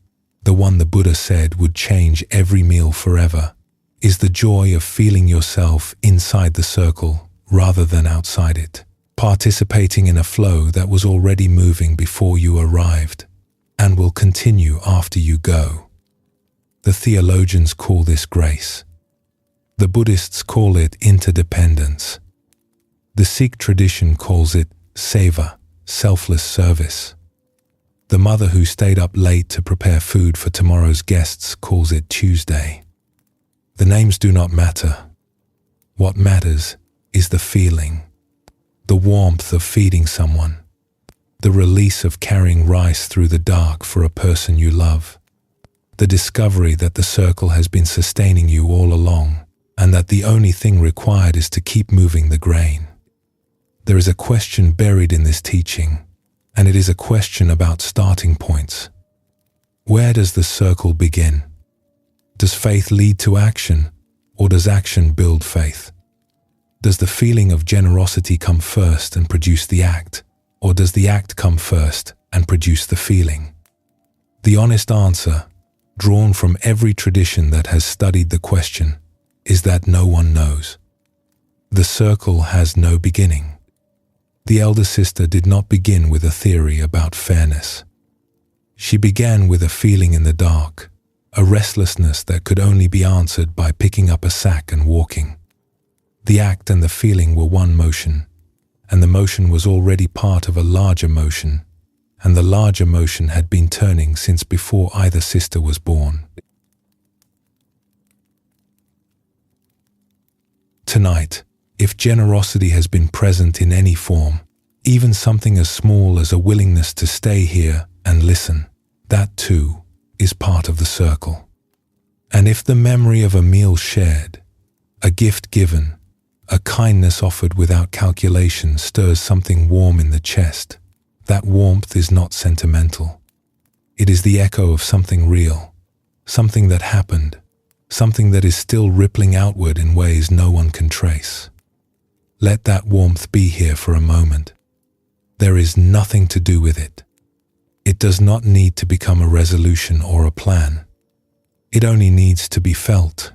the one the Buddha said would change every meal forever, is the joy of feeling yourself inside the circle rather than outside it, participating in a flow that was already moving before you arrived and will continue after you go. The theologians call this grace. The Buddhists call it interdependence. The Sikh tradition calls it seva, selfless service. The mother who stayed up late to prepare food for tomorrow's guests calls it Tuesday. The names do not matter. What matters is the feeling, the warmth of feeding someone, the release of carrying rice through the dark for a person you love, the discovery that the circle has been sustaining you all along, and that the only thing required is to keep moving the grain. There is a question buried in this teaching, and it is a question about starting points. Where does the circle begin? Does faith lead to action, or does action build faith? Does the feeling of generosity come first and produce the act, or does the act come first and produce the feeling? The honest answer, drawn from every tradition that has studied the question, is that no one knows. The circle has no beginning. The elder sister did not begin with a theory about fairness. She began with a feeling in the dark, a restlessness that could only be answered by picking up a sack and walking. The act and the feeling were one motion, and the motion was already part of a larger motion, and the larger motion had been turning since before either sister was born. Tonight, if generosity has been present in any form, even something as small as a willingness to stay here and listen, that too is part of the circle. And if the memory of a meal shared, a gift given, a kindness offered without calculation stirs something warm in the chest, that warmth is not sentimental. It is the echo of something real, something that happened, something that is still rippling outward in ways no one can trace. Let that warmth be here for a moment. There is nothing to do with it. It does not need to become a resolution or a plan. It only needs to be felt,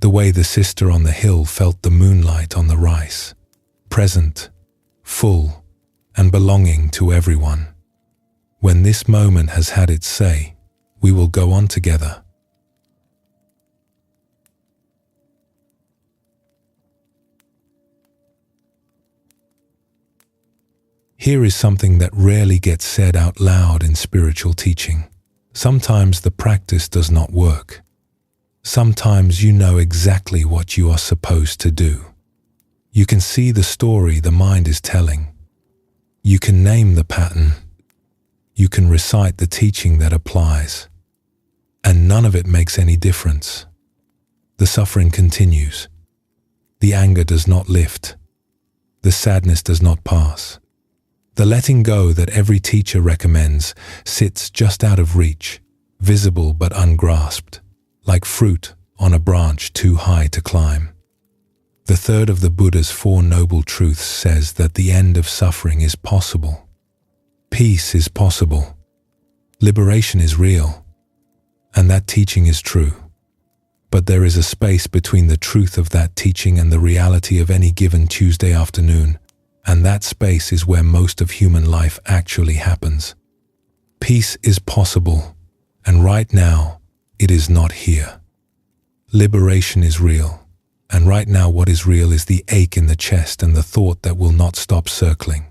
the way the sister on the hill felt the moonlight on the rice, present, full, and belonging to everyone. When this moment has had its say, we will go on together. Here is something that rarely gets said out loud in spiritual teaching. Sometimes the practice does not work. Sometimes you know exactly what you are supposed to do. You can see the story the mind is telling. You can name the pattern. You can recite the teaching that applies. And none of it makes any difference. The suffering continues. The anger does not lift. The sadness does not pass. The letting go that every teacher recommends sits just out of reach, visible but ungrasped, like fruit on a branch too high to climb. The third of the Buddha's Four Noble Truths says that the end of suffering is possible. Peace is possible. Liberation is real. And that teaching is true. But there is a space between the truth of that teaching and the reality of any given Tuesday afternoon, and that space is where most of human life actually happens. Peace is possible, and right now, it is not here. Liberation is real, and right now what is real is the ache in the chest and the thought that will not stop circling.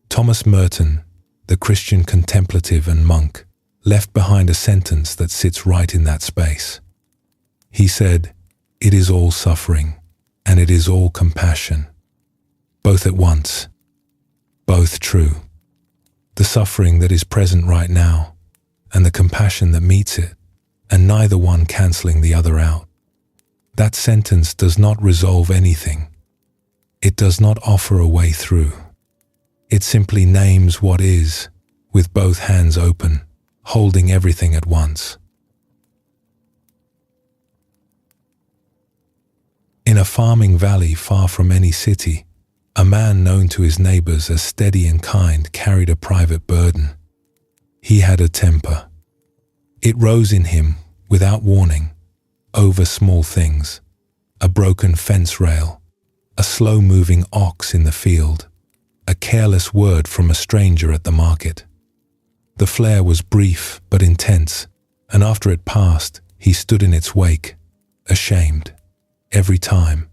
Thomas Merton, the Christian contemplative and monk, left behind a sentence that sits right in that space. He said, "It is all suffering, and it is all compassion. Both at once, both true. The suffering that is present right now, and the compassion that meets it, and neither one cancelling the other out." That sentence does not resolve anything. It does not offer a way through. It simply names what is, with both hands open, holding everything at once. In a farming valley far from any city, a man known to his neighbors as steady and kind carried a private burden. He had a temper. It rose in him, without warning, over small things: a broken fence rail, a slow-moving ox in the field, a careless word from a stranger at the market. The flare was brief but intense, and after it passed, he stood in its wake, ashamed, every time,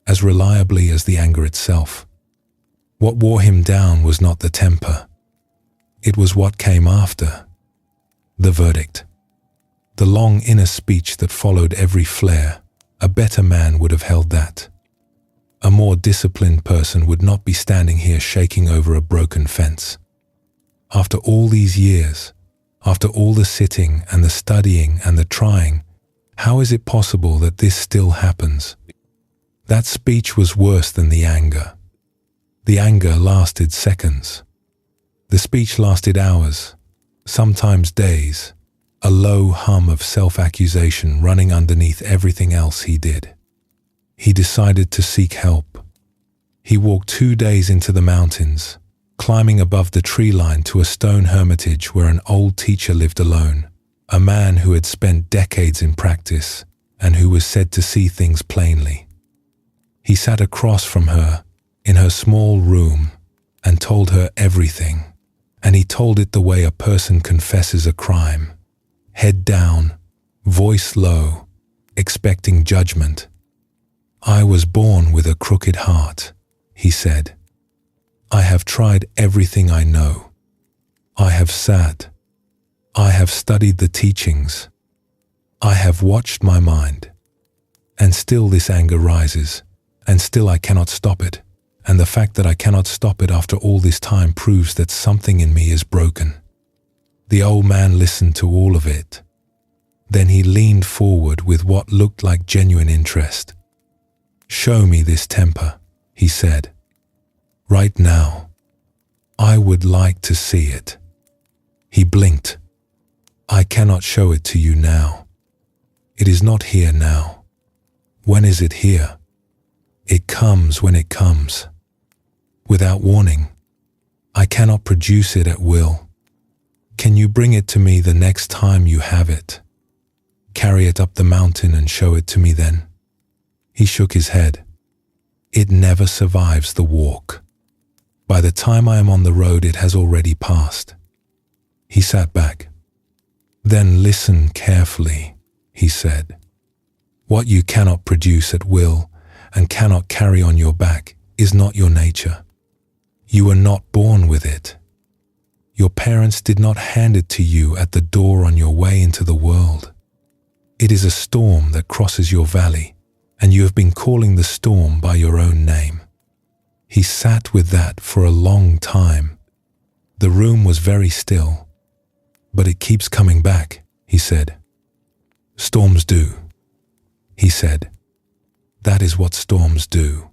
as reliably as the anger itself. What wore him down was not the temper. It was what came after. The verdict. The long inner speech that followed every flare. A better man would have held that. A more disciplined person would not be standing here shaking over a broken fence. After all these years, after all the sitting and the studying and the trying, How is it possible that this still happens? That speech was worse than the anger. The anger lasted seconds. The speech lasted hours, sometimes days, a low hum of self-accusation running underneath everything else he did. He decided to seek help. He walked 2 days into the mountains, climbing above the tree line to a stone hermitage where an old teacher lived alone, a man who had spent decades in practice and who was said to see things plainly. He sat across from her in her small room and told her everything, and he told it the way a person confesses a crime, head down, voice low, expecting judgment. "I was born with a crooked heart," he said. "I have tried everything I know. I have sat. I have studied the teachings. I have watched my mind. And still this anger rises, and still I cannot stop it. And the fact that I cannot stop it after all this time proves that something in me is broken." The old man listened to all of it. Then he leaned forward with what looked like genuine interest. "Show me this temper," he said. "Right now. I would like to see it." He blinked. "I cannot show it to you now. It is not here now. When is it here? It comes when it comes. Without warning. I cannot produce it at will. Can you bring it to me the next time you have it? Carry it up the mountain and show it to me then." He shook his head. "It never survives the walk. By the time I am on the road, it has already passed." He sat back. "Then listen carefully," he said. "What you cannot produce at will and cannot carry on your back is not your nature. You were not born with it. Your parents did not hand it to you at the door on your way into the world. It is a storm that crosses your valley, and you have been calling the storm by your own name." He sat with that for a long time. The room was very still. "But it keeps coming back," he said. "Storms do," he said. "That is what storms do.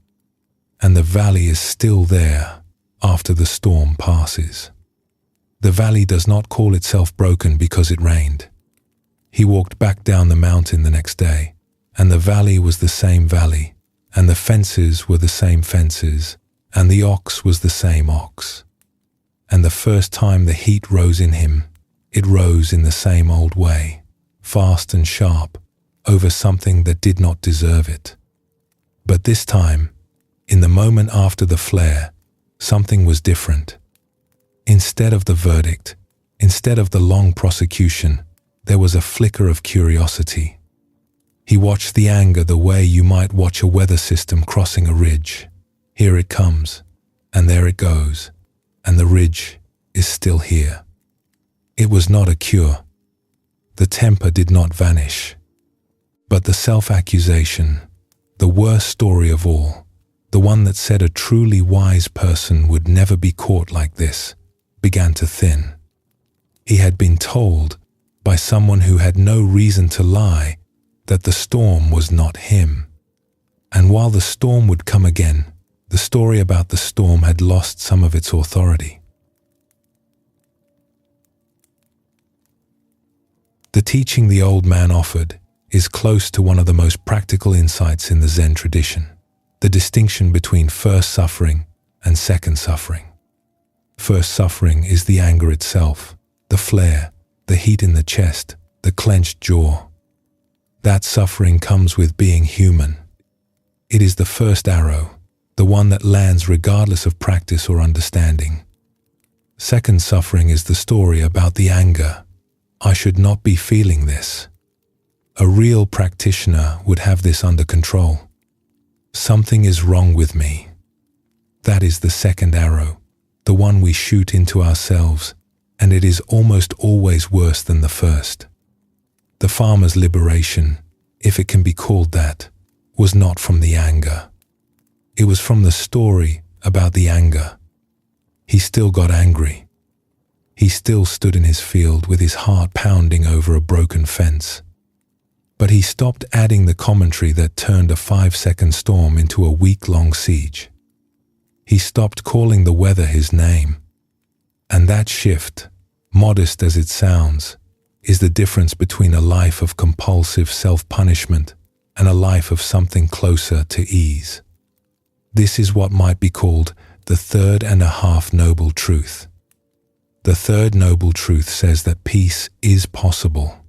And the valley is still there after the storm passes. The valley does not call itself broken because it rained." He walked back down the mountain the next day, and the valley was the same valley, and the fences were the same fences, and the ox was the same ox. And the first time the heat rose in him, it rose in the same old way, fast and sharp, over something that did not deserve it. But this time, in the moment after the flare, something was different. Instead of the verdict, instead of the long prosecution, there was a flicker of curiosity. He watched the anger the way you might watch a weather system crossing a ridge. Here it comes, and there it goes, and the ridge is still here. It was not a cure. The temper did not vanish. But the self-accusation, the worst story of all, the one that said a truly wise person would never be caught like this, began to thin. He had been told by someone who had no reason to lie that the storm was not him. And while the storm would come again, the story about the storm had lost some of its authority. The teaching the old man offered is close to one of the most practical insights in the Zen tradition, the distinction between first suffering and second suffering. First suffering is the anger itself, the flare, the heat in the chest, the clenched jaw. That suffering comes with being human. It is the first arrow, the one that lands regardless of practice or understanding. Second suffering is the story about the anger. I should not be feeling this. A real practitioner would have this under control. Something is wrong with me. That is the second arrow, the one we shoot into ourselves, and it is almost always worse than the first. The farmer's liberation, if it can be called that, was not from the anger. It was from the story about the anger. He still got angry. He still stood in his field with his heart pounding over a broken fence. But he stopped adding the commentary that turned a 5-second storm into a week-long siege. He stopped calling the weather his name. And that shift, modest as it sounds, is the difference between a life of compulsive self-punishment and a life of something closer to ease. This is what might be called the third and a half noble truth. The third noble truth says that peace is possible.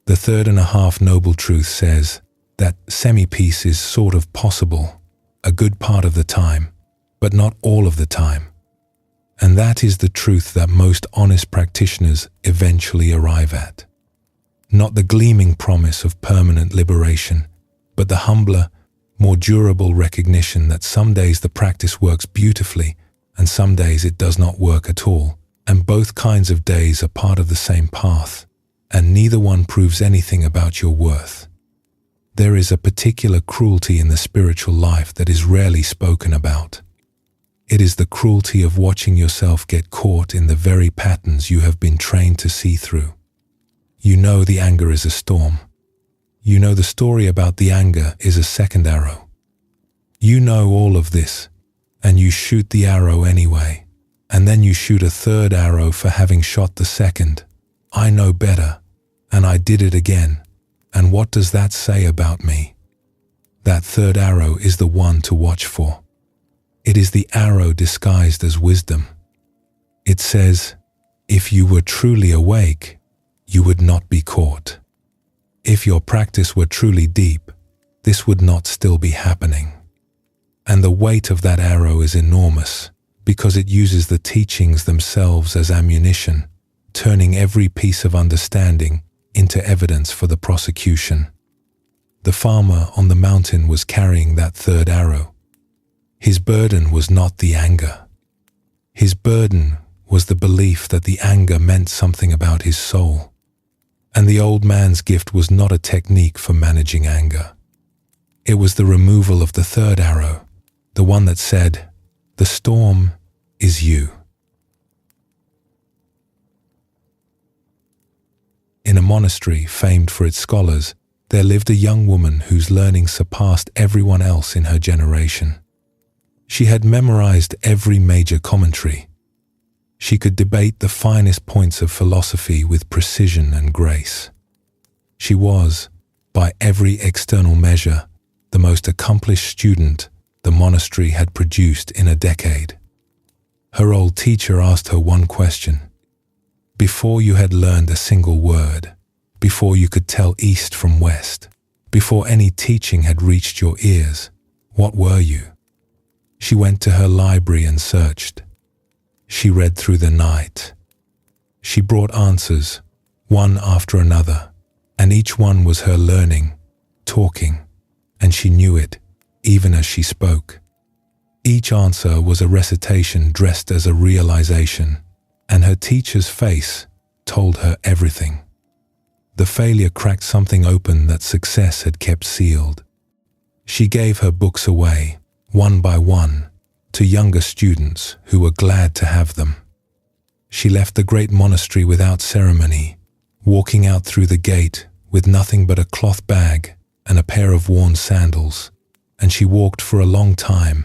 The third and a half noble truth says that semi-peace is sort of possible, a good part of the time, but not all of the time. And that is the truth that most honest practitioners eventually arrive at. Not the gleaming promise of permanent liberation, but the humbler, more durable recognition that some days the practice works beautifully and some days it does not work at all, and both kinds of days are part of the same path, and neither one proves anything about your worth. There is a particular cruelty in the spiritual life that is rarely spoken about. It is the cruelty of watching yourself get caught in the very patterns you have been trained to see through. You know the anger is a storm. You know the story about the anger is a second arrow. You know all of this, and you shoot the arrow anyway, and then you shoot a third arrow for having shot the second. I know better, and I did it again, and what does that say about me? That third arrow is the one to watch for. It is the arrow disguised as wisdom. It says, if you were truly awake, you would not be caught. If your practice were truly deep, this would not still be happening. And the weight of that arrow is enormous because it uses the teachings themselves as ammunition, turning every piece of understanding into evidence for the prosecution. The farmer on the mountain was carrying that third arrow. His burden was not the anger. His burden was the belief that the anger meant something about his soul. And the old man's gift was not a technique for managing anger. It was the removal of the third arrow, the one that said, the storm is you. In a monastery famed for its scholars, there lived a young woman whose learning surpassed everyone else in her generation. She had memorized every major commentary. She could debate the finest points of philosophy with precision and grace. She was, by every external measure, the most accomplished student the monastery had produced in a decade. Her old teacher asked her one question. Before you had learned a single word, before you could tell east from west, before any teaching had reached your ears, what were you? She went to her library and searched. She read through the night. She brought answers, one after another, and each one was her learning, talking, and she knew it, even as she spoke. Each answer was a recitation dressed as a realization, and her teacher's face told her everything. The failure cracked something open that success had kept sealed. She gave her books away, one by one, to younger students who were glad to have them. She left the great monastery without ceremony, walking out through the gate with nothing but a cloth bag and a pair of worn sandals, and she walked for a long time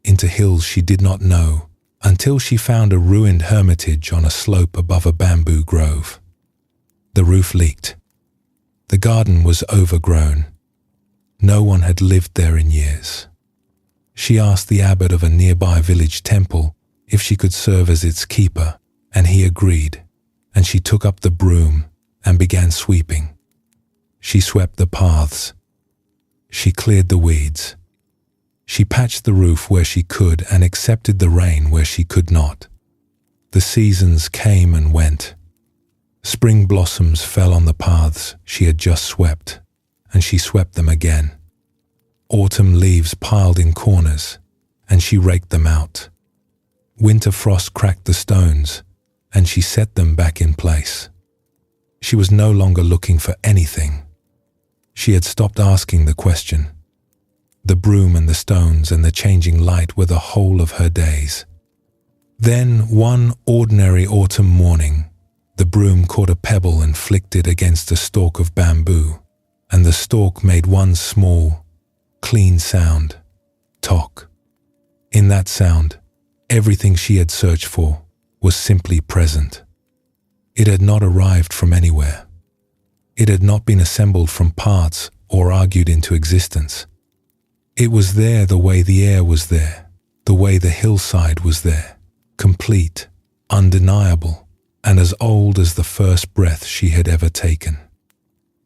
into hills she did not know until she found a ruined hermitage on a slope above a bamboo grove. The roof leaked. The garden was overgrown. No one had lived there in years. She asked the abbot of a nearby village temple if she could serve as its keeper, and he agreed, and she took up the broom and began sweeping. She swept the paths. She cleared the weeds. She patched the roof where she could and accepted the rain where she could not. The seasons came and went. Spring blossoms fell on the paths she had just swept, and she swept them again. Autumn leaves piled in corners, and she raked them out. Winter frost cracked the stones, and she set them back in place. She was no longer looking for anything. She had stopped asking the question. The broom and the stones and the changing light were the whole of her days. Then, one ordinary autumn morning, the broom caught a pebble and flicked it against a stalk of bamboo. and the stalk made one small, clean sound, tok. In that sound, everything she had searched for was simply present. It had not arrived from anywhere. It had not been assembled from parts or argued into existence. It was there the way the air was there, the way the hillside was there, complete, undeniable, and as old as the first breath she had ever taken.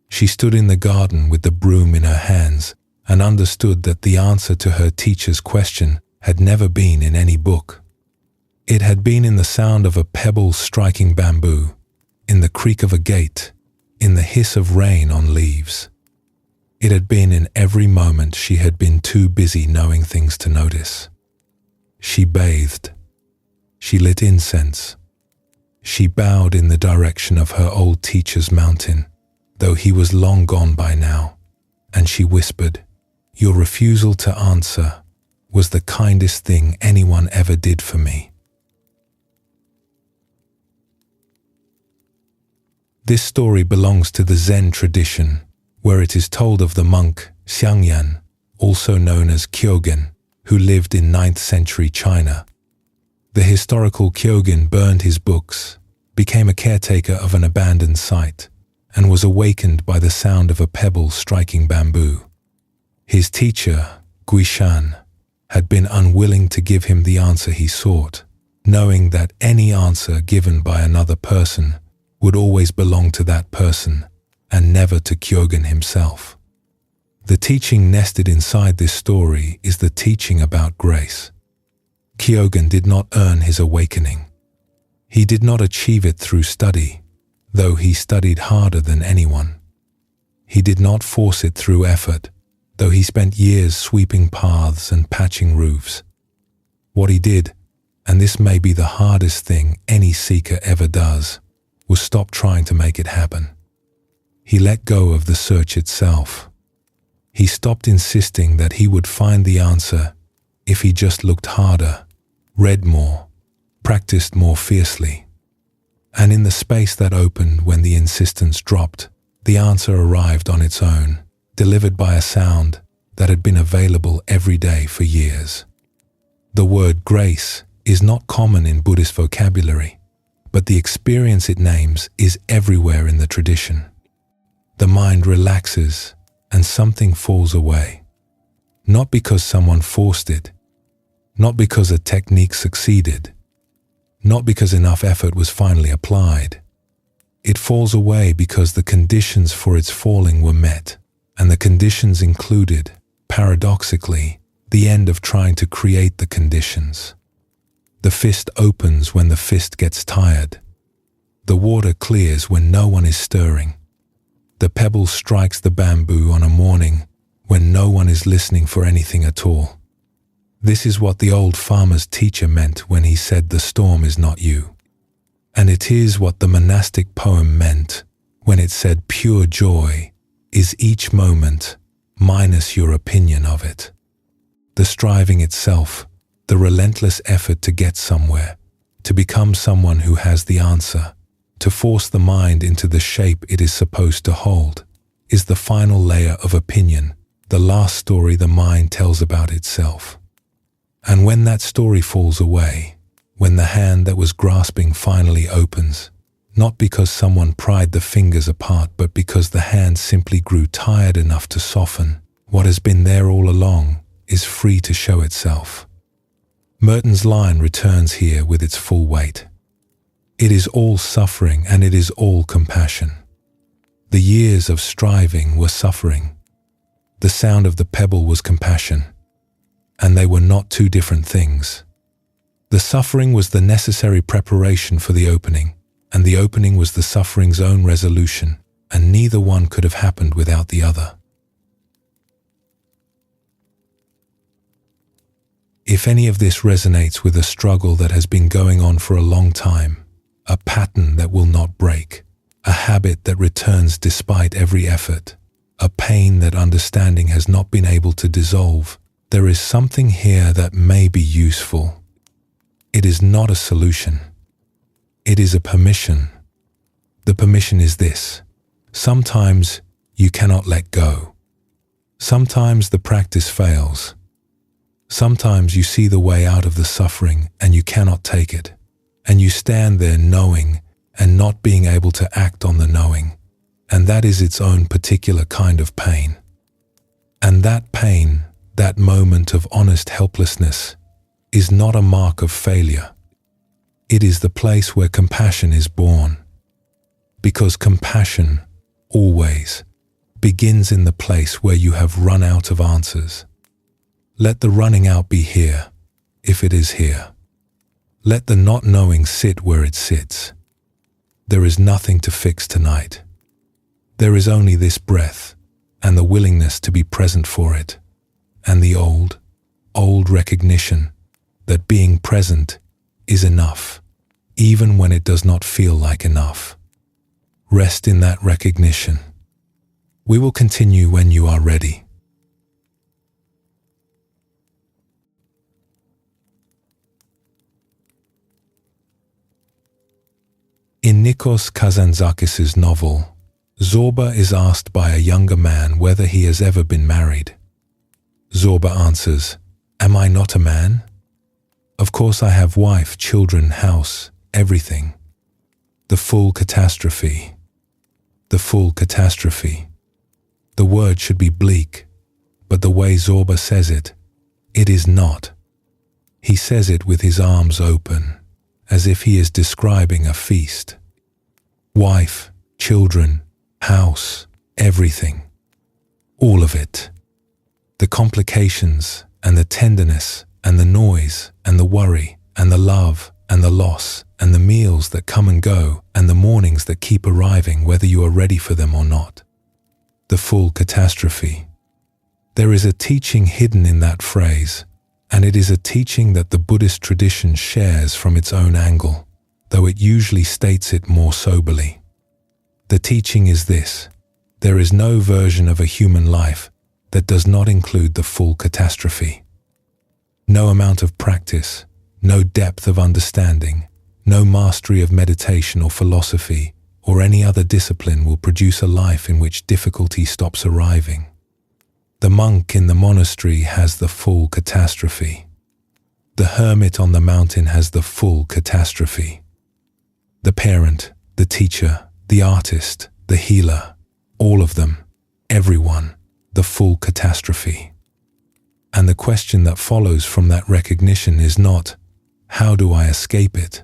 She stood in the garden with the broom in her hands and understood that the answer to her teacher's question had never been in any book. It had been in the sound of a pebble striking bamboo, in the creak of a gate, in the hiss of rain on leaves. It had been in every moment she had been too busy knowing things to notice. She bathed. She lit incense. She bowed in the direction of her old teacher's mountain, though he was long gone by now, and she whispered, "Your refusal to answer was the kindest thing anyone ever did for me." This story belongs to the Zen tradition, where it is told of the monk Xiangyan, also known as Kyogen, who lived in 9th century China. The historical Kyogen burned his books, became a caretaker of an abandoned site, and was awakened by the sound of a pebble striking bamboo. His teacher, Guishan, had been unwilling to give him the answer he sought, knowing that any answer given by another person would always belong to that person and never to Kyogen himself. The teaching nested inside this story is the teaching about grace. Kyogen did not earn his awakening. He did not achieve it through study, though he studied harder than anyone. He did not force it through effort, though he spent years sweeping paths and patching roofs. What he did, and this may be the hardest thing any seeker ever does, was stop trying to make it happen. He let go of the search itself. He stopped insisting that he would find the answer if he just looked harder, read more, practiced more fiercely. And in the space that opened when the insistence dropped, the answer arrived on its own, delivered by a sound that had been available every day for years. The word grace is not common in Buddhist vocabulary, but the experience it names is everywhere in the tradition. The mind relaxes and something falls away, not because someone forced it, not because a technique succeeded, not because enough effort was finally applied. It falls away because the conditions for its falling were met, and the conditions included, paradoxically, the end of trying to create the conditions. The fist opens when the fist gets tired. The water clears when no one is stirring. The pebble strikes the bamboo on a morning when no one is listening for anything at all. This is what the old farmer's teacher meant when he said the storm is not you. And it is what the monastic poem meant when it said pure joy is each moment minus your opinion of it. The striving itself, the relentless effort to get somewhere, to become someone who has the answer, to force the mind into the shape it is supposed to hold, is the final layer of opinion, the last story the mind tells about itself. And when that story falls away, when the hand that was grasping finally opens, not because someone pried the fingers apart, but because the hand simply grew tired enough to soften, what has been there all along is free to show itself. Merton's line returns here with its full weight. It is all suffering and it is all compassion. The years of striving were suffering. The sound of the pebble was compassion. And they were not two different things. The suffering was the necessary preparation for the opening, and the opening was the suffering's own resolution, and neither one could have happened without the other. If any of this resonates with a struggle that has been going on for a long time, a pattern that will not break, a habit that returns despite every effort, a pain that understanding has not been able to dissolve, there is something here that may be useful. It is not a solution. It is a permission. The permission is this: sometimes you cannot let go. Sometimes the practice fails. Sometimes you see the way out of the suffering and you cannot take it, and you stand there knowing and not being able to act on the knowing, and that is its own particular kind of pain. And that pain, that moment of honest helplessness, is not a mark of failure. It is the place where compassion is born. Because compassion, always, begins in the place where you have run out of answers. Let the running out be here, if it is here. Let the not knowing sit where it sits. There is nothing to fix tonight. There is only this breath and the willingness to be present for it, and the old recognition that being present is enough, even when it does not feel like enough. Rest in that recognition. We will continue when you are ready. In Nikos Kazantzakis' novel, Zorba is asked by a younger man whether he has ever been married. Zorba answers, "Am I not a man? Of course I have wife, children, house, everything." The full catastrophe. The full catastrophe. The word should be bleak, but the way Zorba says it, it is not. He says it with his arms open, as if he is describing a feast. Wife, children, house, everything. All of it. The complications and the tenderness and the noise and the worry and the love and the loss and the meals that come and go and the mornings that keep arriving whether you are ready for them or not. The full catastrophe. There is a teaching hidden in that phrase, and it is a teaching that the Buddhist tradition shares from its own angle, though it usually states it more soberly. The teaching is this: there is no version of a human life that does not include the full catastrophe. No amount of practice, no depth of understanding, no mastery of meditation or philosophy or any other discipline will produce a life in which difficulty stops arriving. The monk in the monastery has the full catastrophe. The hermit on the mountain has the full catastrophe. The parent, the teacher, the artist, the healer, all of them, everyone, the full catastrophe. And the question that follows from that recognition is not, how do I escape it?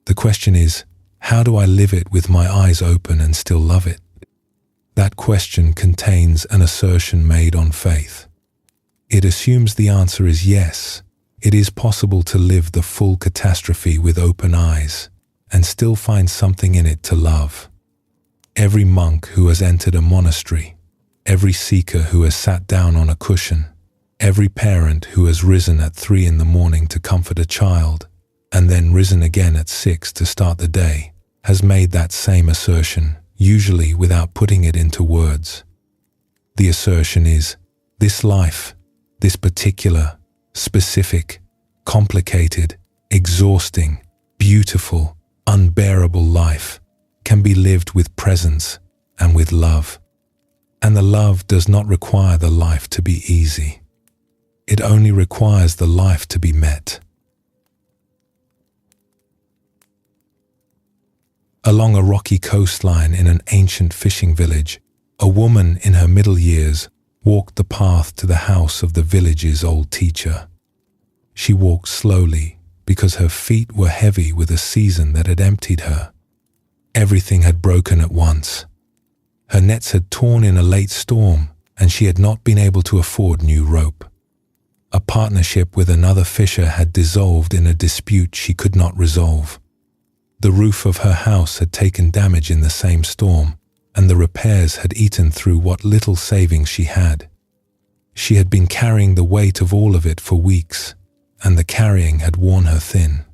The question is, how do I live it with my eyes open and still love it? That question contains an assertion made on faith. It assumes the answer is yes, it is possible to live the full catastrophe with open eyes and still find something in it to love. Every monk who has entered a monastery, every seeker who has sat down on a cushion, every parent who has risen at 3 a.m. to comfort a child, and then risen again at 6 to start the day, has made that same assertion, usually without putting it into words. The assertion is, this life, this particular, specific, complicated, exhausting, beautiful, unbearable life can be lived with presence and with love. And the love does not require the life to be easy. It only requires the life to be met. Along a rocky coastline in an ancient fishing village, a woman in her middle years walked the path to the house of the village's old teacher. She walked slowly because her feet were heavy with a season that had emptied her. Everything had broken at once. Her nets had torn in a late storm, and she had not been able to afford new rope. A partnership with another fisher had dissolved in a dispute she could not resolve. The roof of her house had taken damage in the same storm, and the repairs had eaten through what little savings she had. She had been carrying the weight of all of it for weeks, and the carrying had worn her thin.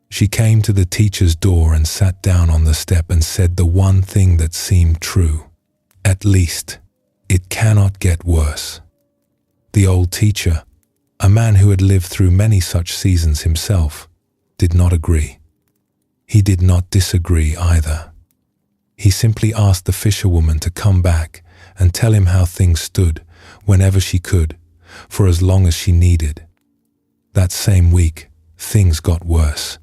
She came to the teacher's door and sat down on the step and said the one thing that seemed true. At least, it cannot get worse. The old teacher, a man who had lived through many such seasons himself, did not agree. He did not disagree either. He simply asked the fisherwoman to come back and tell him how things stood whenever she could, for as long as she needed. That same week, things got worse.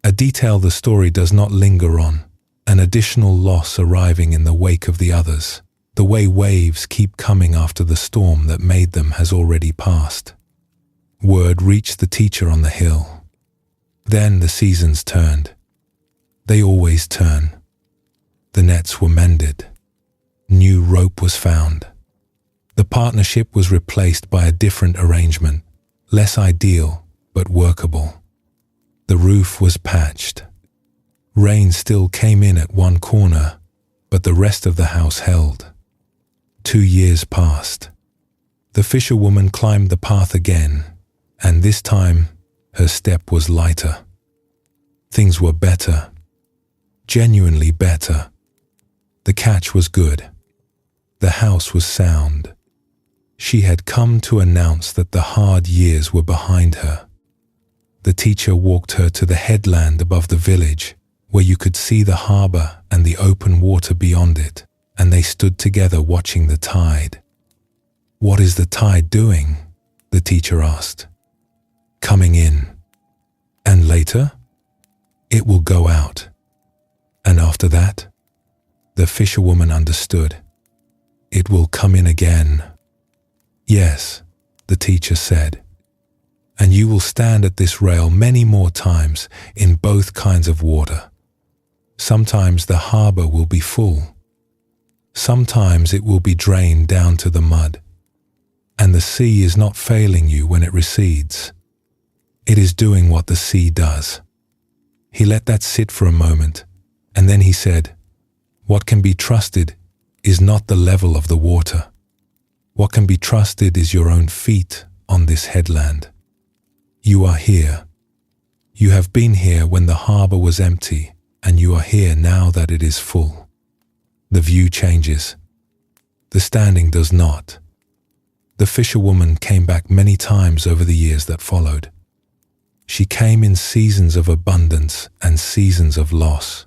A detail the story does not linger on, an additional loss arriving in the wake of the others. The way waves keep coming after the storm that made them has already passed. Word reached the teacher on the hill. Then the seasons turned. They always turn. The nets were mended. New rope was found. The partnership was replaced by a different arrangement, less ideal but workable. The roof was patched. Rain still came in at one corner, but the rest of the house held. 2 years passed. The fisherwoman climbed the path again, and this time her step was lighter. Things were better, genuinely better. The catch was good. The house was sound. She had come to announce that the hard years were behind her. The teacher walked her to the headland above the village, where you could see the harbor and the open water beyond it, and they stood together watching the tide. "What is the tide doing?" the teacher asked. "Coming in. And later, it will go out. And after that," the fisherwoman understood, "it will come in again." "Yes," the teacher said, "and you will stand at this rail many more times in both kinds of water. Sometimes the harbor will be full. Sometimes it will be drained down to the mud. And the sea is not failing you when it recedes. It is doing what the sea does." He let that sit for a moment, and then he said, "What can be trusted is not the level of the water. What can be trusted is your own feet on this headland. You are here. You have been here when the harbor was empty, and you are here now that it is full. The view changes. The standing does not." The fisherwoman came back many times over the years that followed. She came in seasons of abundance and seasons of loss.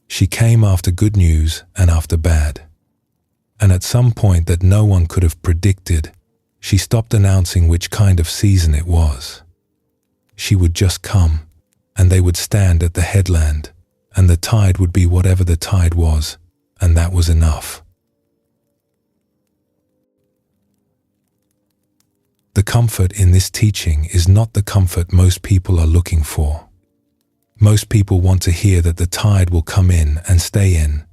She came after good news and after bad. And at some point that no one could have predicted, she stopped announcing which kind of season it was. She would just come, and they would stand at the headland, and the tide would be whatever the tide was, and that was enough. The comfort in this teaching is not the comfort most people are looking for. Most people want to hear that the tide will come in and stay in,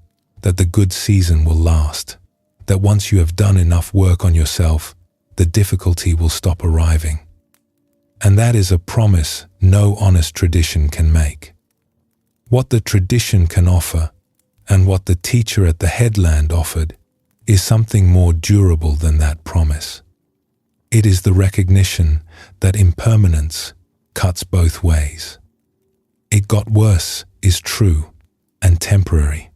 that the good season will last, that once you have done enough work on yourself, the difficulty will stop arriving. And that is a promise no honest tradition can make. What the tradition can offer, and what the teacher at the headland offered, is something more durable than that promise. It is the recognition that impermanence cuts both ways. It got worse is true and temporary.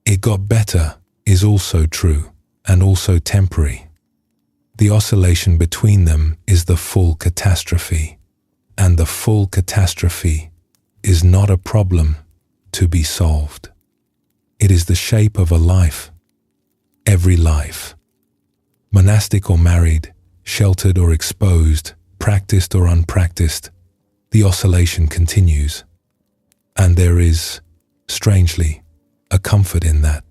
It got better is also true and also temporary. The oscillation between them is the full catastrophe, and the full catastrophe is not a problem to be solved. It is the shape of a life, every life. Monastic or married, sheltered or exposed, practiced or unpracticed, the oscillation continues. And there is, strangely, a comfort in that.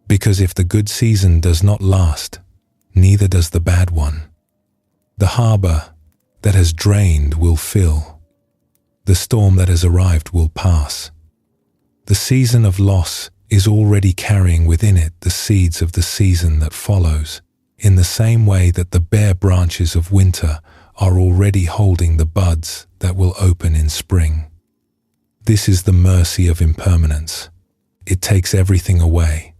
Because if the good season does not last, neither does the bad one. The harbor that has drained will fill. The storm that has arrived will pass. The season of loss is already carrying within it the seeds of the season that follows, in the same way that the bare branches of winter are already holding the buds that will open in spring. This is the mercy of impermanence. It takes everything away,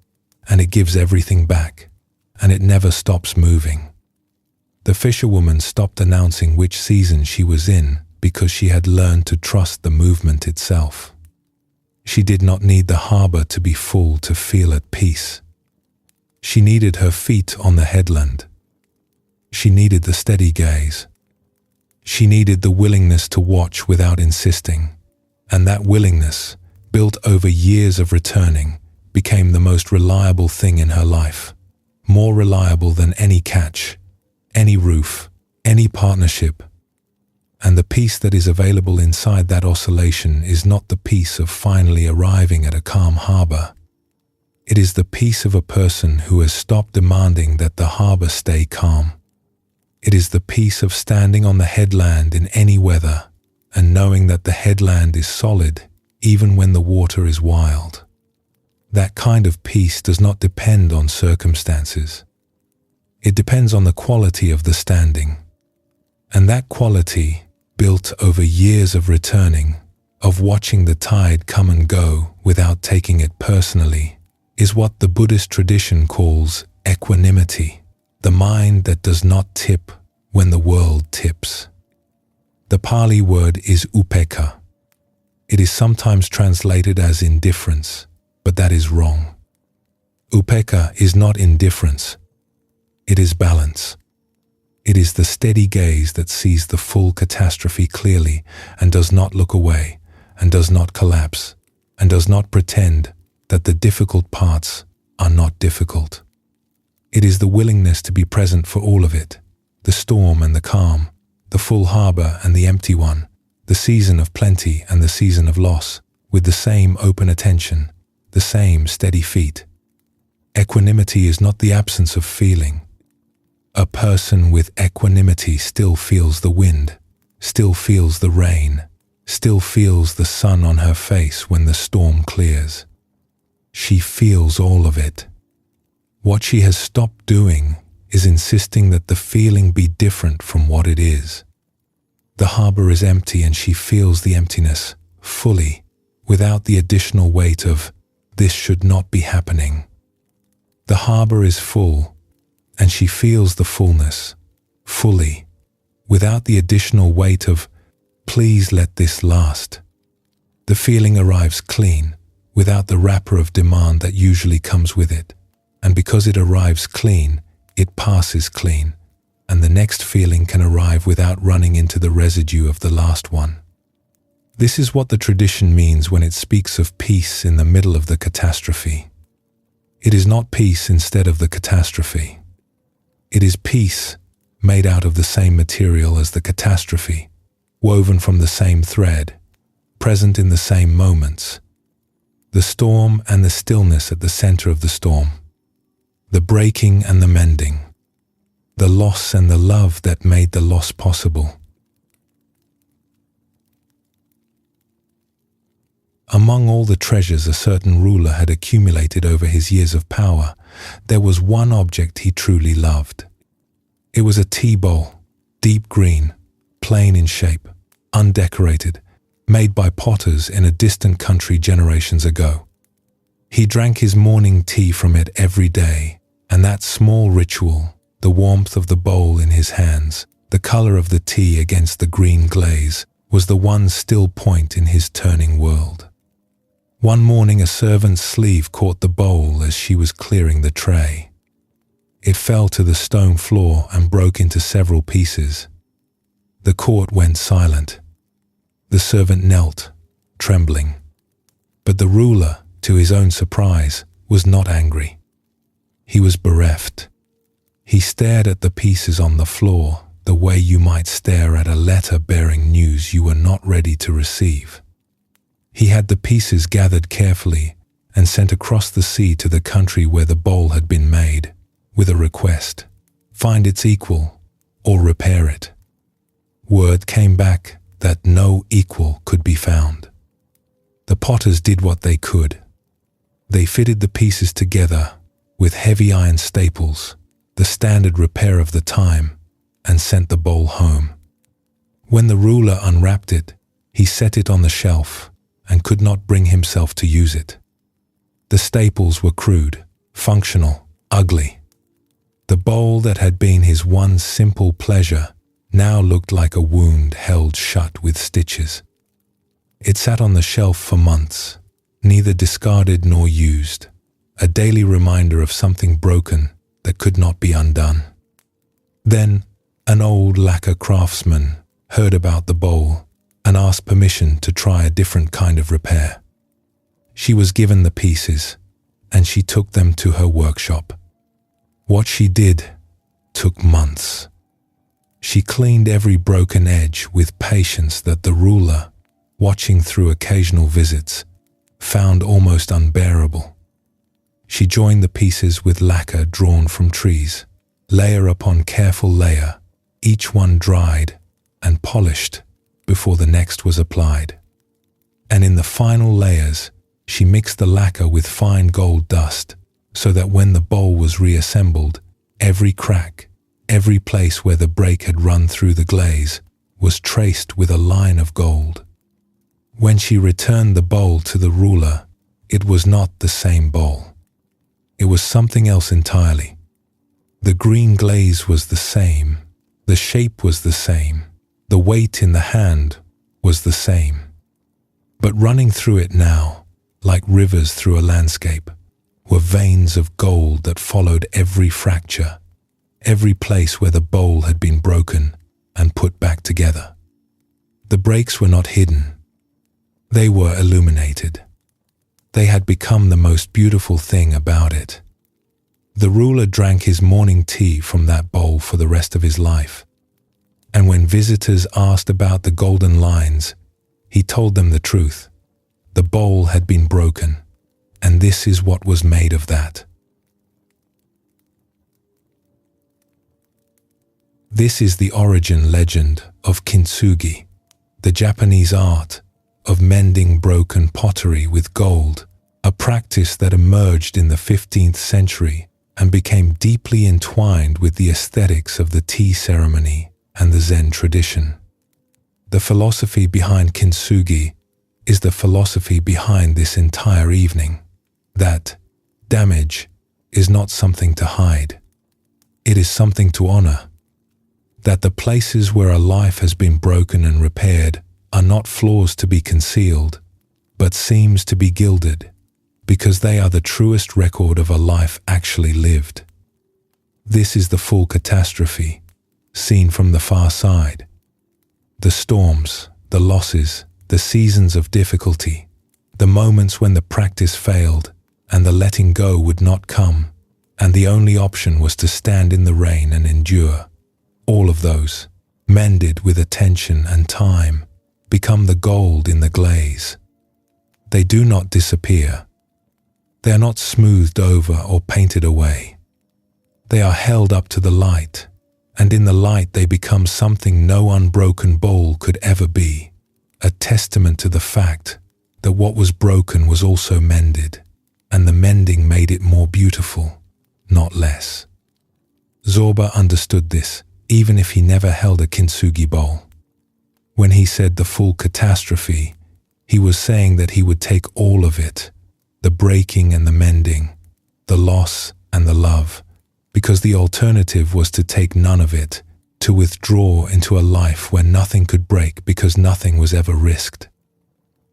and it gives everything back, and it never stops moving. The fisherwoman stopped announcing which season she was in because she had learned to trust the movement itself. She did not need the harbor to be full to feel at peace. She needed her feet on the headland. She needed the steady gaze. She needed the willingness to watch without insisting, and that willingness built over years of returning, became the most reliable thing in her life. More reliable than any catch, any roof, any partnership. And the peace that is available inside that oscillation is not the peace of finally arriving at a calm harbor. It is the peace of a person who has stopped demanding that the harbor stay calm. It is the peace of standing on the headland in any weather and knowing that the headland is solid even when the water is wild. That kind of peace does not depend on circumstances. It depends on the quality of the standing. And that quality, built over years of returning, of watching the tide come and go without taking it personally, is what the Buddhist tradition calls equanimity, the mind that does not tip when the world tips. The Pali word is upekkha. It is sometimes translated as indifference, but that is wrong. Upekkha is not indifference. It is balance. It is the steady gaze that sees the full catastrophe clearly and does not look away, and does not collapse, and does not pretend that the difficult parts are not difficult. It is the willingness to be present for all of it, the storm and the calm, the full harbor and the empty one, the season of plenty and the season of loss, with the same open attention, the same steady feet. Equanimity is not the absence of feeling. A person with equanimity still feels the wind, still feels the rain, still feels the sun on her face when the storm clears. She feels all of it. What she has stopped doing is insisting that the feeling be different from what it is. The harbor is empty and she feels the emptiness fully, without the additional weight of, this should not be happening. The harbor is full, and she feels the fullness, fully, without the additional weight of, please let this last. The feeling arrives clean, without the wrapper of demand that usually comes with it, and because it arrives clean, it passes clean, and the next feeling can arrive without running into the residue of the last one. This is what the tradition means when it speaks of peace in the middle of the catastrophe. It is not peace instead of the catastrophe. It is peace made out of the same material as the catastrophe, woven from the same thread, present in the same moments. The storm and the stillness at the center of the storm. The breaking and the mending. The loss and the love that made the loss possible. Among all the treasures a certain ruler had accumulated over his years of power, there was one object he truly loved. It was a tea bowl, deep green, plain in shape, undecorated, made by potters in a distant country generations ago. He drank his morning tea from it every day, and that small ritual, the warmth of the bowl in his hands, the color of the tea against the green glaze, was the one still point in his turning world. One morning a servant's sleeve caught the bowl as she was clearing the tray. It fell to the stone floor and broke into several pieces. The court went silent. The servant knelt, trembling. But the ruler, to his own surprise, was not angry. He was bereft. He stared at the pieces on the floor the way you might stare at a letter bearing news you were not ready to receive. He had the pieces gathered carefully and sent across the sea to the country where the bowl had been made, with a request: find its equal or repair it. Word came back that no equal could be found. The potters did what they could. They fitted the pieces together with heavy iron staples, the standard repair of the time, and sent the bowl home. When the ruler unwrapped it, he set it on the shelf and could not bring himself to use it. The staples were crude, functional, ugly. The bowl that had been his one simple pleasure now looked like a wound held shut with stitches. It sat on the shelf for months, neither discarded nor used, a daily reminder of something broken that could not be undone. Then, an old lacquer craftsman heard about the bowl and asked permission to try a different kind of repair. She was given the pieces, and she took them to her workshop. What she did took months. She cleaned every broken edge with patience that the ruler, watching through occasional visits, found almost unbearable. She joined the pieces with lacquer drawn from trees, layer upon careful layer, each one dried and polished before the next was applied. And in the final layers, she mixed the lacquer with fine gold dust so that when the bowl was reassembled, every crack, every place where the break had run through the glaze, was traced with a line of gold. When she returned the bowl to the ruler, it was not the same bowl. It was something else entirely. The green glaze was the same, the shape was the same, the weight in the hand was the same. But running through it now, like rivers through a landscape, were veins of gold that followed every fracture, every place where the bowl had been broken and put back together. The breaks were not hidden. They were illuminated. They had become the most beautiful thing about it. The ruler drank his morning tea from that bowl for the rest of his life. And when visitors asked about the golden lines, he told them the truth. The bowl had been broken, and this is what was made of that. This is the origin legend of kintsugi, the Japanese art of mending broken pottery with gold, a practice that emerged in the 15th century and became deeply entwined with the aesthetics of the tea ceremony and the Zen tradition. The philosophy behind kintsugi is the philosophy behind this entire evening, that damage is not something to hide. It is something to honor. That the places where a life has been broken and repaired are not flaws to be concealed, but seams to be gilded, because they are the truest record of a life actually lived. This is the full catastrophe, seen from the far side. The storms, the losses, the seasons of difficulty, the moments when the practice failed and the letting go would not come, and the only option was to stand in the rain and endure. All of those, mended with attention and time, become the gold in the glaze. They do not disappear. They are not smoothed over or painted away. They are held up to the light, and in the light they become something no unbroken bowl could ever be, a testament to the fact that what was broken was also mended, and the mending made it more beautiful, not less. Zorba understood this, even if he never held a kintsugi bowl. When he said the full catastrophe, he was saying that he would take all of it, the breaking and the mending, the loss and the love, because the alternative was to take none of it, to withdraw into a life where nothing could break because nothing was ever risked.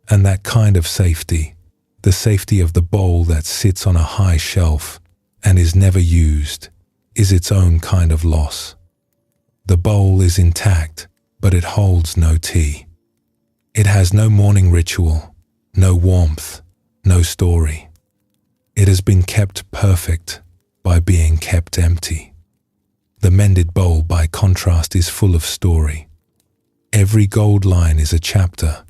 And that kind of safety, the safety of the bowl that sits on a high shelf and is never used, is its own kind of loss. The bowl is intact, but it holds no tea. It has no morning ritual, no warmth, no story. It has been kept perfect by being kept empty. The mended bowl, by contrast, is full of story. Every gold line is a chapter.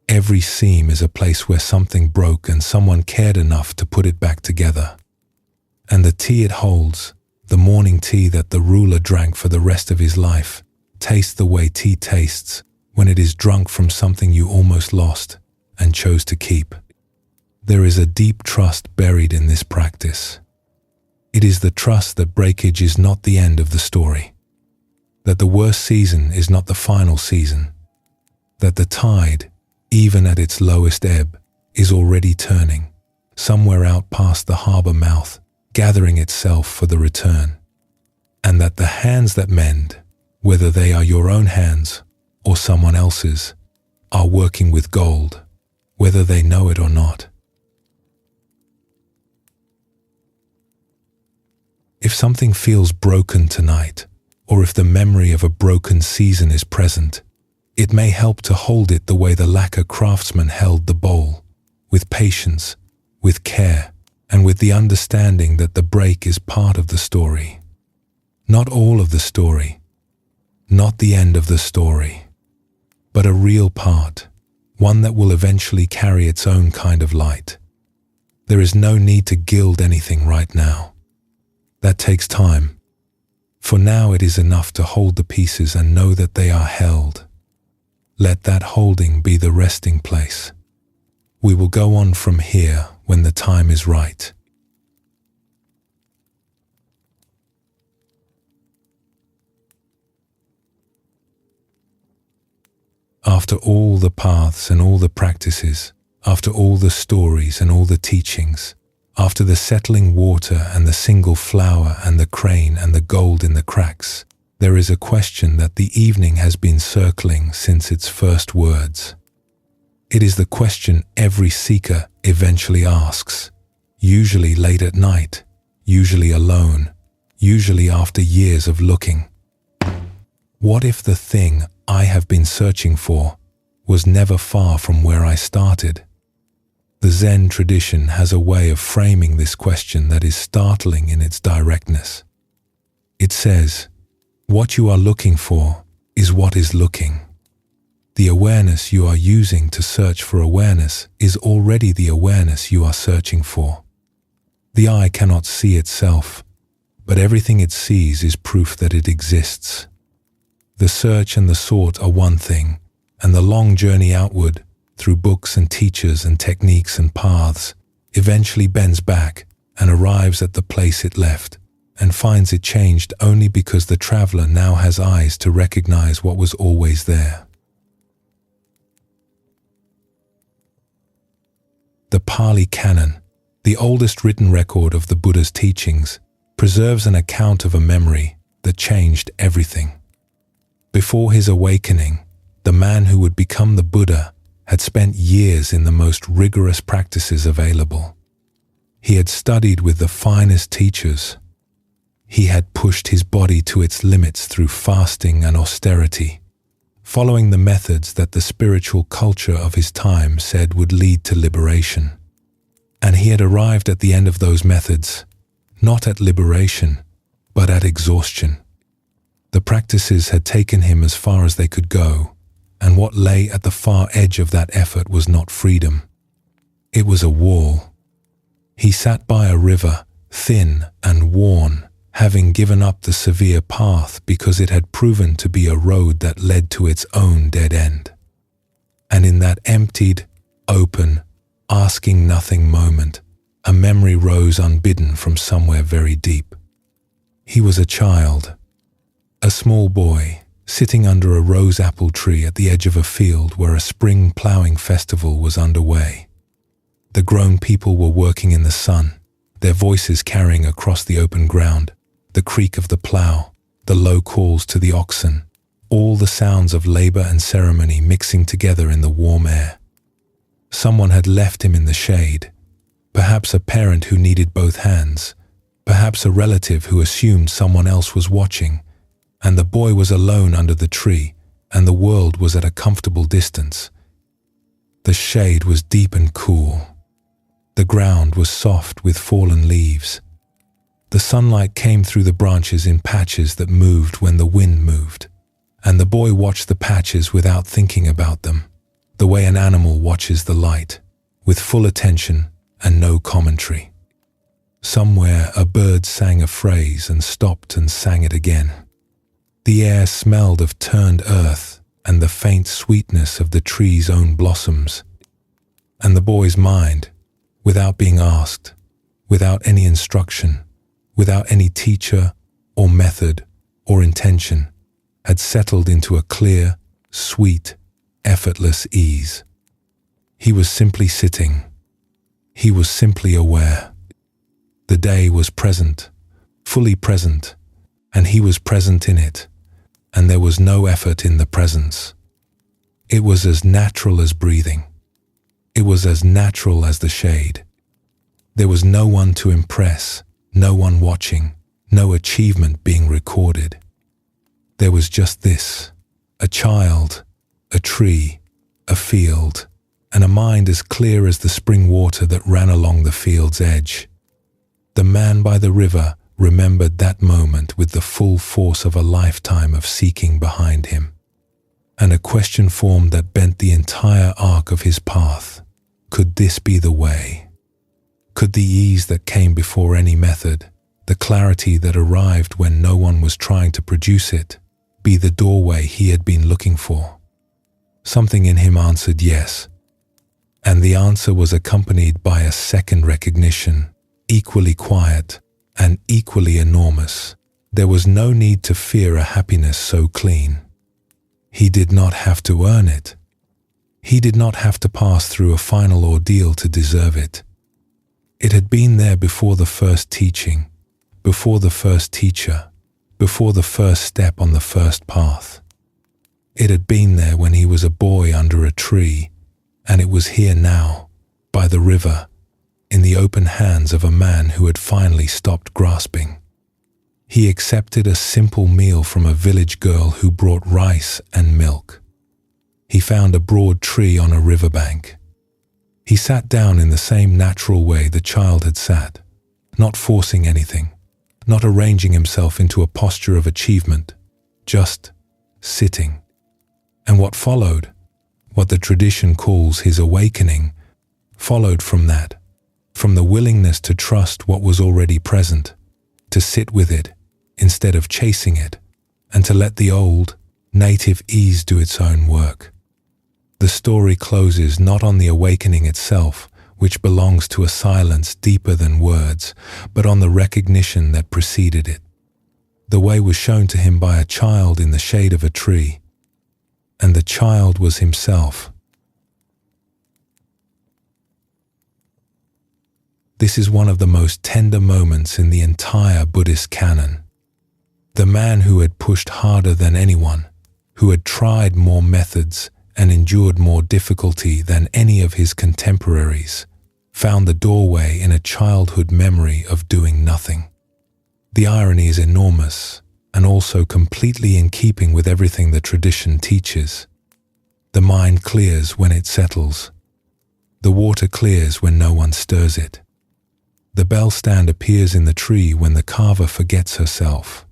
Every seam is a place where something broke and someone cared enough to put it back together. And the tea it holds, the morning tea that the ruler drank for the rest of his life, tastes the way tea tastes when it is drunk from something you almost lost and chose to keep. There is a deep trust buried in this practice. It is the trust that breakage is not the end of the story, that the worst season is not the final season, that the tide, even at its lowest ebb, is already turning, somewhere out past the harbor mouth, gathering itself for the return, and that the hands that mend, whether they are your own hands or someone else's, are working with gold, whether they know it or not. If something feels broken tonight, or if the memory of a broken season is present, it may help to hold it the way the lacquer craftsman held the bowl, with patience, with care, and with the understanding that the break is part of the story. Not all of the story, not the end of the story, but a real part, one that will eventually carry its own kind of light. There is no need to gild anything right now. That takes time. For now it is enough to hold the pieces and know that they are held. Let that holding be the resting place. We will go on from here when the time is right. After all the paths and all the practices, after all the stories and all the teachings, after the settling water and the single flower and the crane and the gold in the cracks, there is a question that the evening has been circling since its first words. It is the question every seeker eventually asks, usually late at night, usually alone, usually after years of looking. What if the thing I have been searching for was never far from where I started? The Zen tradition has a way of framing this question that is startling in its directness. It says, what you are looking for is what is looking. The awareness you are using to search for awareness is already the awareness you are searching for. The eye cannot see itself, but everything it sees is proof that it exists. The search and the sought are one thing, and the long journey outward, through books and teachers and techniques and paths, eventually bends back and arrives at the place it left, and finds it changed only because the traveler now has eyes to recognize what was always there. The Pali Canon, the oldest written record of the Buddha's teachings, preserves an account of a memory that changed everything. Before his awakening, the man who would become the Buddha had spent years in the most rigorous practices available. He had studied with the finest teachers. He had pushed his body to its limits through fasting and austerity, following the methods that the spiritual culture of his time said would lead to liberation. And he had arrived at the end of those methods, not at liberation, but at exhaustion. The practices had taken him as far as they could go, and what lay at the far edge of that effort was not freedom. It was a wall. He sat by a river, thin and worn, having given up the severe path because it had proven to be a road that led to its own dead end. And in that emptied, open, asking nothing moment, a memory rose unbidden from somewhere very deep. He was a child, a small boy, sitting under a rose apple tree at the edge of a field where a spring ploughing festival was underway. The grown people were working in the sun, their voices carrying across the open ground, the creak of the plough, the low calls to the oxen, all the sounds of labor and ceremony mixing together in the warm air. Someone had left him in the shade, perhaps a parent who needed both hands, perhaps a relative who assumed someone else was watching, and the boy was alone under the tree, and the world was at a comfortable distance. The shade was deep and cool. The ground was soft with fallen leaves. The sunlight came through the branches in patches that moved when the wind moved, and the boy watched the patches without thinking about them, the way an animal watches the light, with full attention and no commentary. Somewhere a bird sang a phrase and stopped and sang it again. The air smelled of turned earth and the faint sweetness of the tree's own blossoms. And the boy's mind, without being asked, without any instruction, without any teacher or method or intention, had settled into a clear, sweet, effortless ease. He was simply sitting. He was simply aware. The day was present, fully present, and he was present in it, and there was no effort in the presence. It was as natural as breathing. It was as natural as the shade. There was no one to impress, no one watching, no achievement being recorded. There was just this, a child, a tree, a field, and a mind as clear as the spring water that ran along the field's edge. The man by the river remembered that moment with the full force of a lifetime of seeking behind him. And a question formed that bent the entire arc of his path. Could this be the way? Could the ease that came before any method, the clarity that arrived when no one was trying to produce it, be the doorway he had been looking for? Something in him answered yes. And the answer was accompanied by a second recognition, equally quiet and equally enormous. There was no need to fear a happiness so clean. He did not have to earn it. He did not have to pass through a final ordeal to deserve it. It had been there before the first teaching, before the first teacher, before the first step on the first path. It had been there when he was a boy under a tree, and it was here now, by the river, in the open hands of a man who had finally stopped grasping. He accepted a simple meal from a village girl who brought rice and milk. He found a broad tree on a riverbank. He sat down in the same natural way the child had sat, not forcing anything, not arranging himself into a posture of achievement, just sitting. And what followed, what the tradition calls his awakening, followed from that, from the willingness to trust what was already present, to sit with it instead of chasing it, and to let the old, native ease do its own work. The story closes not on the awakening itself, which belongs to a silence deeper than words, but on the recognition that preceded it. The way was shown to him by a child in the shade of a tree, and the child was himself. This is one of the most tender moments in the entire Buddhist canon. The man who had pushed harder than anyone, who had tried more methods and endured more difficulty than any of his contemporaries, found the doorway in a childhood memory of doing nothing. The irony is enormous and also completely in keeping with everything the tradition teaches. The mind clears when it settles. The water clears when no one stirs it. The bell stand appears in the tree when the carver forgets herself.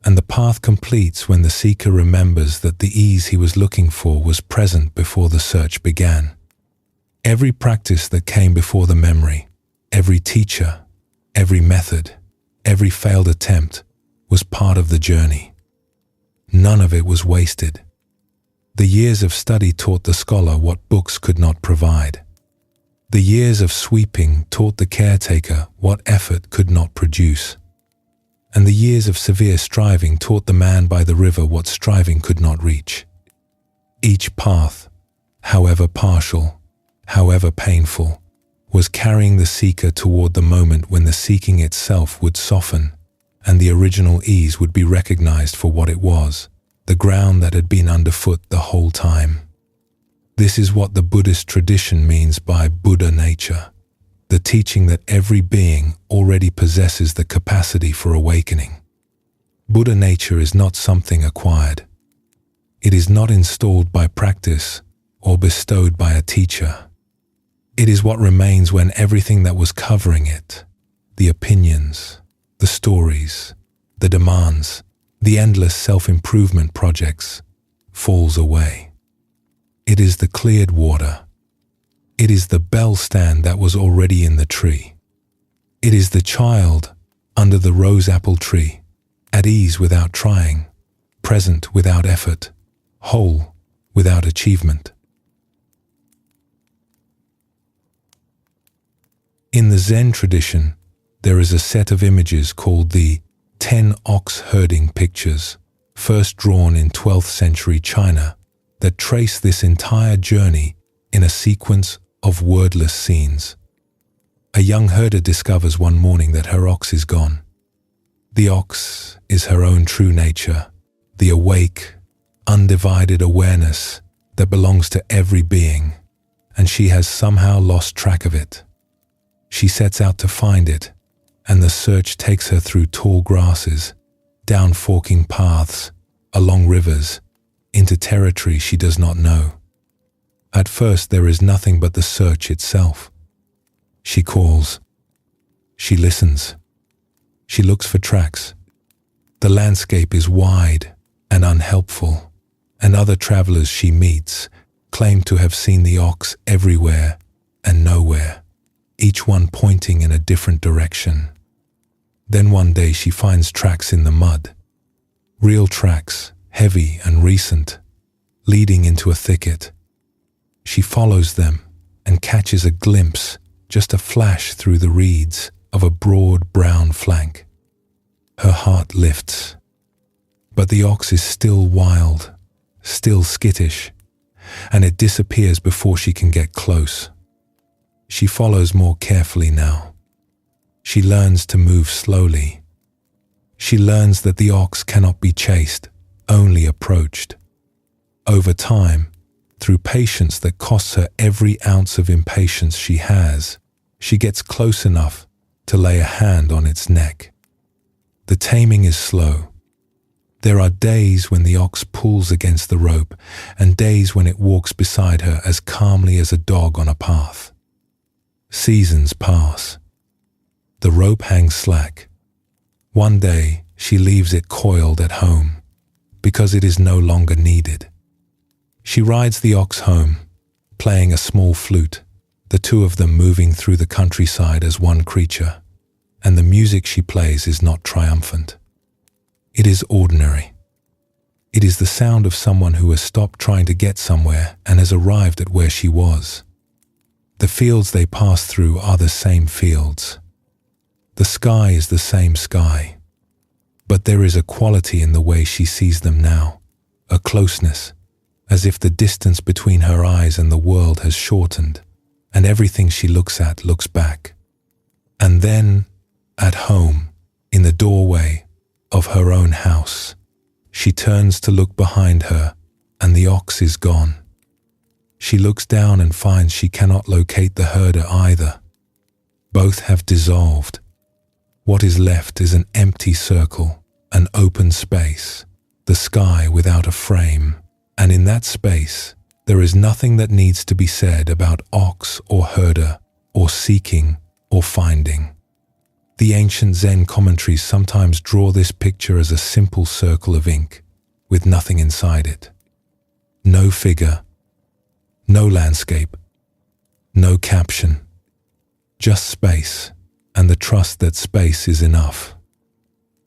And the path completes when the seeker remembers that the ease he was looking for was present before the search began. Every practice that came before the memory, every teacher, every method, every failed attempt was part of the journey. None of it was wasted. The years of study taught the scholar what books could not provide. The years of sweeping taught the caretaker what effort could not produce. And the years of severe striving taught the man by the river what striving could not reach. Each path, however partial, however painful, was carrying the seeker toward the moment when the seeking itself would soften, and the original ease would be recognized for what it was, the ground that had been underfoot the whole time. This is what the Buddhist tradition means by Buddha nature, the teaching that every being already possesses the capacity for awakening. Buddha nature is not something acquired. It is not installed by practice or bestowed by a teacher. It is what remains when everything that was covering it, the opinions, the stories, the demands, the endless self-improvement projects, falls away. It is the cleared water. It is the bell stand that was already in the tree. It is the child under the rose apple tree, at ease without trying, present without effort, whole without achievement. In the Zen tradition, there is a set of images called the 10 ox herding pictures, first drawn in 12th century China, that trace this entire journey in a sequence of wordless scenes. A young herder discovers one morning that her ox is gone. The ox is her own true nature, the awake, undivided awareness that belongs to every being, and she has somehow lost track of it. She sets out to find it, and the search takes her through tall grasses, down forking paths, along rivers, into territory she does not know. At first there is nothing but the search itself. She calls. She listens. She looks for tracks. The landscape is wide and unhelpful, and other travelers she meets claim to have seen the ox everywhere and nowhere, each one pointing in a different direction. Then one day she finds tracks in the mud, real tracks, heavy and recent, leading into a thicket. She follows them and catches a glimpse, just a flash through the reeds, of a broad brown flank. Her heart lifts. But the ox is still wild, still skittish, and it disappears before she can get close. She follows more carefully now. She learns to move slowly. She learns that the ox cannot be chased, only approached. Over time, through patience that costs her every ounce of impatience she has, she gets close enough to lay a hand on its neck. The taming is slow. There are days when the ox pulls against the rope and days when it walks beside her as calmly as a dog on a path. Seasons pass. The rope hangs slack. One day she leaves it coiled at home because it is no longer needed. She rides the ox home, playing a small flute, the two of them moving through the countryside as one creature, and the music she plays is not triumphant. It is ordinary. It is the sound of someone who has stopped trying to get somewhere and has arrived at where she was. The fields they pass through are the same fields. The sky is the same sky. But there is a quality in the way she sees them now, a closeness, as if the distance between her eyes and the world has shortened, and everything she looks at looks back. And then, at home, in the doorway of her own house, she turns to look behind her, and the ox is gone. She looks down and finds she cannot locate the herder either. Both have dissolved. What is left is an empty circle, an open space, the sky without a frame, and in that space, there is nothing that needs to be said about ox or herder, or seeking or finding. The ancient Zen commentaries sometimes draw this picture as a simple circle of ink, with nothing inside it. No figure, no landscape, no caption, just space, and the trust that space is enough.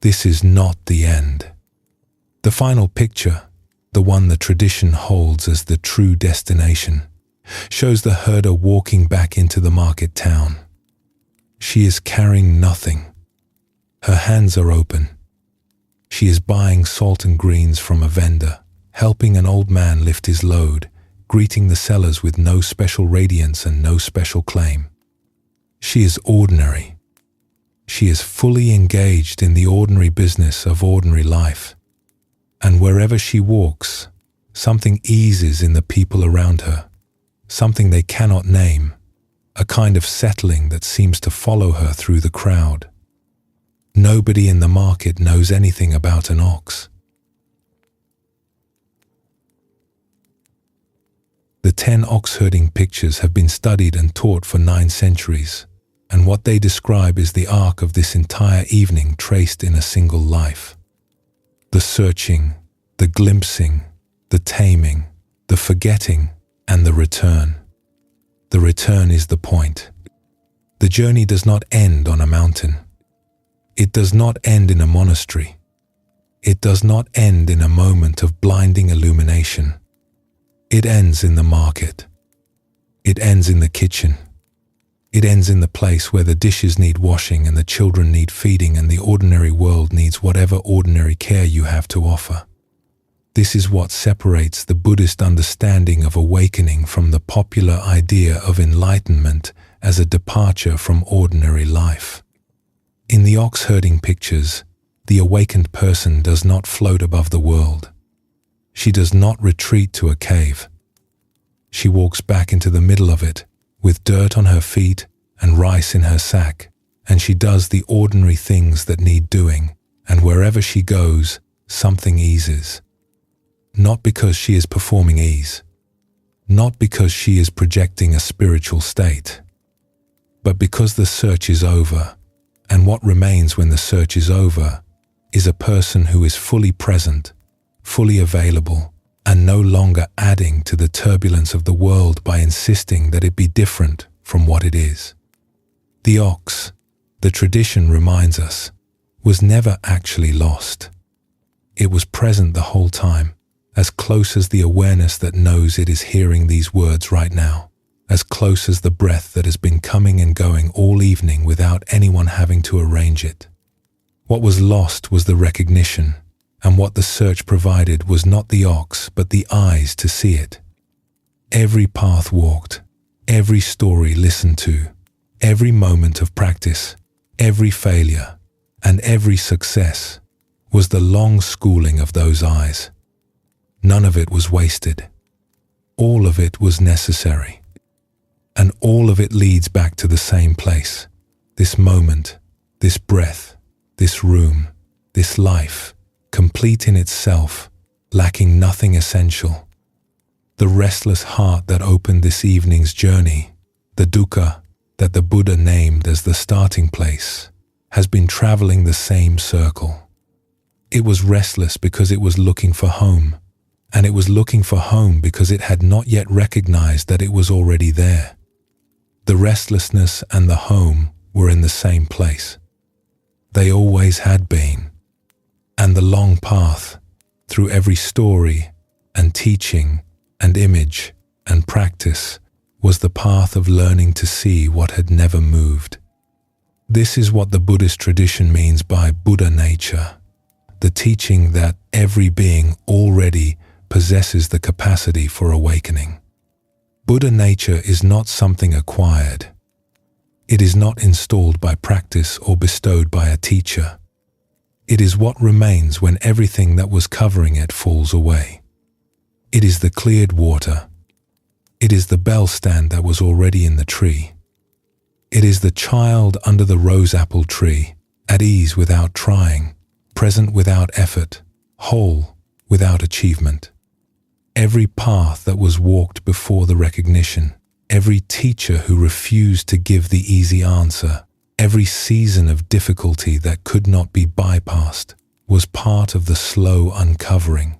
This is not the end. The final picture, the one the tradition holds as the true destination, shows the herder walking back into the market town. She is carrying nothing. Her hands are open. She is buying salt and greens from a vendor, helping an old man lift his load, greeting the sellers with no special radiance and no special claim. She is ordinary. She is fully engaged in the ordinary business of ordinary life. And wherever she walks, something eases in the people around her, something they cannot name, a kind of settling that seems to follow her through the crowd. Nobody in the market knows anything about an ox. The 10 ox-herding pictures have been studied and taught for 9 centuries, and what they describe is the arc of this entire evening traced in a single life. The searching, the glimpsing, the taming, the forgetting, and the return. The return is the point. The journey does not end on a mountain. It does not end in a monastery. It does not end in a moment of blinding illumination. It ends in the market. It ends in the kitchen. It ends in the place where the dishes need washing and the children need feeding and the ordinary world needs whatever ordinary care you have to offer. This is what separates the Buddhist understanding of awakening from the popular idea of enlightenment as a departure from ordinary life. In the ox-herding pictures, the awakened person does not float above the world. She does not retreat to a cave. She walks back into the middle of it, with dirt on her feet and rice in her sack, and she does the ordinary things that need doing, and wherever she goes, something eases. Not because she is performing ease, not because she is projecting a spiritual state, but because the search is over, and what remains when the search is over is a person who is fully present, fully available, and no longer adding to the turbulence of the world by insisting that it be different from what it is. The ox, the tradition reminds us, was never actually lost. It was present the whole time, as close as the awareness that knows it is hearing these words right now, as close as the breath that has been coming and going all evening without anyone having to arrange it. What was lost was the recognition, and what the search provided was not the ox but the eyes to see it. Every path walked, every story listened to, every moment of practice, every failure, and every success was the long schooling of those eyes. None of it was wasted. All of it was necessary. And all of it leads back to the same place, this moment, this breath, this room, this life, complete in itself, lacking nothing essential. The restless heart that opened this evening's journey, the dukkha that the Buddha named as the starting place, has been traveling the same circle. It was restless because it was looking for home, and it was looking for home because it had not yet recognized that it was already there. The restlessness and the home were in the same place. They always had been. And the long path, through every story and teaching and image and practice, was the path of learning to see what had never moved. This is what the Buddhist tradition means by Buddha nature, the teaching that every being already possesses the capacity for awakening. Buddha nature is not something acquired. It is not installed by practice or bestowed by a teacher. It is what remains when everything that was covering it falls away. It is the cleared water. It is the bell stand that was already in the tree. It is the child under the rose apple tree, at ease without trying, present without effort, whole without achievement. Every path that was walked before the recognition, every teacher who refused to give the easy answer, every season of difficulty that could not be bypassed, was part of the slow uncovering.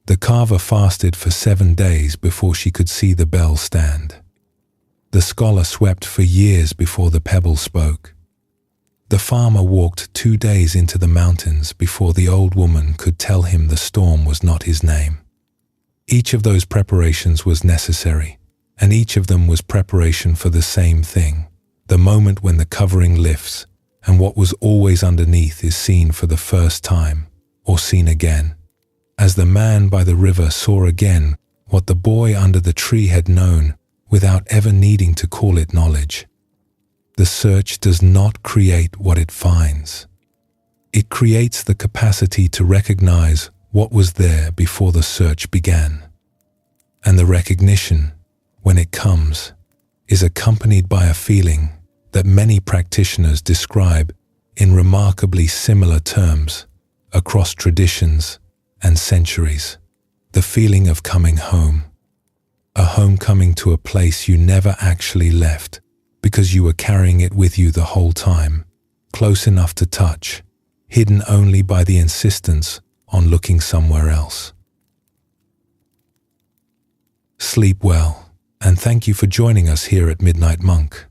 The carver fasted for 7 days before she could see the bell stand. The scholar swept for years before the pebble spoke. The farmer walked 2 days into the mountains before the old woman could tell him the storm was not his name. Each of those preparations was necessary, and each of them was preparation for the same thing, the moment when the covering lifts and what was always underneath is seen for the first time, or seen again. As the man by the river saw again what the boy under the tree had known without ever needing to call it knowledge. The search does not create what it finds. It creates the capacity to recognize what was there before the search began. And the recognition, when it comes, is accompanied by a feeling that many practitioners describe in remarkably similar terms across traditions and centuries. The feeling of coming home. A homecoming to a place you never actually left because you were carrying it with you the whole time, close enough to touch, hidden only by the insistence on looking somewhere else. Sleep well, and thank you for joining us here at Midnight Monk.